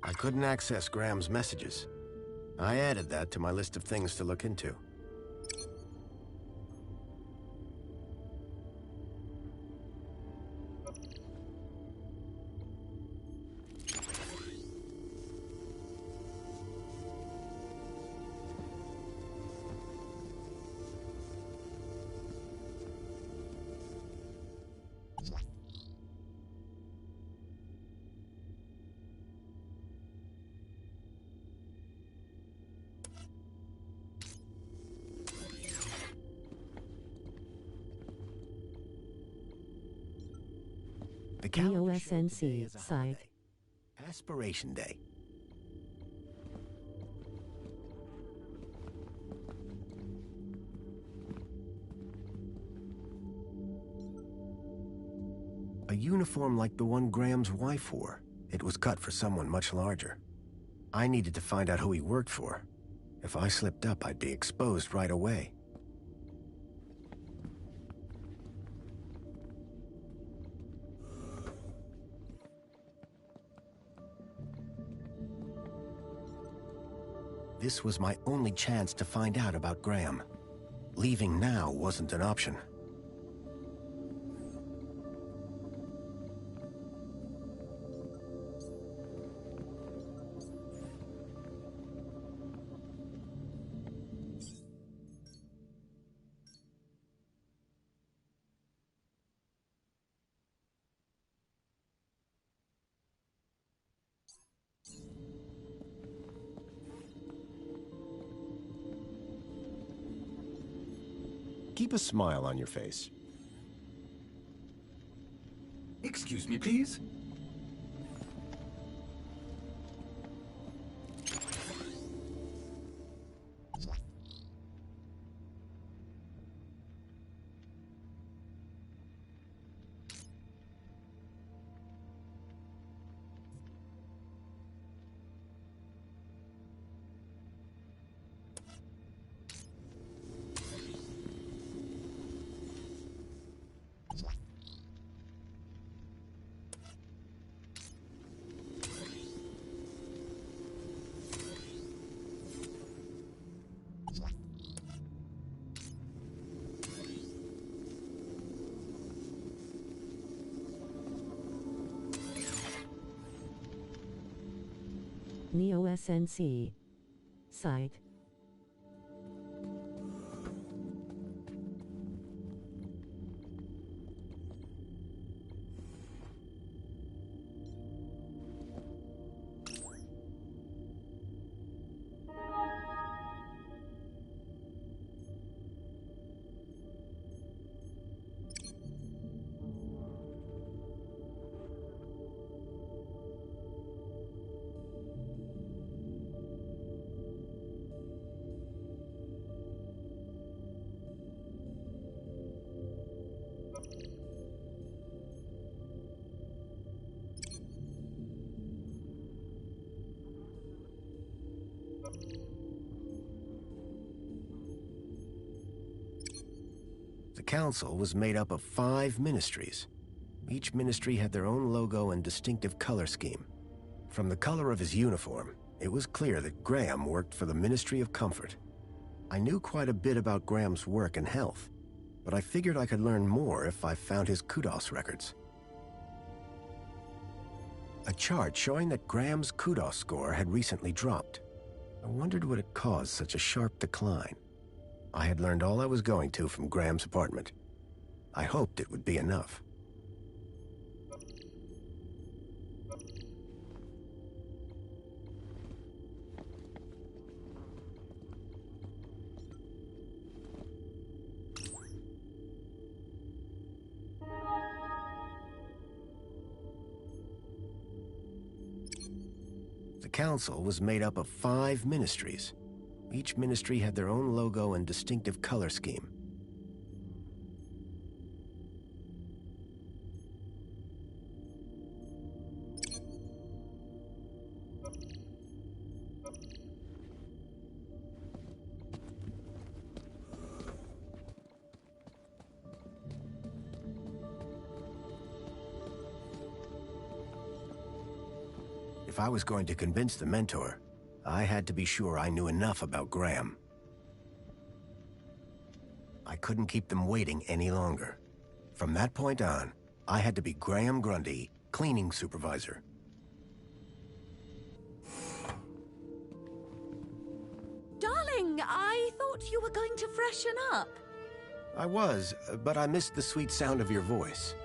I couldn't access Graham's messages. I added that to my list of things to look into. The EOSNC site. Aspiration Day. A uniform like the one Graham's wife wore. It was cut for someone much larger. I needed to find out who he worked for. If I slipped up, I'd be exposed right away. This was my only chance to find out about Graham. Leaving now wasn't an option. keep a smile on your face. Excuse me, please. Neo SNC. Site. The council was made up of 5 ministries. Each ministry had their own logo and distinctive color scheme. From the color of his uniform, it was clear that Graham worked for the Ministry of Comfort. I knew quite a bit about Graham's work and health, but I figured I could learn more if I found his kudos records. A chart showing that Graham's kudos score had recently dropped. I wondered what had caused such a sharp decline. I had learned all I was going to from Graham's apartment. I hoped it would be enough. The council was made up of 5 ministries. Each ministry had their own logo and distinctive color scheme. If I was going to convince the mentor, I had to be sure I knew enough about Graham. I couldn't keep them waiting any longer. From that point on, I had to be Graham Grundy, cleaning supervisor. Darling, I thought you were going to freshen up. I was, but I missed the sweet sound of your voice.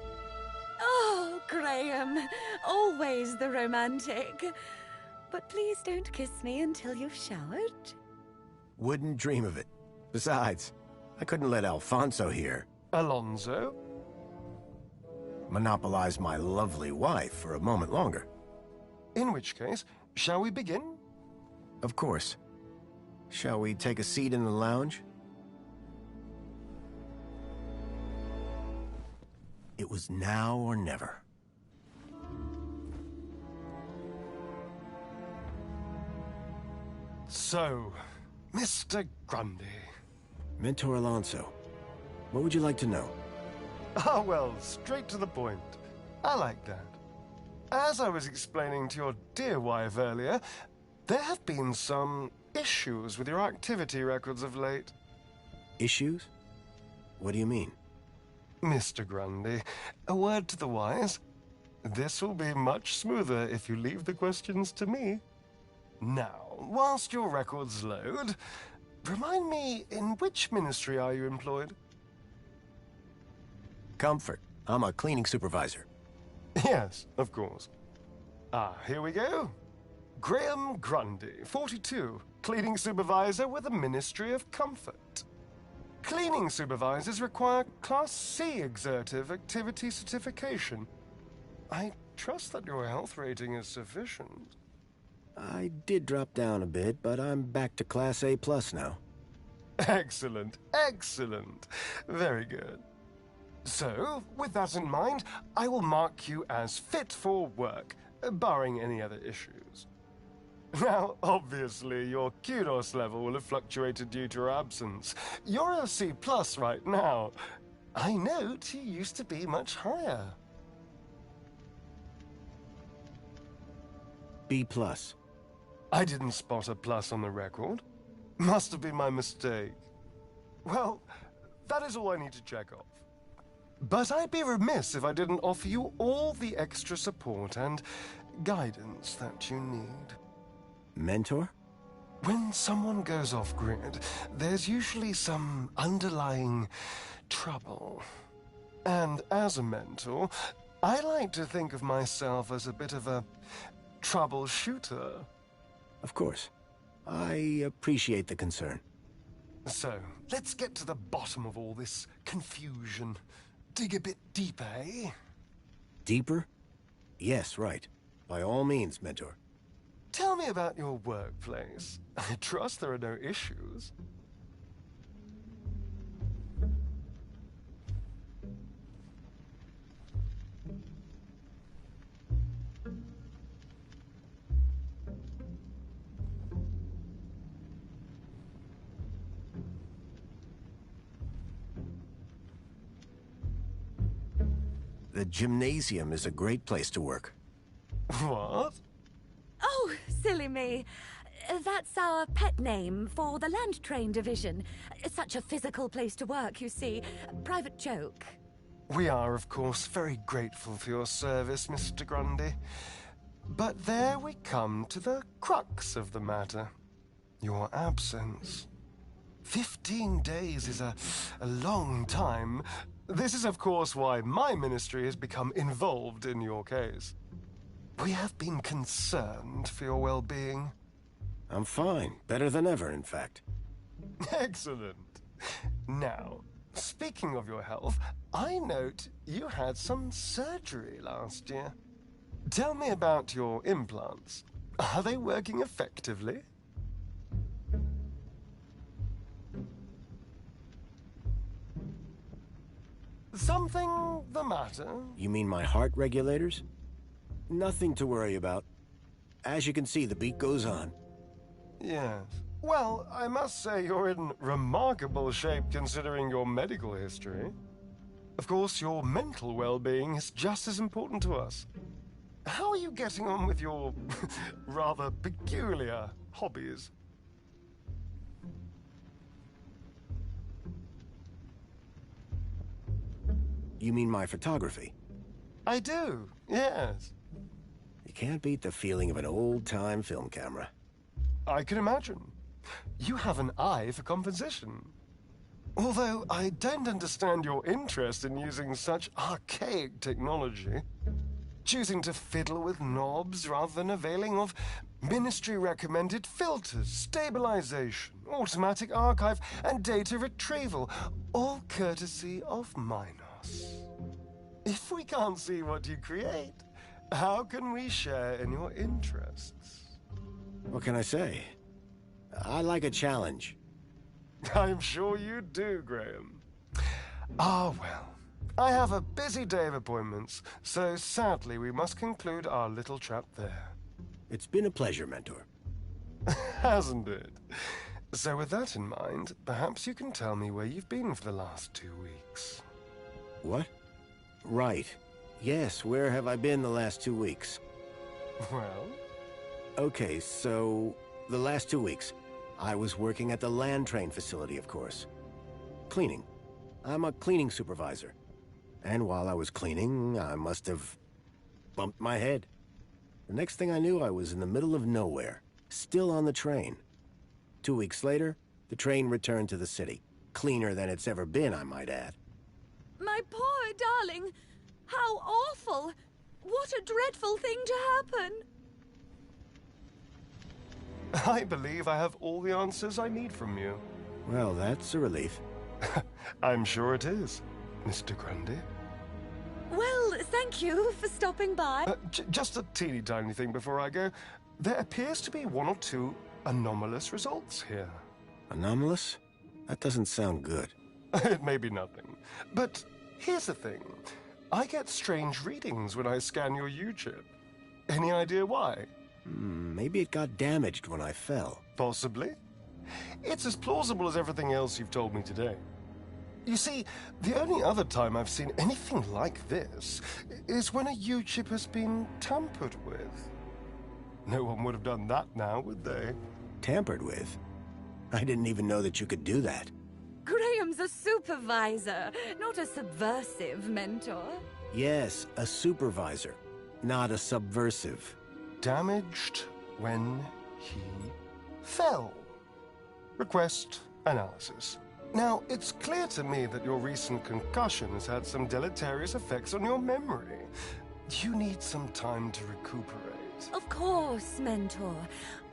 Oh, Graham, always the romantic. But please don't kiss me until you've showered. Wouldn't dream of it. Besides, I couldn't let Alfonso here. Alonso? Monopolize my lovely wife for a moment longer. In which case, shall we begin? Of course. Shall we take a seat in the lounge? It was now or never. So, Mr. Grundy. Mentor Alonso, what would you like to know? Ah, well, straight to the point. I like that. As I was explaining to your dear wife earlier, there have been some issues with your activity records of late. Issues? What do you mean? Mr. Grundy, a word to the wise. This will be much smoother if you leave the questions to me. Now, whilst your records load, remind me, in which ministry are you employed? Comfort. I'm a cleaning supervisor. Yes, of course. Ah, here we go. Graham Grundy, 42, cleaning supervisor with the Ministry of Comfort. Cleaning supervisors require Class C exertive activity certification. I trust that your health rating is sufficient. I did drop down a bit, but I'm back to Class A+ now. Excellent, excellent. Very good. So, with that in mind, I will mark you as fit for work, barring any other issues. Now, obviously, your kudos level will have fluctuated due to your absence. You're a C+ right now. I note you used to be much higher. B+. I didn't spot a plus on the record. Must have been my mistake. Well, that is all I need to check off. But I'd be remiss if I didn't offer you all the extra support and guidance that you need. Mentor? When someone goes off-grid, there's usually some underlying trouble. And as a mentor, I like to think of myself as a bit of a troubleshooter. Of course. I appreciate the concern. So, let's get to the bottom of all this confusion. Dig a bit deeper, eh? Deeper? Yes, right. By all means, Mentor. Tell me about your workplace. I trust there are no issues. The gymnasium is a great place to work. What? Oh, silly me. That's our pet name for the land train division. Such a physical place to work, you see. Private joke. We are, of course, very grateful for your service, Mr. Grundy. But there we come to the crux of the matter. Your absence. 15 days is a long time. This is, of course, why my ministry has become involved in your case. We have been concerned for your well-being. I'm fine. Better than ever, in fact. Excellent. Now, speaking of your health, I note you had some surgery last year. Tell me about your implants. Are they working effectively? Something the matter? You mean my heart regulators? Nothing to worry about. As you can see, the beat goes on. Yes. Well, I must say you're in remarkable shape considering your medical history. Of course, your mental well-being is just as important to us. How are you getting on with your rather peculiar hobbies? You mean my photography? I do, yes. You can't beat the feeling of an old-time film camera. I can imagine. You have an eye for composition. Although I don't understand your interest in using such archaic technology. Choosing to fiddle with knobs rather than availing of ministry-recommended filters, stabilization, automatic archive, and data retrieval, all courtesy of Minos. If we can't see what you create, how can we share in your interests? What can I say? I like a challenge. I'm sure you do, Graham. Ah, well. I have a busy day of appointments, so sadly we must conclude our little chat there. It's been a pleasure, Mentor. Hasn't it? So with that in mind, perhaps you can tell me where you've been for the last 2 weeks. What? Right. Yes, where have I been the last 2 weeks? Well? Okay, so the last 2 weeks, I was working at the land train facility, of course. Cleaning. I'm a cleaning supervisor. And while I was cleaning, I must have bumped my head. The next thing I knew, I was in the middle of nowhere, still on the train. 2 weeks later, the train returned to the city. Cleaner than it's ever been, I might add. My poor darling! How awful! What a dreadful thing to happen! I believe I have all the answers I need from you. Well, that's a relief. I'm sure it is, Mr. Grundy. Well, thank you for stopping by. Just a teeny tiny thing before I go. There appears to be one or two anomalous results here. Anomalous? That doesn't sound good. It may be nothing. But here's the thing. I get strange readings when I scan your U-chip. Any idea why? Maybe it got damaged when I fell. Possibly. It's as plausible as everything else you've told me today. You see, the only other time I've seen anything like this is when a U-chip has been tampered with. No one would have done that now, would they? Tampered with? I didn't even know that you could do that. Graham's a supervisor, not a subversive mentor. Yes, a supervisor, not a subversive. Damaged when he fell. Request analysis. Now, it's clear to me that your recent concussion has had some deleterious effects on your memory. You need some time to recuperate. Of course, Mentor.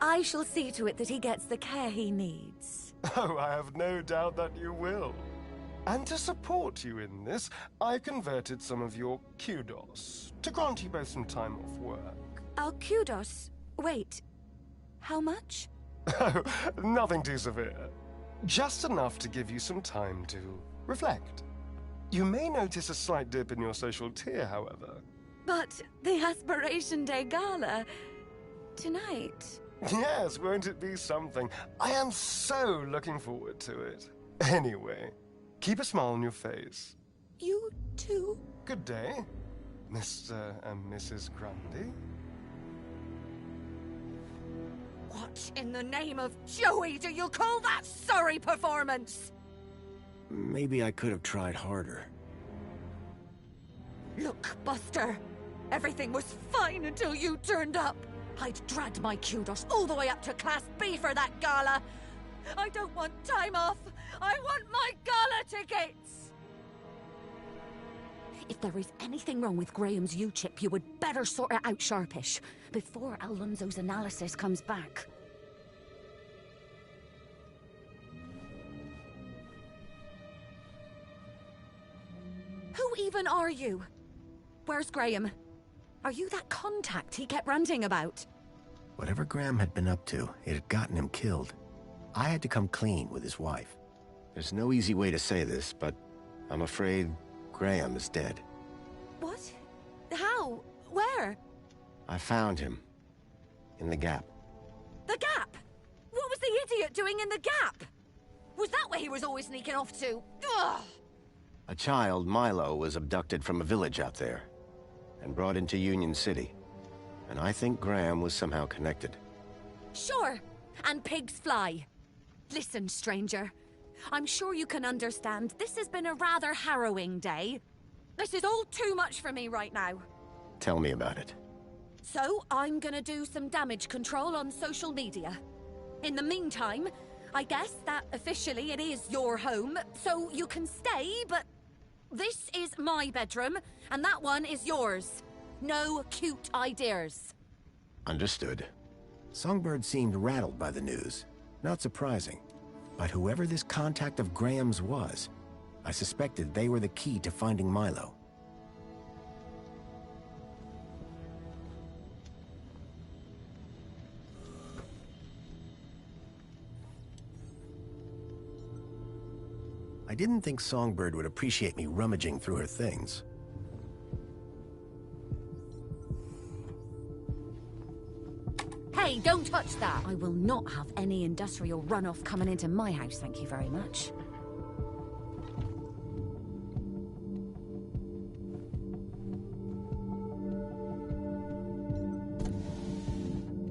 I shall see to it that he gets the care he needs. Oh, I have no doubt that you will. And to support you in this, I converted some of your kudos to grant you both some time off work. Our kudos? Wait, how much? Oh, nothing too severe. Just enough to give you some time to reflect. You may notice a slight dip in your social tier, however. But the Aspiration Day Gala... tonight... Yes, won't it be something? I am so looking forward to it. Anyway, keep a smile on your face. You too. Good day, Mr. and Mrs. Grundy. What in the name of Joey do you call that sorry performance? Maybe I could have tried harder. Look, Buster. Everything was fine until you turned up. I'd dragged my kudos all the way up to Class B for that gala. I don't want time off. I want my gala tickets. If there is anything wrong with Graham's U-chip, you would better sort it out sharpish before Alonso's analysis comes back. Who even are you? Where's Graham? Are you that contact he kept ranting about? Whatever Graham had been up to, it had gotten him killed. I had to come clean with his wife. There's no easy way to say this, but I'm afraid Graham is dead. What? How? Where? I found him. In the Gap. The Gap? What was the idiot doing in the Gap? Was that where he was always sneaking off to? Ugh! A child, Milo, was abducted from a village out there and brought into Union City. And I think Graham was somehow connected. Sure, and pigs fly. Listen, stranger. I'm sure you can understand this has been a rather harrowing day. This is all too much for me right now. Tell me about it. So, I'm gonna do some damage control on social media. In the meantime, I guess that officially it is your home, so you can stay, but this is my bedroom, and that one is yours. No cute ideas. Understood. Songbird seemed rattled by the news. Not surprising. But whoever this contact of Graham's was, I suspected they were the key to finding Milo. I didn't think Songbird would appreciate me rummaging through her things. Hey, don't touch that! I will not have any industrial runoff coming into my house, thank you very much.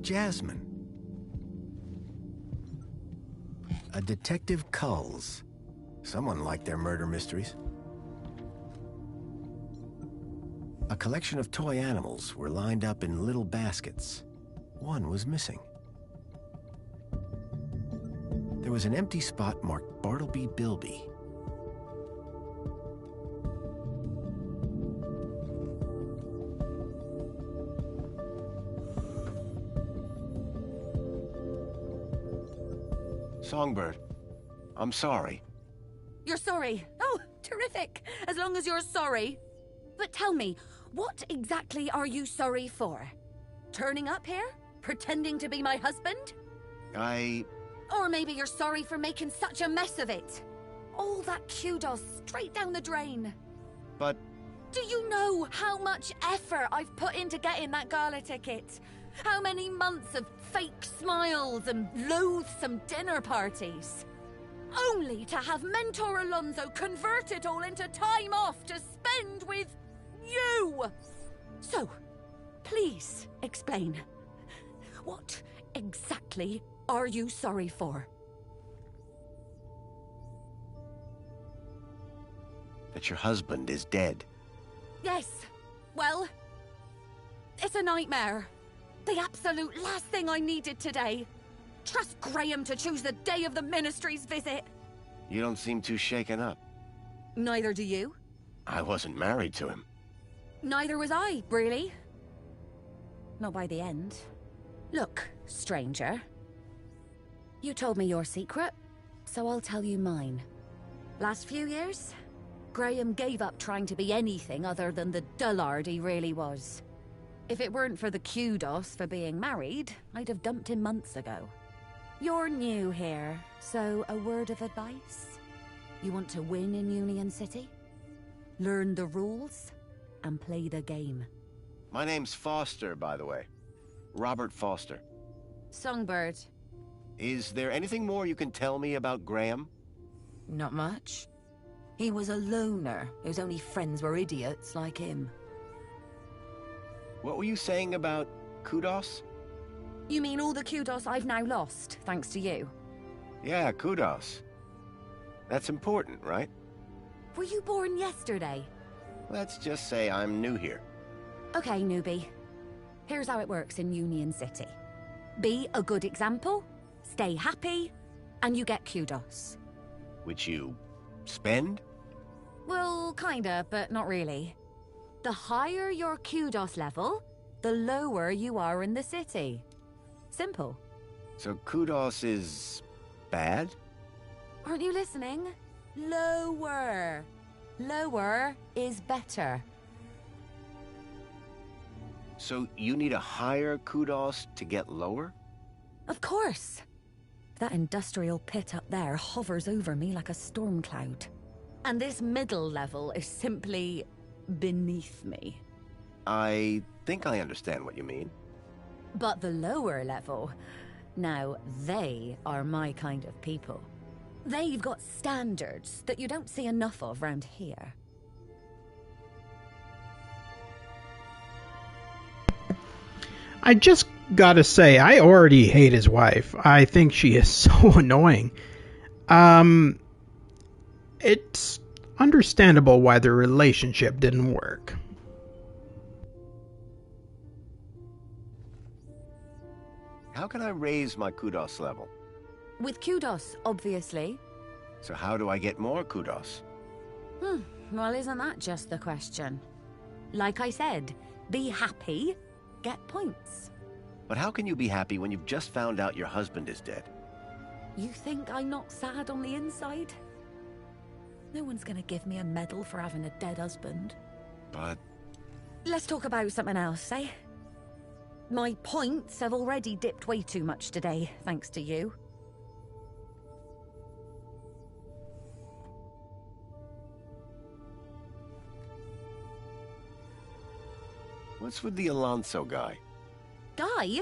Jasmine. A Detective Culls. Someone liked their murder mysteries. A collection of toy animals were lined up in little baskets. One was missing. There was an empty spot marked Bartleby Bilby. Songbird, I'm sorry. You're sorry. Oh, terrific. As long as you're sorry. But tell me, what exactly are you sorry for? Turning up here? Pretending to be my husband? Or maybe you're sorry for making such a mess of it. All that kudos straight down the drain. But... Do you know how much effort I've put into getting that gala ticket? How many months of fake smiles and loathsome dinner parties? Only to have Mentor Alonso convert it all into time off to spend with you! So, please explain. What exactly are you sorry for? That your husband is dead. Yes. Well, it's a nightmare. The absolute last thing I needed today. Trust Graham to choose the day of the Ministry's visit. You don't seem too shaken up. Neither do you. I wasn't married to him. Neither was I, really. Not by the end. Look, stranger. You told me your secret, so I'll tell you mine. Last few years, Graham gave up trying to be anything other than the dullard he really was. If it weren't for the kudos for being married, I'd have dumped him months ago. You're new here, so a word of advice? You want to win in Union City? Learn the rules and play the game. My name's Foster, by the way. Robert Foster. Songbird. Is there anything more you can tell me about Graham? Not much. He was a loner whose only friends were idiots like him. What were you saying about kudos? You mean all the kudos I've now lost, thanks to you? Yeah, kudos. That's important, right? Were you born yesterday? Let's just say I'm new here. Okay, newbie. Here's how it works in Union City. Be a good example, stay happy, and you get kudos. Which you spend? Well, kinda, but not really. The higher your kudos level, the lower you are in the city. Simple. So kudos is bad? Aren't you listening? Lower. Lower is better. So you need a higher kudos to get lower? Of course. That industrial pit up there hovers over me like a storm cloud. And this middle level is simply beneath me. I think I understand what you mean. But the lower level, now they are my kind of people. They've got standards that you don't see enough of round here. I just gotta say, I already hate his wife. I think she is so annoying. It's understandable why the relationship didn't work. How can I raise my kudos level? With kudos, obviously. So how do I get more kudos? Well, isn't that just the question? Like I said, be happy, get points. But how can you be happy when you've just found out your husband is dead? You think I'm not sad on the inside? No one's gonna give me a medal for having a dead husband. But... Let's talk about something else, eh? My points have already dipped way too much today, thanks to you. What's with the Alonso guy? Guy?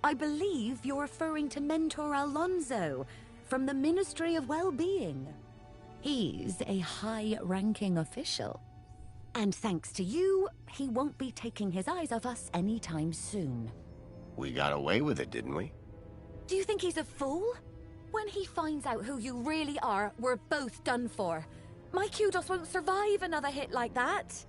I believe you're referring to Mentor Alonso from the Ministry of Well-Being. He's a high-ranking official. And thanks to you, he won't be taking his eyes off us anytime soon. We got away with it, didn't we? Do you think he's a fool? When he finds out who you really are, we're both done for. My kudos won't survive another hit like that.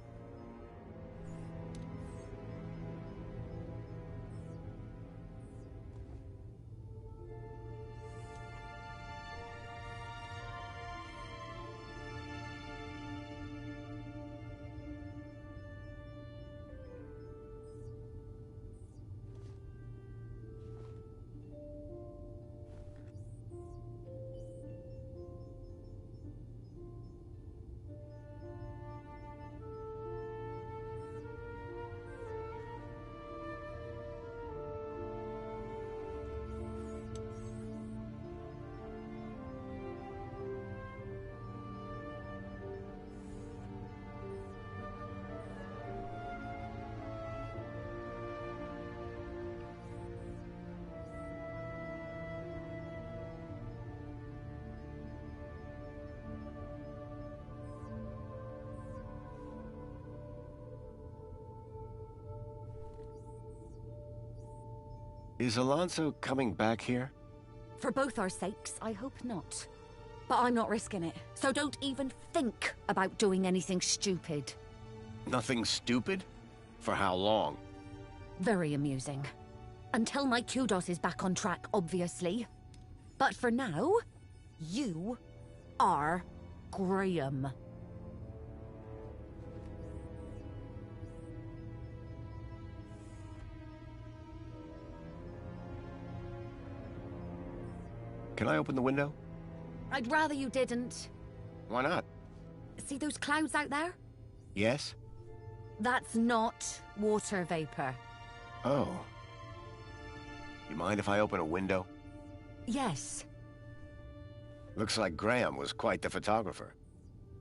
Is Alonso coming back here? For both our sakes, I hope not. But I'm not risking it, so don't even think about doing anything stupid. Nothing stupid? For how long? Very amusing. Until my kudos is back on track, obviously. But for now, you are Graham. Can I open the window? I'd rather you didn't. Why not? See those clouds out there? Yes? That's not water vapor. Oh. You mind if I open a window? Yes. Looks like Graham was quite the photographer.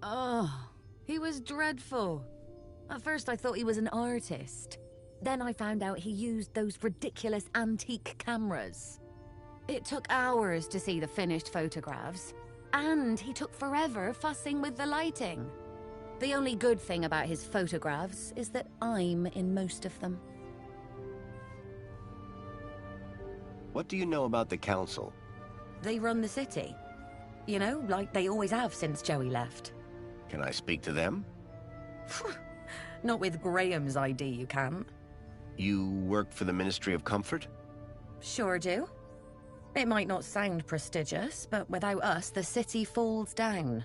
Oh, he was dreadful. At first I thought he was an artist. Then I found out he used those ridiculous antique cameras. It took hours to see the finished photographs, and he took forever fussing with the lighting. The only good thing about his photographs is that I'm in most of them. What do you know about the council? They run the city. You know, like they always have since Joey left. Can I speak to them? Not with Graham's ID, you can't. You work for the Ministry of Comfort? Sure do. It might not sound prestigious, but without us, the city falls down.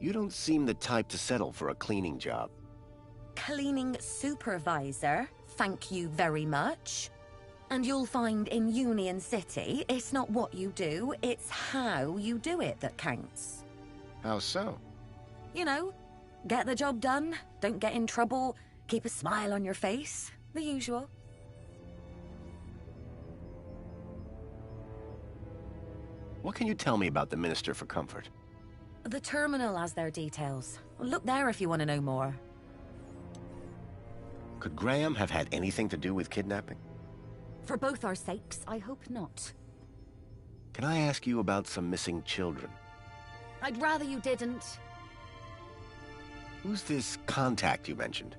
You don't seem the type to settle for a cleaning job. Cleaning supervisor, thank you very much. And you'll find in Union City, it's not what you do, it's how you do it that counts. How so? You know, get the job done, don't get in trouble, keep a smile on your face, the usual. What can you tell me about the Minister for Comfort? The terminal has their details. Look there if you want to know more. Could Graham have had anything to do with kidnapping? For both our sakes, I hope not. Can I ask you about some missing children? I'd rather you didn't. Who's this contact you mentioned?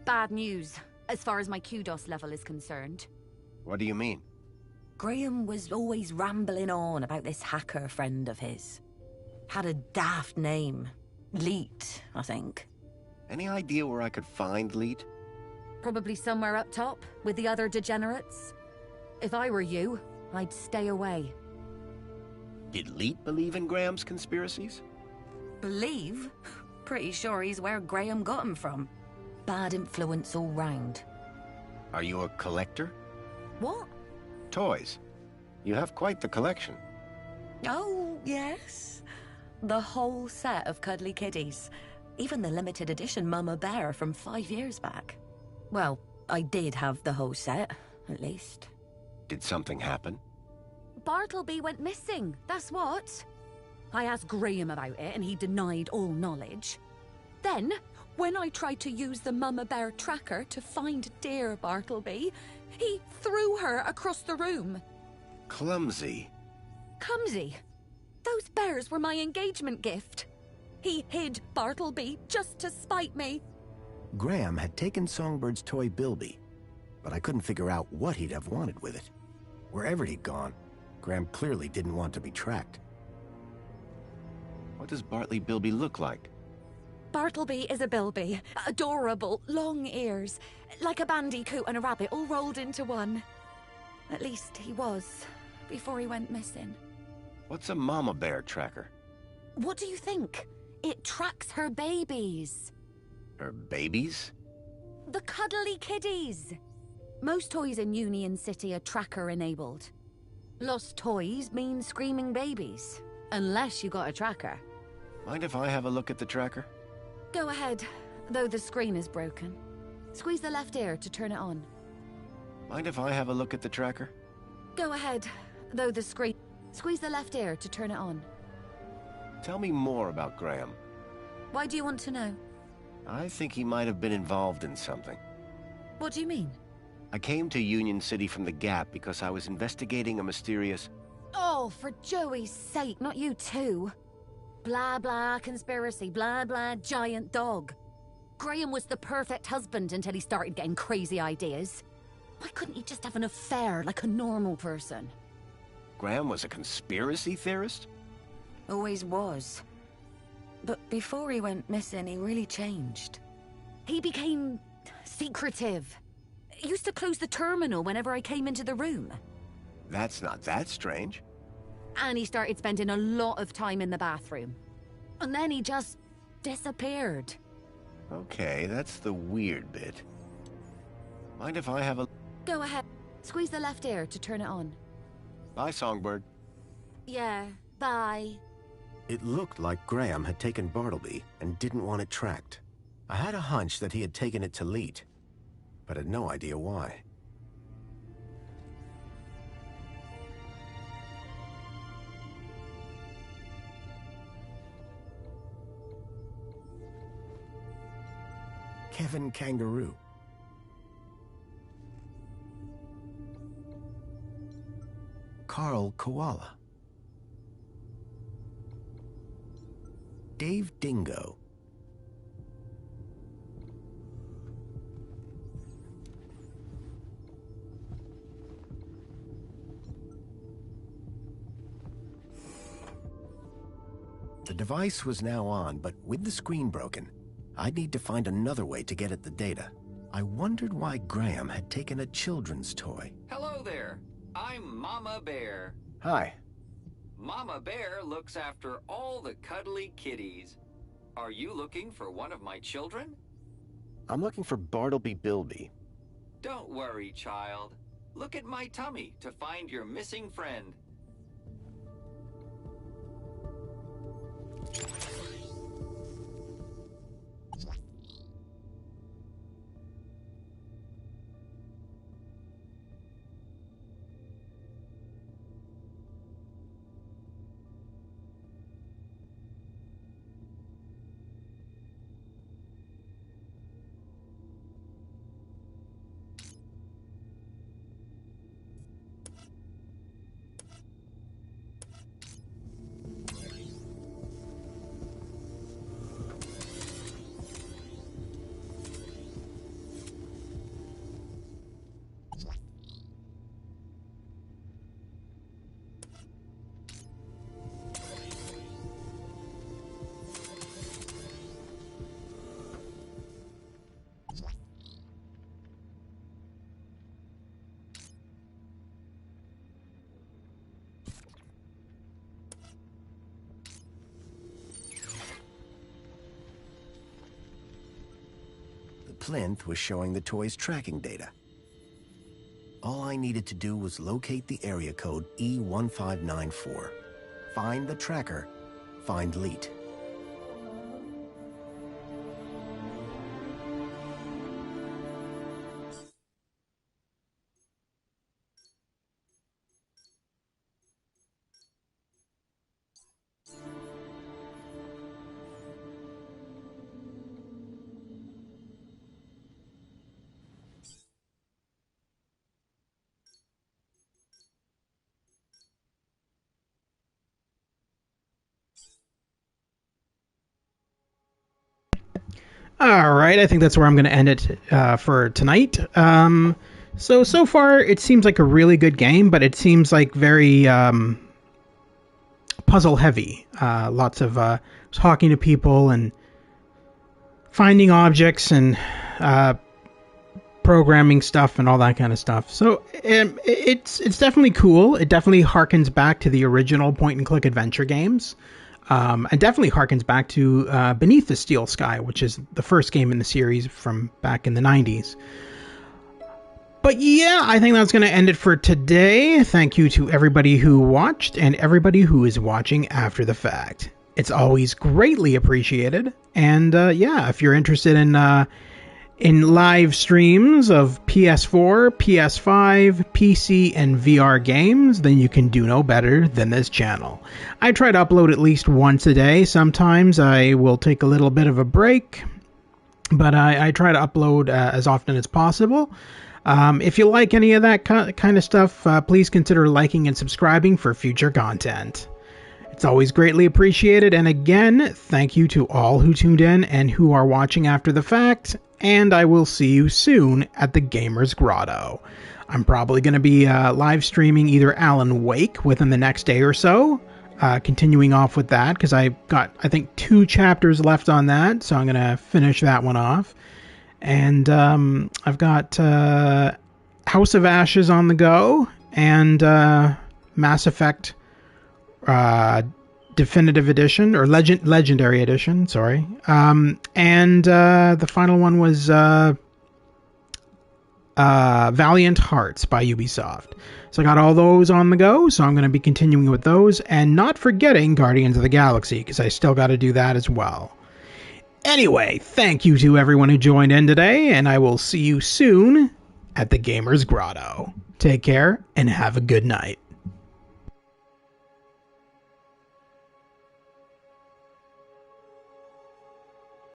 Bad news, as far as my kudos level is concerned. What do you mean? Graham was always rambling on about this hacker friend of his. Had a daft name. Leet, I think. Any idea where I could find Leet? Probably somewhere up top, with the other degenerates. If I were you, I'd stay away. Did Leet believe in Graham's conspiracies? Believe? Pretty sure he's where Graham got him from. Bad influence all round. Are you a collector? What? Toys. You have quite the collection. Oh, yes. The whole set of cuddly kiddies. Even the limited edition Mama Bear from 5 years back. Well, I did have the whole set, at least. Did something happen? Bartleby went missing, that's what. I asked Graham about it and he denied all knowledge. Then, when I tried to use the Mama Bear tracker to find dear Bartleby, he threw her across the room. Clumsy. Clumsy? Those bears were my engagement gift. He hid Bartleby just to spite me. Graham had taken Songbird's toy Bilby, but I couldn't figure out what he'd have wanted with it. Wherever he'd gone, Graham clearly didn't want to be tracked. What does Bartley Bilby look like? Bartleby is a Bilby. Adorable, long ears. Like a bandicoot and a rabbit all rolled into one. At least he was, before he went missing. What's a Mama Bear tracker? What do you think? It tracks her babies. Her babies? The cuddly kiddies. Most toys in Union City are tracker-enabled. Lost toys mean screaming babies. Unless you got a tracker. Mind if I have a look at the tracker? Go ahead, though the screen is broken. Squeeze the left ear to turn it on. Mind if I have a look at the tracker? Go ahead, though the screen... Squeeze the left ear to turn it on. Tell me more about Graham. Why do you want to know? I think he might have been involved in something. What do you mean? I came to Union City from the Gap because I was investigating a mysterious... Oh, for Joey's sake, not you too. Blah, blah, conspiracy, blah, blah, giant dog. Graham was the perfect husband until he started getting crazy ideas. Why couldn't he just have an affair like a normal person? Graham was a conspiracy theorist? Always was. But before he went missing, he really changed. He became secretive. He used to close the terminal whenever I came into the room. That's not that strange. And he started spending a lot of time in the bathroom. And then he just disappeared. Okay, that's the weird bit. Mind if I have a... Go ahead. Squeeze the left ear to turn it on. Bye, Songbird. Yeah, bye. It looked like Graham had taken Bartleby and didn't want it tracked. I had a hunch that he had taken it to Leet, but had no idea why. Kevin Kangaroo. Carl Koala. Dave Dingo. The device was now on, but with the screen broken, I'd need to find another way to get at the data. I wondered why Graham had taken a children's toy. Hello there. I'm Mama Bear. Hi. Mama Bear looks after all the cuddly kitties. Are you looking for one of my children? I'm looking for Bartleby Bilby. Don't worry, child. Look at my tummy to find your missing friend. Plinth was showing the toy's tracking data. All I needed to do was locate the area code E1594. Find the tracker, find Leet. All right, I think that's where I'm going to end it for tonight. So far, it seems like a really good game, but it seems like very puzzle heavy. Lots of talking to people and finding objects and programming stuff and all that kind of stuff. So it's definitely cool. It definitely harkens back to the original point-and-click adventure games. And definitely harkens back to Beneath the Steel Sky, which is the first game in the series from back in the 90s. But yeah, I think that's going to end it for today. Thank you to everybody who watched and everybody who is watching after the fact. It's always greatly appreciated. And yeah, if you're interested in live streams of PS4, PS5, PC, and VR games, then you can do no better than this channel. I try to upload at least once a day. Sometimes I will take a little bit of a break, but I try to upload as often as possible. If you like any of that kind of stuff, please consider liking and subscribing for future content. It's always greatly appreciated, and again, thank you to all who tuned in and who are watching after the fact, and I will see you soon at the Gamer's Grotto. I'm probably going to be live streaming either Alan Wake within the next day or so, continuing off with that, because I've got, I think, 2 chapters left on that, so I'm going to finish that one off. And I've got House of Ashes on the go, and Mass Effect Definitive Edition, or Legendary Edition, sorry. And the final one was Valiant Hearts by Ubisoft. So I got all those on the go, so I'm going to be continuing with those, and not forgetting Guardians of the Galaxy, because I still got to do that as well. Anyway, thank you to everyone who joined in today, and I will see you soon at the Gamer's Grotto. Take care, and have a good night.